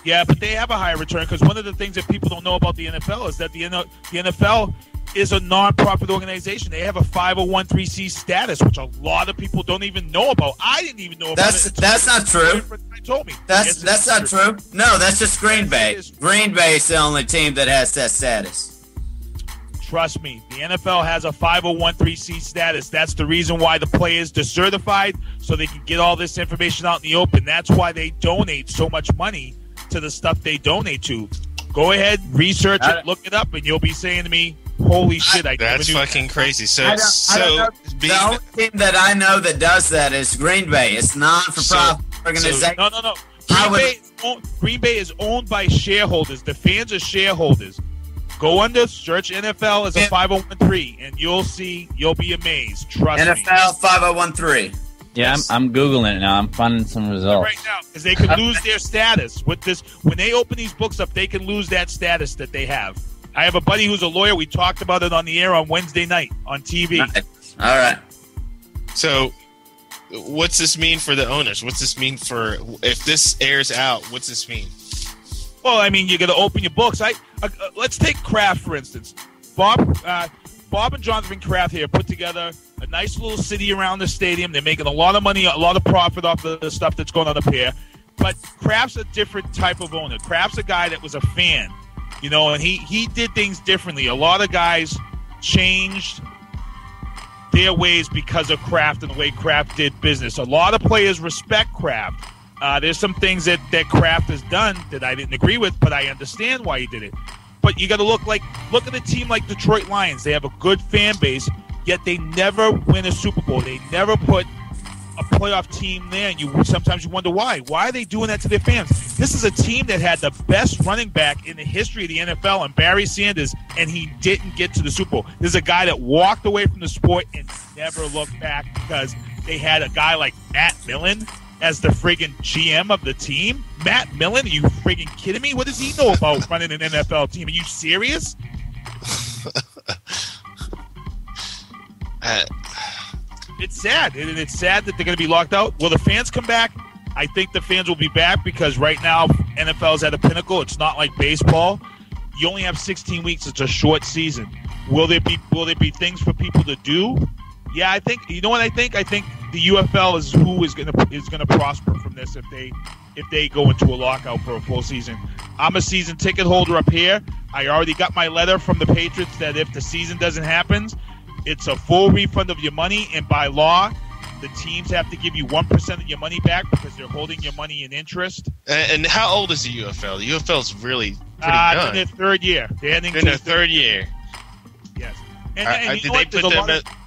Yeah, but they have a higher return because one of the things that people don't know about the NFL is that the NFL is a non-profit organization. They have a 501(c) status, which a lot of people don't even know about. I didn't even know about it. That's not true. Told me. That's not true. No, that's just Green Bay. Green Bay is the only team that has that status. Trust me, the NFL has a 501(c) status. That's the reason why the players are certified, so they can get all this information out in the open. That's why they donate so much money to the stuff they donate to. Go ahead, research it, look it up, and you'll be saying to me, holy shit, that's fucking crazy. The only team that I know that does that is Green Bay. It's non-for-profit organization. No. Green Bay is owned by shareholders. The fans are shareholders. Go under, search NFL as a 501(c), and you'll be amazed. Trust me. NFL 501(c). Yeah, I'm Googling it now. I'm finding some results. Right now, because they could lose their status with this. When they open these books up, they can lose that status that they have. I have a buddy who's a lawyer. We talked about it on the air on Wednesday night on TV. Nice. All right. So, what's this mean for the owners? What's this mean for if this airs out? What's this mean? Well, I mean, you're going to open your books. Let's take Kraft, for instance. Bob and Jonathan Kraft here put together a nice little city around the stadium. They're making a lot of money, a lot of profit off the stuff that's going on up here. But Kraft's a different type of owner. Kraft's a guy that was a fan, you know, and he did things differently. A lot of guys changed their ways because of Kraft and the way Kraft did business. A lot of players respect Kraft. There's some things that Kraft has done that I didn't agree with, but I understand why he did it. But you got to look at a team like Detroit Lions. They have a good fan base, yet they never win a Super Bowl. They never put a playoff team there, and sometimes you wonder why. Why are they doing that to their fans? This is a team that had the best running back in the history of the NFL, and Barry Sanders, and he didn't get to the Super Bowl. This is a guy that walked away from the sport and never looked back because they had a guy like Matt Millen as the friggin' GM of the team. Matt Millen, are you friggin' kidding me? What does he know about running an NFL team? Are you serious? It's sad. It's sad that they're going to be locked out. Will the fans come back? I think the fans will be back because right now NFL is at a pinnacle. It's not like baseball. You only have 16 weeks. It's a short season. Will there be things for people to do? Yeah, I think. You know what I think? I think the UFL is who is going to prosper from this if they go into a lockout for a full season. I'm a season ticket holder up here. I already got my letter from the Patriots that if the season doesn't happen, it's a full refund of your money, and by law, the teams have to give you 1% of your money back because they're holding your money in interest. And how old is the UFL? The UFL is really pretty young. In their third year. They're in their third year. Yes. Did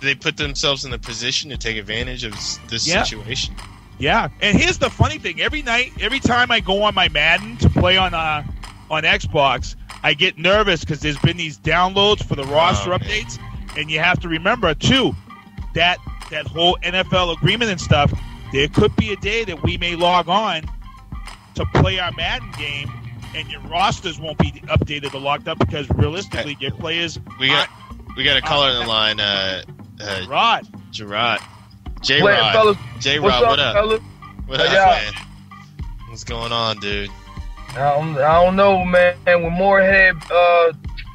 they put themselves in the position to take advantage of this situation? Yeah. And here's the funny thing. Every time I go on my Madden to play on Xbox, I get nervous because there's been these downloads for the roster updates, and you have to remember too that whole NFL agreement and stuff. There could be a day that we may log on to play our Madden game, and your rosters won't be updated or locked up because realistically, your players. We got a caller in the line. Rod. Gerard. J-Rod. J-Rod, what up? Fellas? What up, man? What's going on, dude? I don't know, man. With Moorhead,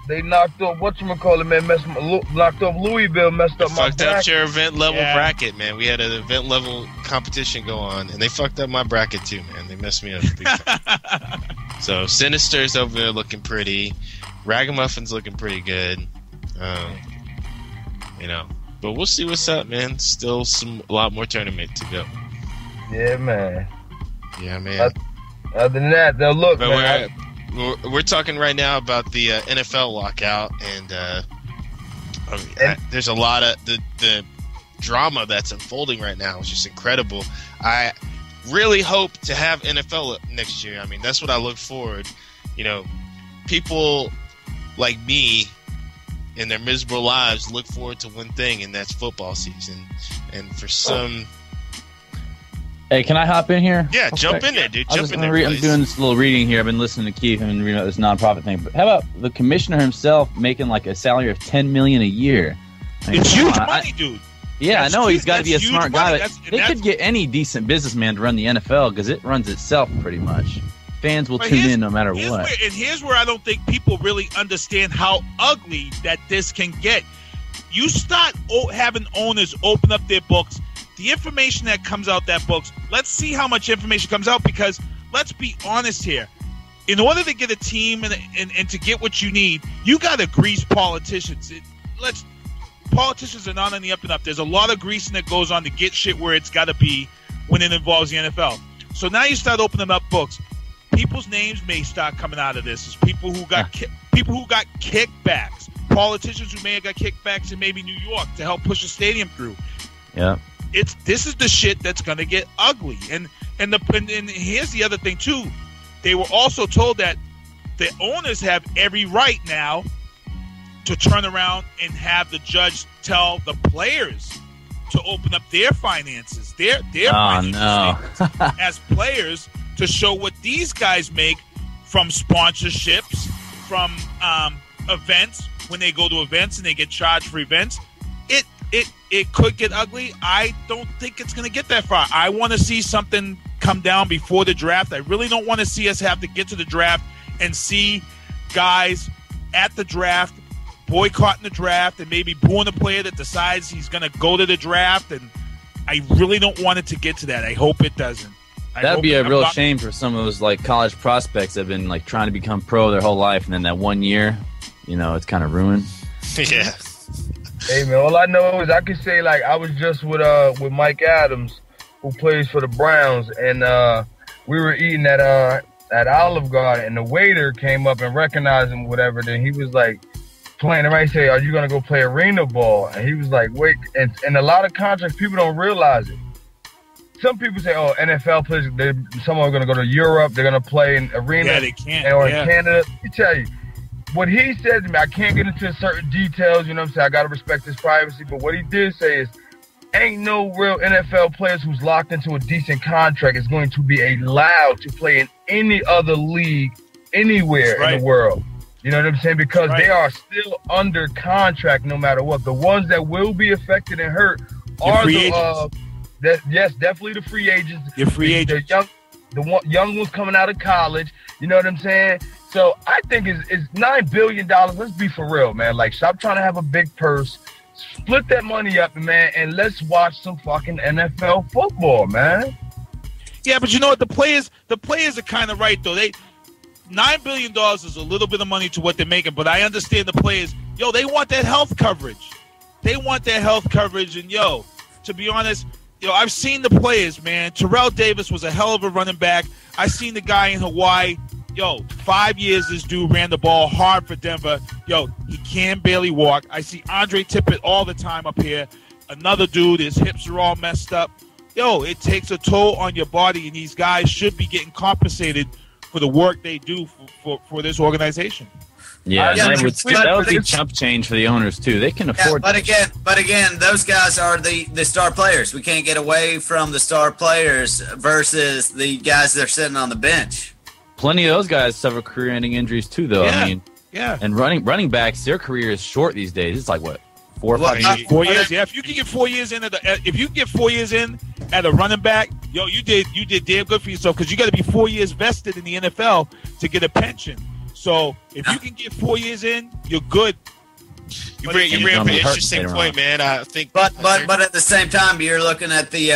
they knocked up whatchamacallit, man. Knocked up Louisville, messed up my fucked bracket. up your event level bracket, man. We had an event level competition go on, and they fucked up my bracket too, man. They messed me up big time. So Sinister's over there looking pretty. Ragamuffin's looking pretty good. But we'll see what's up, man. Still a lot more tournament to go. Yeah, man. Yeah, man. Other than that, though, look, but man. We're talking right now about the NFL lockout, and there's a lot of the drama that's unfolding right now. It's just incredible. I really hope to have NFL next year. I mean, that's what I look forward. People like me in their miserable lives look forward to one thing, and that's football season. And for some... Hey, can I hop in here? Yeah, jump in there, dude. Jump in there, I'm doing this little reading here. I've been listening to Keith and reading about this nonprofit thing. But how about the commissioner himself making like a salary of $10 million a year? It's huge money, dude. Yeah, That's I know huge- he's got to be a that's huge smart money. guy. That's- But they could get any decent businessman to run the NFL because it runs itself pretty much. Fans will But tune here's- in no matter here's what. Here's where I don't think people really understand how ugly that this can get. You start having owners open up their books. The information that comes out that books, let's see how much information comes out, because let's be honest here. In order to get a team and to get what you need, you got to grease politicians. Politicians are not on the up and up. There's a lot of greasing that goes on to get shit where it's got to be when it involves the NFL. So now you start opening up books. People's names may start coming out of this. As people who got kickbacks, politicians who may have got kickbacks in maybe New York to help push a stadium through. Yeah. This is the shit that's going to get ugly. And here's the other thing too. They were also told that the owners have every right now to turn around and have the judge tell the players to open up their finances, their financial statements as players, to show what these guys make from sponsorships, from events, when they go to events and they get charged for events. It could get ugly. I don't think it's going to get that far. I want to see something come down before the draft. I really don't want to see us have to get to the draft and see guys at the draft boycotting the draft and maybe booing a player that decides he's going to go to the draft. And I really don't want it to get to that. I hope it doesn't. That'd be a real shame for some of those like college prospects that have been like trying to become pro their whole life, and then that 1 year, it's kind of ruined. Yeah. Hey man, all I know is I can say like I was just with Mike Adams, who plays for the Browns, and we were eating at Olive Garden, and the waiter came up and recognized him, whatever. Then he was like playing around. He said, "Are you gonna go play arena ball?" And he was like, "Wait." And a lot of contracts, people don't realize it. Some people say, "Oh, NFL players, some are gonna go to Europe. They're gonna play in arena, Yeah, they can't. or Yeah. in Canada." Let me tell you. What he said to me, I can't get into certain details, you know what I'm saying? I got to respect his privacy, but what he did say is, ain't no real NFL players who's locked into a decent contract is going to be allowed to play in any other league anywhere in the world. You know what I'm saying? Because they are still under contract no matter what. The ones that will be affected and hurt are definitely the free agents. Your free agents. The young ones coming out of college. You know what I'm saying? So I think it's $9 billion. Let's be for real, man. Like, stop trying to have a big purse. Split that money up, man, and let's watch some fucking NFL football, man. Yeah, but you know what? The players are kind of right, though. $9 billion is a little bit of money to what they're making, but I understand the players. They want that health coverage. They want that health coverage, and to be honest, I've seen the players, man. Terrell Davis was a hell of a running back. I seen the guy in Hawaii. 5 years this dude ran the ball hard for Denver. He can barely walk. I see Andre Tippett all the time up here. Another dude, his hips are all messed up. It takes a toll on your body, and these guys should be getting compensated for the work they do for this organization. Yeah, that would be chump change for the owners too. They can afford. But again, those guys are the star players. We can't get away from the star players versus the guys that are sitting on the bench. Plenty of those guys suffer career-ending injuries too, though. Yeah. I mean, Yeah. And running backs, their career is short these days. It's like what, 4 or 5 years? 4 years. Yeah, if you can get 4 years in at a running back, yo, you did damn good for yourself because you got to be 4 years vested in the NFL to get a pension. So if you can get 4 years in, you're good. You bring up an interesting point, man. I think, but at the same time, you're looking at the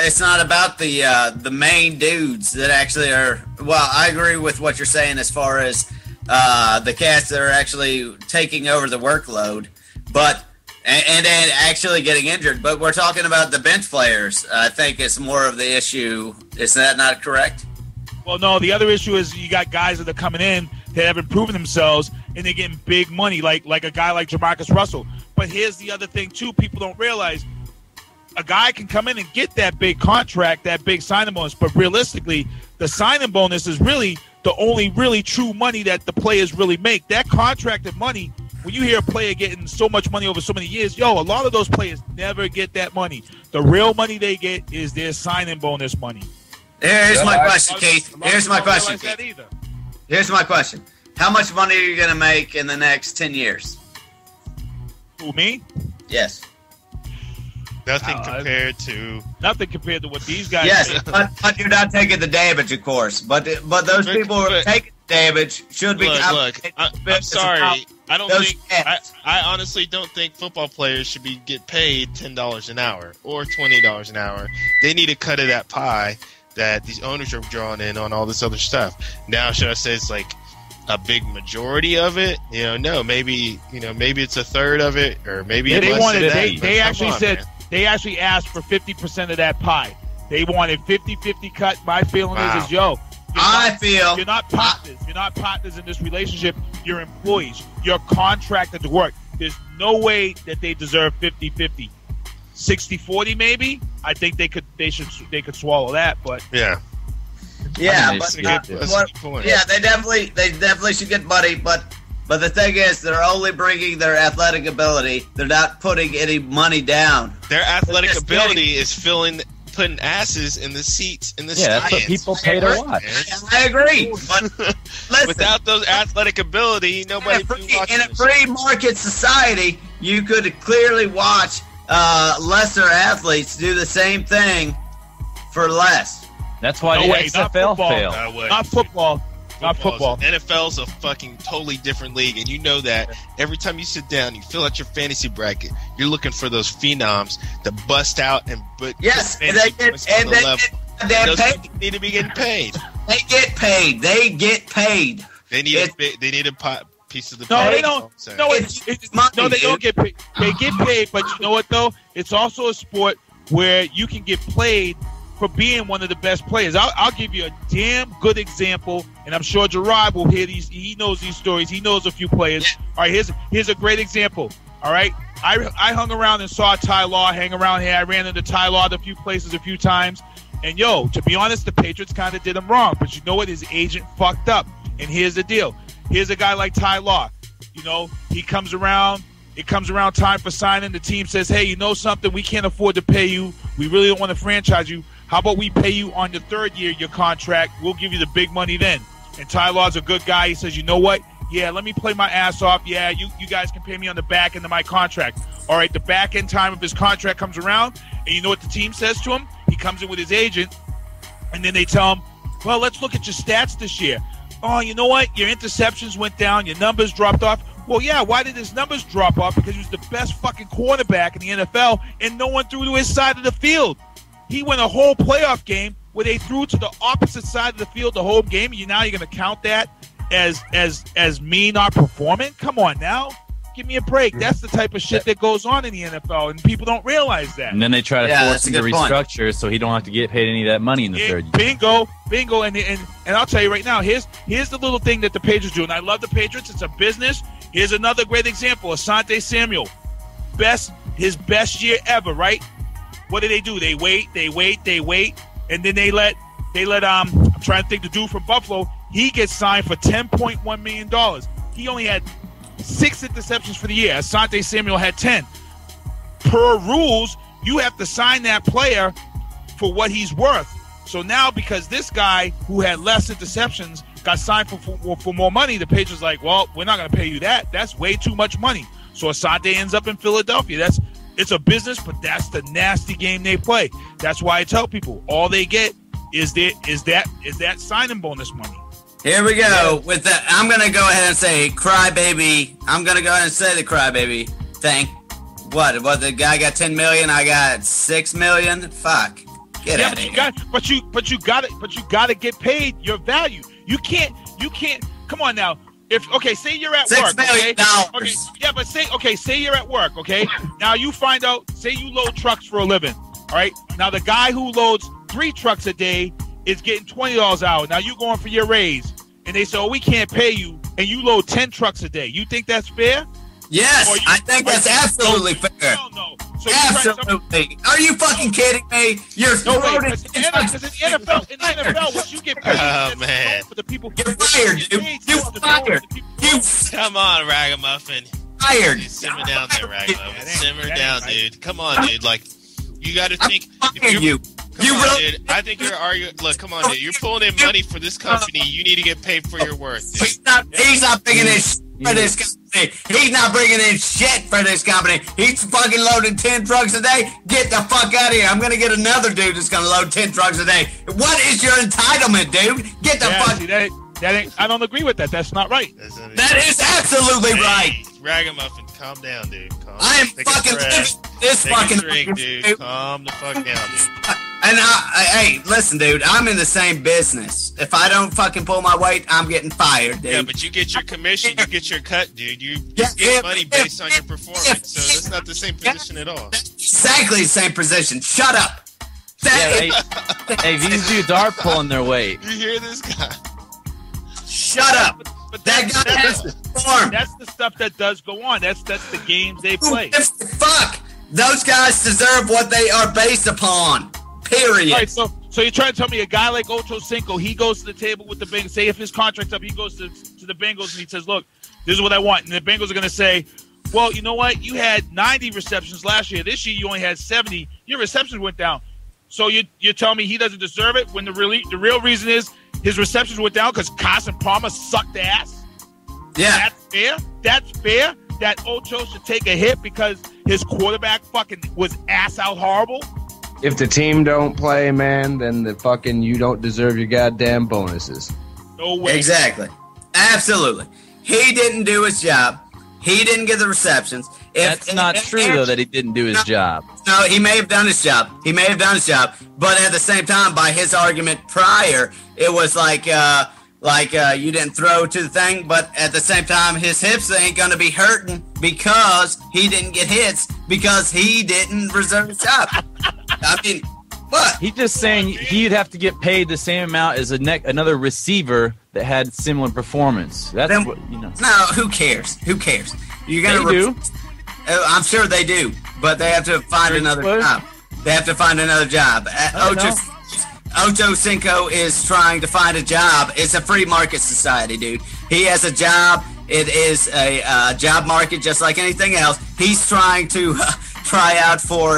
it's not about the main dudes that actually are. Well, I agree with what you're saying as far as the cats that are actually taking over the workload, but and actually getting injured. But we're talking about the bench players. I think it's more of the issue. Is that not correct? Well, no. The other issue is you got guys that are coming in that haven't proven themselves, and they're getting big money, like a guy like Jamarcus Russell. But here's the other thing, too. People don't realize a guy can come in and get that big contract, that big signing bonus, but realistically, the signing bonus is really the only really true money that the players really make. That contracted money, when you hear a player getting so much money over so many years, a lot of those players never get that money. The real money they get is their signing bonus money. Here's my question, Keith. Here's my question. Here's my question. How much money are you going to make in the next 10 years? Who, me? Yes. Nothing compared to what these guys. Yes, but you're not taking the damage, of course. But those people who are taking the damage should be. Look, I'm sorry. I don't think. I honestly don't think football players should get paid $10 an hour or $20 an hour. They need to cut of that pie that these owners are drawing in on all this other stuff. Now, should I say it's like a big majority of it? No, maybe it's a third of it, or maybe they actually said. They actually asked for 50% of that pie. They wanted 50-50 cut. My feeling is you're not partners. You're not partners in this relationship. You're employees. You're contracted to work. There's no way that they deserve 50-50. 60-40 maybe. I think they could swallow that, but yeah, they definitely should get money, but the thing is, they're only bringing their athletic ability. They're not putting any money down. Their athletic ability is putting asses in the seats in the stands. That's what people pay to watch. I agree. But listen, without those athletic ability, nobody in a free market society, you could clearly watch lesser athletes do the same thing for less. That's why the XFL failed. Not football. Not football. NFL's a fucking totally different league, and you know that. Every time you sit down, you fill out your fantasy bracket, you're looking for those phenoms to bust out and put. Yes, they need to be getting paid. They get paid. They need a piece of the. No, pay. they don't. No, they don't get paid. They get paid, but you know what though? It's also a sport where you can get played for being one of the best players. I'll give you a damn good example, and I'm sure Gerard will hear these. He knows these stories. He knows a few players. All right, here's a great example. All right, I hung around and saw Ty Law hang around here. I ran into Ty Law at a few places a few times, and to be honest, the Patriots kind of did him wrong. But you know what? His agent fucked up. And here's the deal. Here's a guy like Ty Law. He comes around. It comes around time for signing. The team says, hey, you know something? We can't afford to pay you. We really don't want to franchise you. How about we pay you on the third year of your contract? We'll give you the big money then. And Ty Law's a good guy. He says, you know what? Yeah, let me play my ass off. Yeah, you guys can pay me on the back end of my contract. All right, the back end time of his contract comes around, and you know what the team says to him? He comes in with his agent, and then they tell him, well, let's look at your stats this year. Oh, you know what? Your interceptions went down. Your numbers dropped off. Well, yeah, why did his numbers drop off? Because he was the best fucking quarterback in the NFL, and no one threw to his side of the field. He went a whole playoff game where they threw to the opposite side of the field the whole game. Now you're going to count that as me not performing? Come on now. Give me a break. That's the type of shit that goes on in the NFL, and people don't realize that. And then they try to force him to restructure so he don't have to get paid any of that money in the third year. Bingo. And I'll tell you right now, here's the little thing that the Patriots do, and I love the Patriots. It's a business. Here's another great example. Asante Samuel. His best year ever, right? What do? They wait, and then they let I'm trying to think, the dude from Buffalo, he gets signed for $10.1 million. he only had 6 interceptions for the year. Asante Samuel had 10. Per rules, you have to sign that player for what he's worth. So now, because this guy who had less interceptions got signed for more money, the Patriots like, well, we're not going to pay you that. That's way too much money. So Asante ends up in Philadelphia. It's a business, but that's the nasty game they play. That's why I tell people all they get is that signing bonus money. Here we go with the. I'm gonna go ahead and say crybaby. I'm gonna go ahead and say the crybaby thing. What the guy got 10 million? I got 6 million. Fuck. Get out of here. But you got to get paid your value. You can't. Come on now. Say you're at work. $6 million. Okay. Yeah, but say you're at work. Okay. Now you find out. Say you load trucks for a living. All right. Now the guy who loads 3 trucks a day is getting $20 an hour. Now you going for your raise, and they say, "Oh, we can't pay you," and you load 10 trucks a day. You think that's fair? Yes, I think that's absolutely fair. No. So absolutely. Are you fucking kidding me? You're in the NFL, what you get paid? Oh man, for the people. You're fired, dude. You're fired. Come on, Ragamuffin. Fired. Simmer down there, Ragamuffin. Simmer down, dude. Come on, dude. Like, you got to think. You. Come on, dude. I think you're arguing. Look, come on, dude. You're pulling in money for this company. You need to get paid for your worth, dude. He's not bringing in shit for this company. He's not bringing in shit for this company. He's fucking loading 10 trucks a day. Get the fuck out of here. I'm going to get another dude that's going to load 10 trucks a day. What is your entitlement, dude? Get the fuck. See, that ain't, I don't agree with that. That's not right. That is absolutely right. Ragamuffin, calm down, dude. I am fucking living this fucking drink, dude. Calm the fuck down, dude. And hey, listen, dude, I'm in the same business. If I don't fucking pull my weight, I'm getting fired, dude. Yeah, but you get your commission, you get your cut, dude. You get money based on your performance, so that's not the same position at all. Exactly the same position. Shut up. Hey, these dudes are pulling their weight. You hear this guy? Shut up. But that guy has to perform. That's the stuff that does go on. That's the games they play. Fuck. Those guys deserve what they are based upon. Period. All right, so you're trying to tell me a guy like Ocho Cinco, he goes to the table with the Bengals. Say if his contract's up, he goes to the Bengals and he says, look, this is what I want. And the Bengals are going to say, well, you know what? You had 90 receptions last year. This year you only had 70. Your receptions went down. So you're telling me he doesn't deserve it when the real reason is his receptions went down because Carson Palmer sucked ass? Yeah. That's fair? That Ocho should take a hit because his quarterback fucking was ass out horrible? If the team don't play, man, then you don't deserve your goddamn bonuses. No way. Exactly. Absolutely. He didn't do his job. He didn't get the receptions. That's not true, though, that he didn't do his job. No, he may have done his job. But at the same time, by his argument prior, it was like you didn't throw to the thing, but at the same time, his hips ain't going to be hurting because he didn't get hits because he didn't reserve his job. I mean, what? He's just saying he'd have to get paid the same amount as another receiver that had similar performance. That's then, what, you know. No, who cares? You're gonna do. I'm sure they do, but they have to find another job. They have to find another job. Ocho Cinco is trying to find a job. It's a free market society, dude. He has a job. It is a job market just like anything else. He's trying to try out for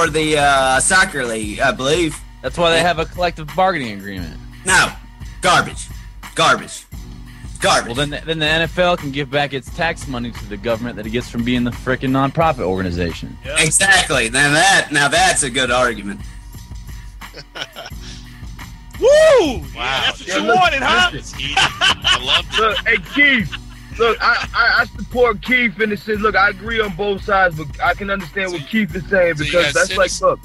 the soccer league, I believe. That's why they have a collective bargaining agreement. No. Garbage. Well, then the NFL can give back its tax money to the government that it gets from being the frickin' nonprofit organization. Yep. Exactly. Now that's a good argument. Woo! Wow. Yeah, that's what you wanted, huh? I love it. Look, hey, Keith. Look, I support Keith in the sense. Look, I agree on both sides, but I can understand what Keith is saying because that's like, look,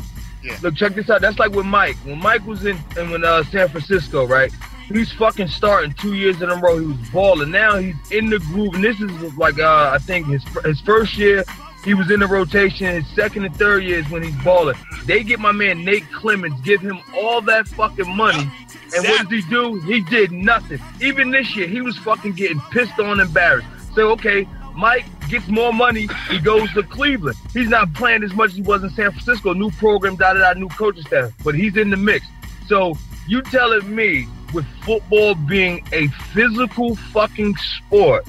check this out. That's like with Mike. When Mike was in San Francisco, right? He's fucking starting 2 years in a row. He was balling. Now he's in the groove, and this is like I think his first year he was in the rotation. His second and third year is when he's balling. They get my man Nate Clemens, give him all that fucking money, and what does he do? He did nothing. Even this year, he was fucking getting pissed on, embarrassed. So okay, Mike gets more money. He goes to Cleveland. He's not playing as much as he was in San Francisco. New program, new coaching staff, but he's in the mix. So you telling me with football being a physical fucking sport,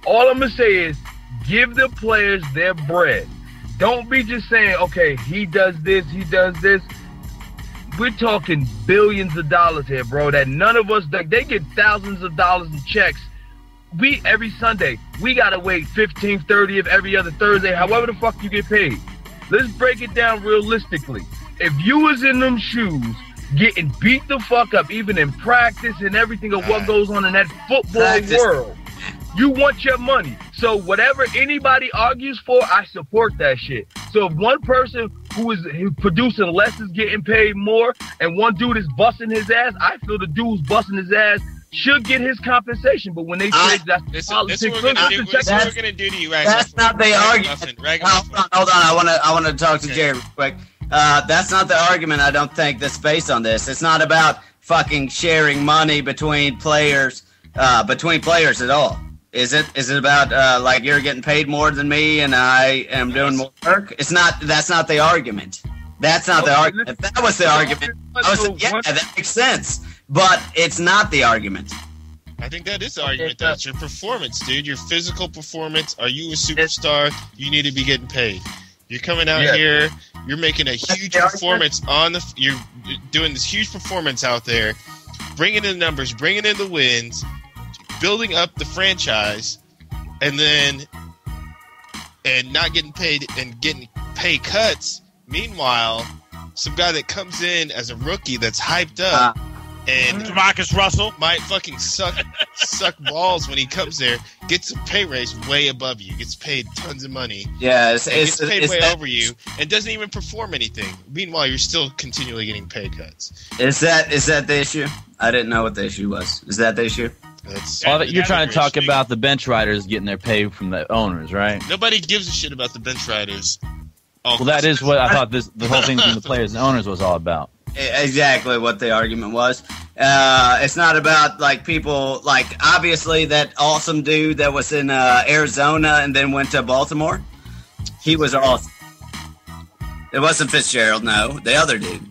all I'm going to say is give the players their bread. Don't be just saying, okay, he does this, he does this. We're talking billions of dollars here, bro, that none of us, they get thousands of dollars in checks. Every Sunday, we got to wait 15th, 30th, every other Thursday, however the fuck you get paid. Let's break it down realistically. If you was in them shoes, getting beat the fuck up, even in practice and everything of what goes on in that football world, you want your money. So whatever anybody argues for, I support that shit. So if one person who is producing less is getting paid more and one dude is busting his ass, I feel the dude who's busting his ass should get his compensation. But when they say that's politics, this is what we're going to do to you, right? That's not the argument. Hold on. I want to talk to Jerry real quick. That's not the argument, I don't think, that's based on this. It's not about fucking sharing money between players at all. Is it about like you're getting paid more than me and I am doing more work? It's not. That's not the argument. That's not the argument. If that was the argument, I would say, yeah, that makes sense. But it's not the argument. I think that is the argument. That's your performance, dude. Your physical performance. Are you a superstar? You need to be getting paid. You're coming out here. You're making a huge performance you're doing this huge performance out there, bringing in the numbers, bringing in the wins, building up the franchise, and not getting paid and getting pay cuts. Meanwhile, some guy that comes in as a rookie that's hyped up and Demarcus Russell might fucking suck balls when he comes there, gets a pay raise way above you, gets paid tons of money. Yeah, gets paid way over you, and doesn't even perform anything. Meanwhile, you're still continually getting pay cuts. Is that the issue? I didn't know what the issue was. Is that the issue? You're trying to talk about the bench riders getting their pay from the owners, right? Nobody gives a shit about the bench riders. Well, that is what I thought the whole thing between the players and owners was all about. Exactly what the argument was. It's not about like people like obviously that awesome dude that was in Arizona and then went to Baltimore. He was awesome. It wasn't Fitzgerald, no, the other dude.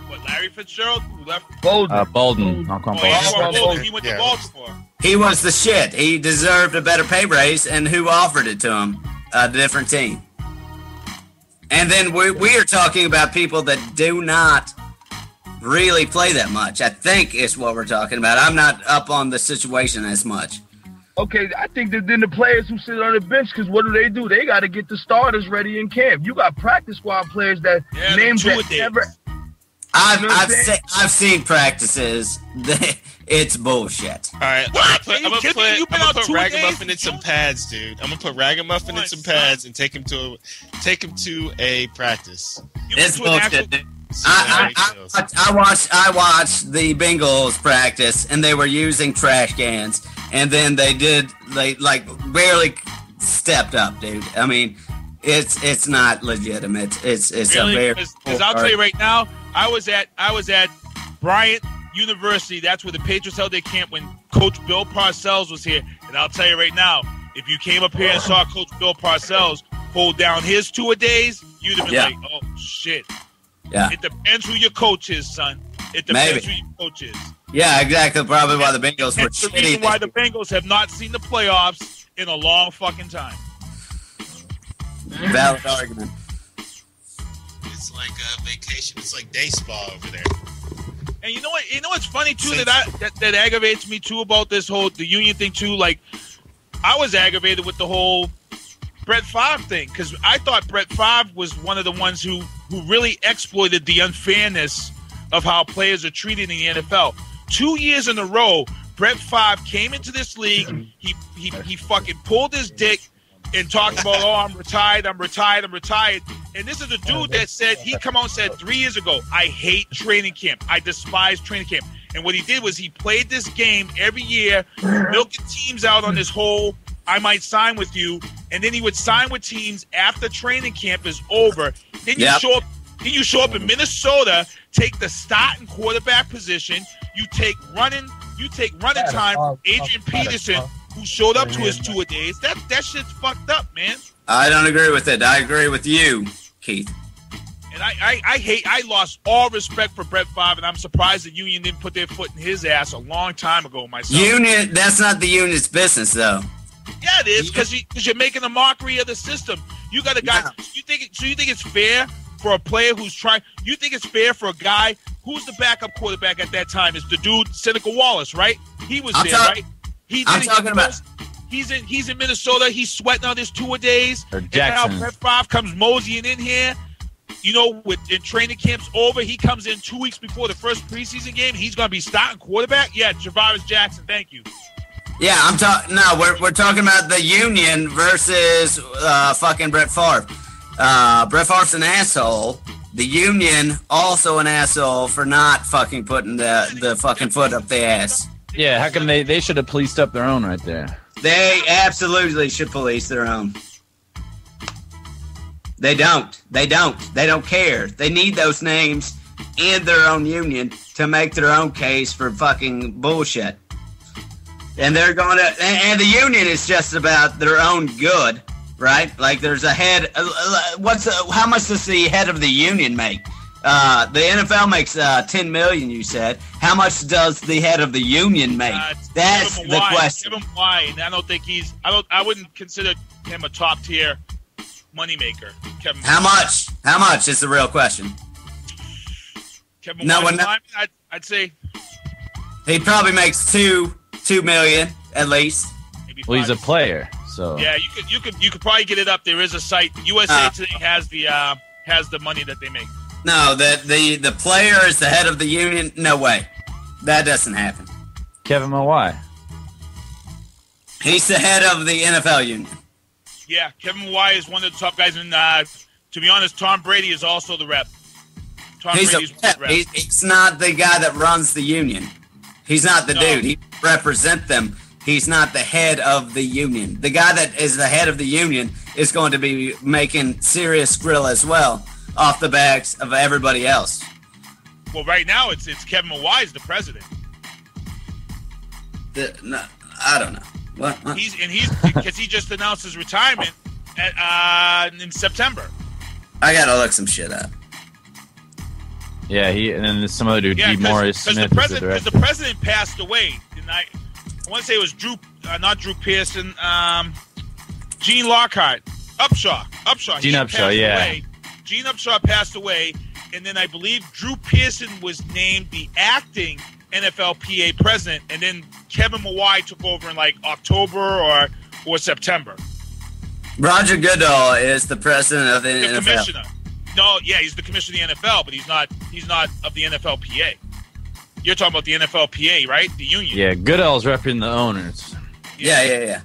What, Larry Fitzgerald? Who left? Bolden. He went to Baltimore. He was the shit. He deserved a better pay raise, and who offered it to him? A different team. And then we are talking about people that do not really play that much, I think is what we're talking about. I'm not up on the situation as much. Okay, I think that then the players who sit on the bench, because what do? They got to get the starters ready in camp. You got practice squad players that names that never... I've seen practices. It's bullshit. All right, I'm gonna put Ragamuffin in some pads, dude. I'm gonna put Ragamuffin in some pads and take him to a practice. It's bullshit, dude. I watched the Bengals practice, and they were using trash cans, and then they barely stepped up, dude. I mean, it's not legitimate. It's really? A very. Because I'll tell you right now, I was at Bryant University. That's where the Patriots held their camp when Coach Bill Parcells was here. And I'll tell you right now, if you came up here and saw Coach Bill Parcells hold down his two-a-days, you'd have been like, oh, shit. Yeah. It depends who your coach is, son. It depends who your coach is. Yeah, exactly. Probably why the Bengals were shitty. That's the reason why the Bengals have not seen the playoffs in a long fucking time. Valid argument. It's like a vacation. It's like day spa over there. And you know what? You know what's funny too that aggravates me too about this whole the union thing too. Like, I was aggravated with the whole Brett Favre thing because I thought Brett Favre was one of the ones who really exploited the unfairness of how players are treated in the NFL. 2 years in a row, Brett Favre came into this league. He fucking pulled his dick and talked about, oh, I'm retired. And this is a dude that said, he come out and said 3 years ago, I hate training camp. I despise training camp. And what he did was he played this game every year, milking teams out on this whole, I might sign with you. And then he would sign with teams after training camp is over. Then you show up in Minnesota, take the starting quarterback position. You take running time from Adrian Peterson, who showed up to his two-a-days. That shit's fucked up, man. I don't agree with it. I agree with you, Keith. And I lost all respect for Brett Favre, and I'm surprised the union didn't put their foot in his ass a long time ago myself. Union, that's not the union's business, though. Yeah, it is, because you're making a mockery of the system. You got a guy. No. You think it's fair for a player who's trying? You think it's fair for a guy who's the backup quarterback at that time? Is the dude Sinister Wallace, right? He was right? He's in Minnesota. He's sweating on his two-a-days. Or And Jackson. now Brett Favre comes moseying in here. You know, in training camp's over, he comes in 2 weeks before the first preseason game. He's going to be starting quarterback. Yeah, Javaris Jackson. Thank you. Yeah, I'm talking. No, we're talking about the union versus fucking Brett Favre. Brett Favre's an asshole. The union also an asshole for not fucking putting the fucking foot up their ass. Yeah, how come they should have policed up their own right there? They absolutely should police their own. They don't. They don't care. They need those names in their own union to make their own case for fucking bullshit. And they're going to, and the union is just about their own good, right? Like there's a head. How much does the head of the union make? The NFL makes $10 million. You said. How much does the head of the union make? That's the question. Give him why, and I don't think I wouldn't consider him a top tier moneymaker. Kevin. How much? How much is the real question? Kevin. No one. I'd say he probably makes $2 million at least. Well, he's a player, so yeah, you could probably get it up. There is a site. USA Today has the money that they make. No, the player is the head of the union. No way, that doesn't happen. Kevin Mawai. He's the head of the NFL union. Yeah, Kevin Mawai is one of the top guys. And to be honest, Tom Brady is also the rep. He's not the guy that runs the union. He's not the dude. He represents them. He's not the head of the union. The guy that is the head of the union is going to be making serious grill as well off the backs of everybody else. Well, right now it's Kevin Mawai is the president. No, I don't know. What? He's because he just announced his retirement in September. I gotta look some shit up. Yeah, and then some other dude, D. Morris Smith. Because the president passed away. And I want to say it was not Drew Pearson, Gene Lockhart, Upshaw. Gene Upshaw, yeah. Away. Gene Upshaw passed away, and then I believe Drew Pearson was named the acting NFLPA president, and then Kevin Mawai took over in like October or September. Roger Goodall is the president of the NFL. Commissioner. No, yeah, he's the commissioner of the NFL, but he's not of the NFLPA. You're talking about the NFLPA, right? The union. Yeah, Goodell's repping the owners. Yeah.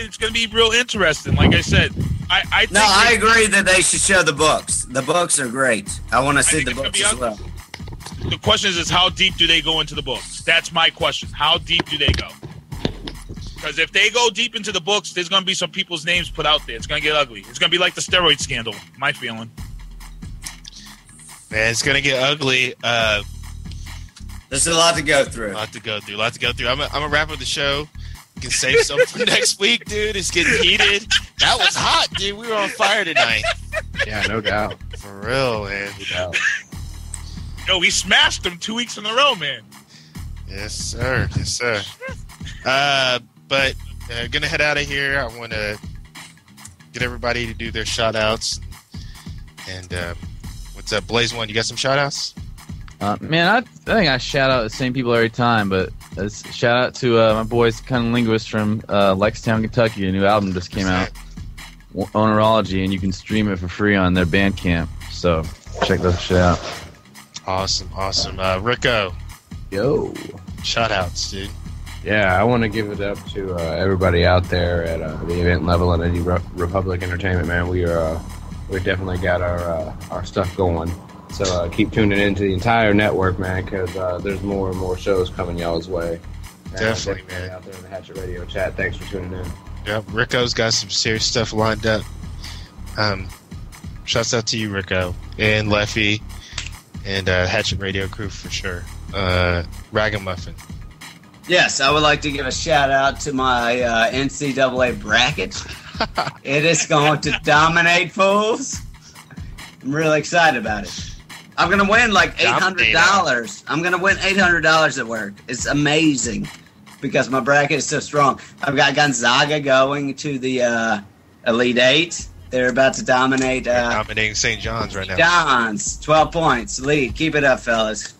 It's gonna be real interesting. Like I said, I think I agree that they should show the books. The books are great. I want to see the books as well. The question is how deep do they go into the books? That's my question. How deep do they go? Because if they go deep into the books, there's going to be some people's names put out there. It's going to get ugly. It's going to be like the steroid scandal, my feeling. Man, it's going to get ugly. There's a lot to go through. A lot to go through. I'm going to wrap up the show. You can save some for next week, dude. It's getting heated. That was hot, dude. We were on fire tonight. Yeah, no doubt. For real, man. No doubt. Yo, we smashed them 2 weeks in a row, man. Yes, sir. Yes, sir. But gonna head out of here. I want to get everybody to do their shout outs. And what's up, Blaze One? You got some shout outs? Man, I think I shout out the same people every time, but shout out to my boys, Cunning Linguist from Lexington, Kentucky. A new album just came out, Ownerology, and you can stream it for free on their Bandcamp. So check that shit out. Awesome. Rico. Yo. Shout outs, dude. Yeah, I want to give it up to everybody out there at the event level and Indie Republic Entertainment, man. We definitely got our stuff going. So keep tuning into the entire network, man, because there's more and more shows coming y'all's way. Definitely, man. Out there in the Hatchet Radio chat. Thanks for tuning in. Yep, Rico's got some serious stuff lined up. Shouts out to you, Rico, and Leffy, and Hatchet Radio crew for sure. Ragamuffin. Yes, I would like to give a shout out to my NCAA bracket. It is going to dominate, fools. I'm really excited about it. I'm going to win like $800. I'm going to win $800 at work. It's amazing because my bracket is so strong. I've got Gonzaga going to the Elite Eight. They're about to dominate. Dominating St. John's right now. John's, 12 points lead. Keep it up, fellas.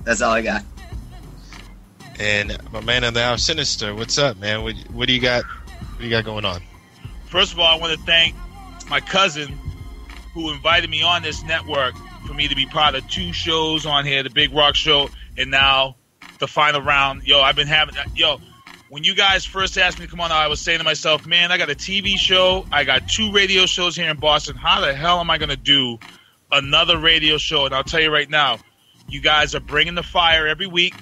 That's all I got. And my man of the hour, Sinister, what's up, man? What do you got? What do you got going on? First of all, I want to thank my cousin who invited me on this network for me to be part of 2 shows on here, the Big Rock Show, and now the Final Round. When you guys first asked me to come on, I was saying to myself, man, I got a TV show. I got 2 radio shows here in Boston. How the hell am I going to do another radio show? And I'll tell you right now, you guys are bringing the fire every week.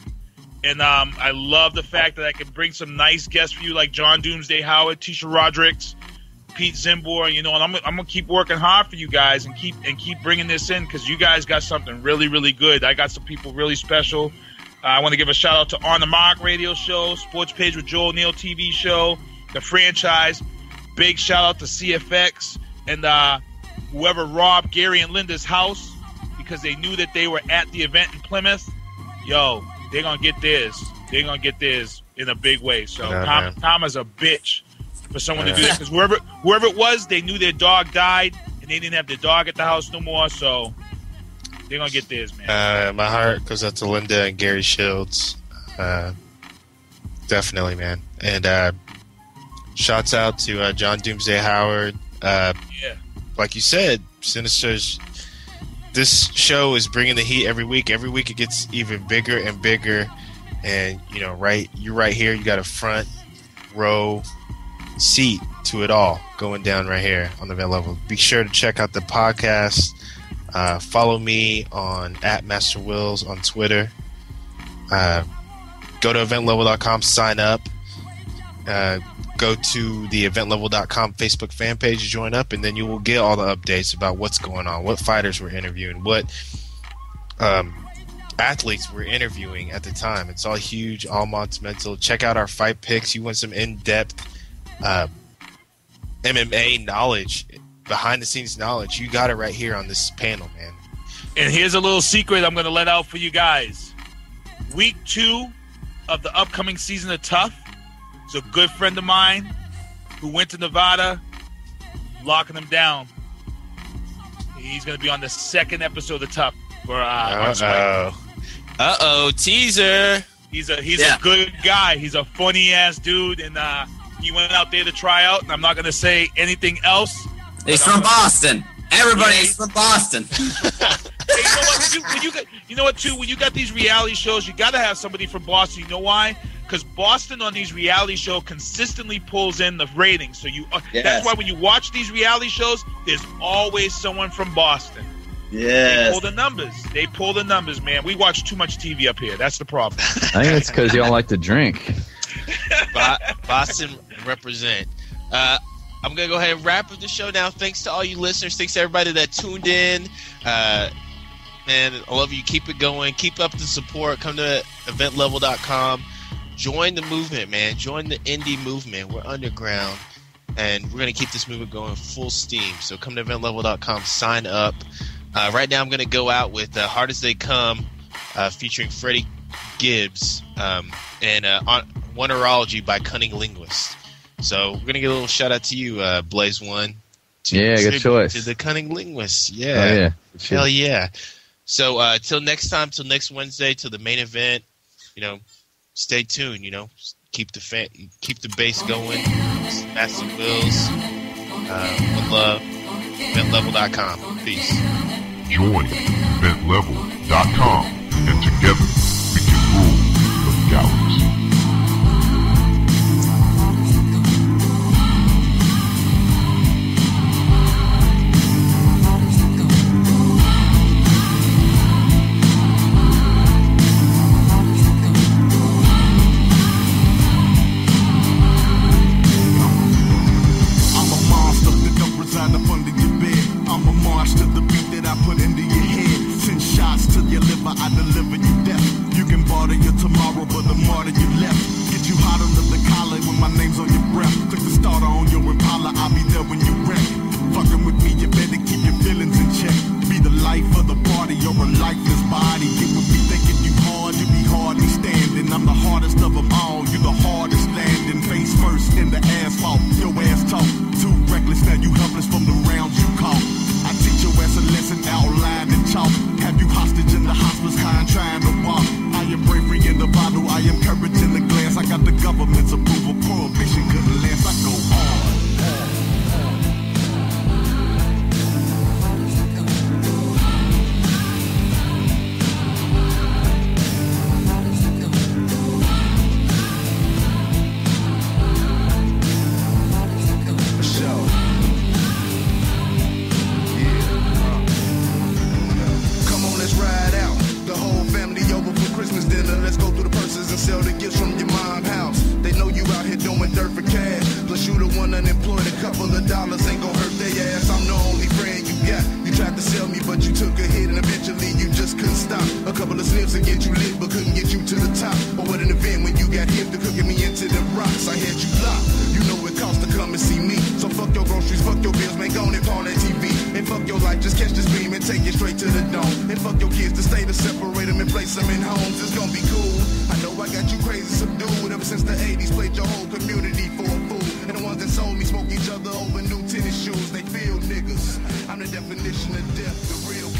And I love the fact that I can bring some nice guests for you like John Doomsday Howard, Tisha Rodricks, Pete Zimbor, and I'm going to keep working hard for you guys and keep bringing this in because you guys got something really, really good. I got some people really special. I want to give a shout out to On the Mark radio show, Sports Page with Joel Neal TV show, the franchise. Big shout out to CFX and whoever robbed Gary and Linda's house because they knew that they were at the event in Plymouth. Yo, they're going to get theirs. They're going to get theirs in a big way. So Tom is a bitch for someone to do that because whoever it was, they knew their dog died and they didn't have their dog at the house no more. So they're going to get theirs, man. My heart goes out to Linda and Gary Shields. Definitely, man. And shouts out to John Doomsday Howard. Like you said, Sinister's, this show is bringing the heat every week. Every week it gets even bigger and bigger. And, you're right here. You got a front row seat to it all going down right here on the event level. Be sure to check out the podcast. Follow me on @MasterWills on Twitter. Go to eventlevel.com, sign up. Go to the eventlevel.com Facebook fan page to join up, and then you will get all the updates about what's going on, what fighters we're interviewing, what athletes we're interviewing at the time. It's all huge, all monumental. Check out our fight picks. You want some in-depth MMA knowledge, behind-the-scenes knowledge, you got it right here on this panel, man. And here's a little secret I'm going to let out for you guys. Week 2 of the upcoming season of Tough is a good friend of mine who went to Nevada, locking them down. He's going to be on the 2nd episode of Tough for teaser. He's a good guy. He's a funny-ass dude, and he went out there to try out, and I'm not going to say anything else. He's from Boston. Everybody's from Boston. Hey, you know what? You know what, too? When you got these reality shows, you got to have somebody from Boston. You know why? Because Boston on these reality shows consistently pulls in the ratings. So that's why when you watch these reality shows, there's always someone from Boston. Yes. They pull the numbers, man. We watch too much TV up here. That's the problem. I think it's because you don't like to drink. Boston represent. I'm going to go ahead and wrap up the show now. Thanks to all you listeners. Thanks to everybody that tuned in. Man, I love you. Keep it going. Keep up the support. Come to eventlevel.com. Join the movement, man. Join the indie movement. We're underground, and we're going to keep this movement going full steam. So come to eventlevel.com. Sign up. Right now I'm going to go out with Hard As They Come featuring Freddie Gibbs and Wonderology by Cunning Linguist. So we're going to get a little shout out to you, Blaze One. Good choice. To the Cunning Linguist. Yeah. Oh, yeah. Hell yeah. So till next time, till next Wednesday, till the main event, stay tuned, keep the bass going. Master Wills. One love. EventLevel.com. Peace. Join EventLevel.com and together we can rule the galaxy. I deliver you death. You can barter your tomorrow, but the martyr you left. Get you hot under the collar when my name's on your breath. Click the starter on your Impala, I'll be there when you wreck. Fucking with me, you better keep your feelings in check. Be the life of the party or a lifeless body. Get with me thinking you hard, you be hardly standing. I'm the hardest of them all, you the hardest landing. Face first in the asphalt, your ass talk. Too reckless, now you helpless from the rounds you caught. I teach your ass a lesson outlined in chalk. Have you hostage in the hospice kind trying to walk. I am bravery in the bottle, I am courage in the glass. I got the government's approval, prohibition couldn't last. I go hard. Sell the gifts from your mom's house. They know you out here doing dirt for cash. Plus you the one unemployed, a couple of dollars ain't gon' hurt their ass. I'm the only friend you got. You tried to sell me, but you took a hit and eventually you just couldn't stop. A couple of sniffs to get you lit, but couldn't get you to the top. Or what an event when you got hip to cooking me into the rocks. I had you blocked. You know it costs to come and see me. So fuck your groceries, fuck your bills, man, go on and pawn that TV. And fuck your life, just catch this beam and take it straight to the dome. And fuck your kids to stay to separate them and place them in homes. It's gonna be cool. I know I got you crazy subdued. Ever since the 80s, played your whole community for a fool. And the ones that sold me smoke each other over new tennis shoes. They feel niggas. I'm the definition of death, the real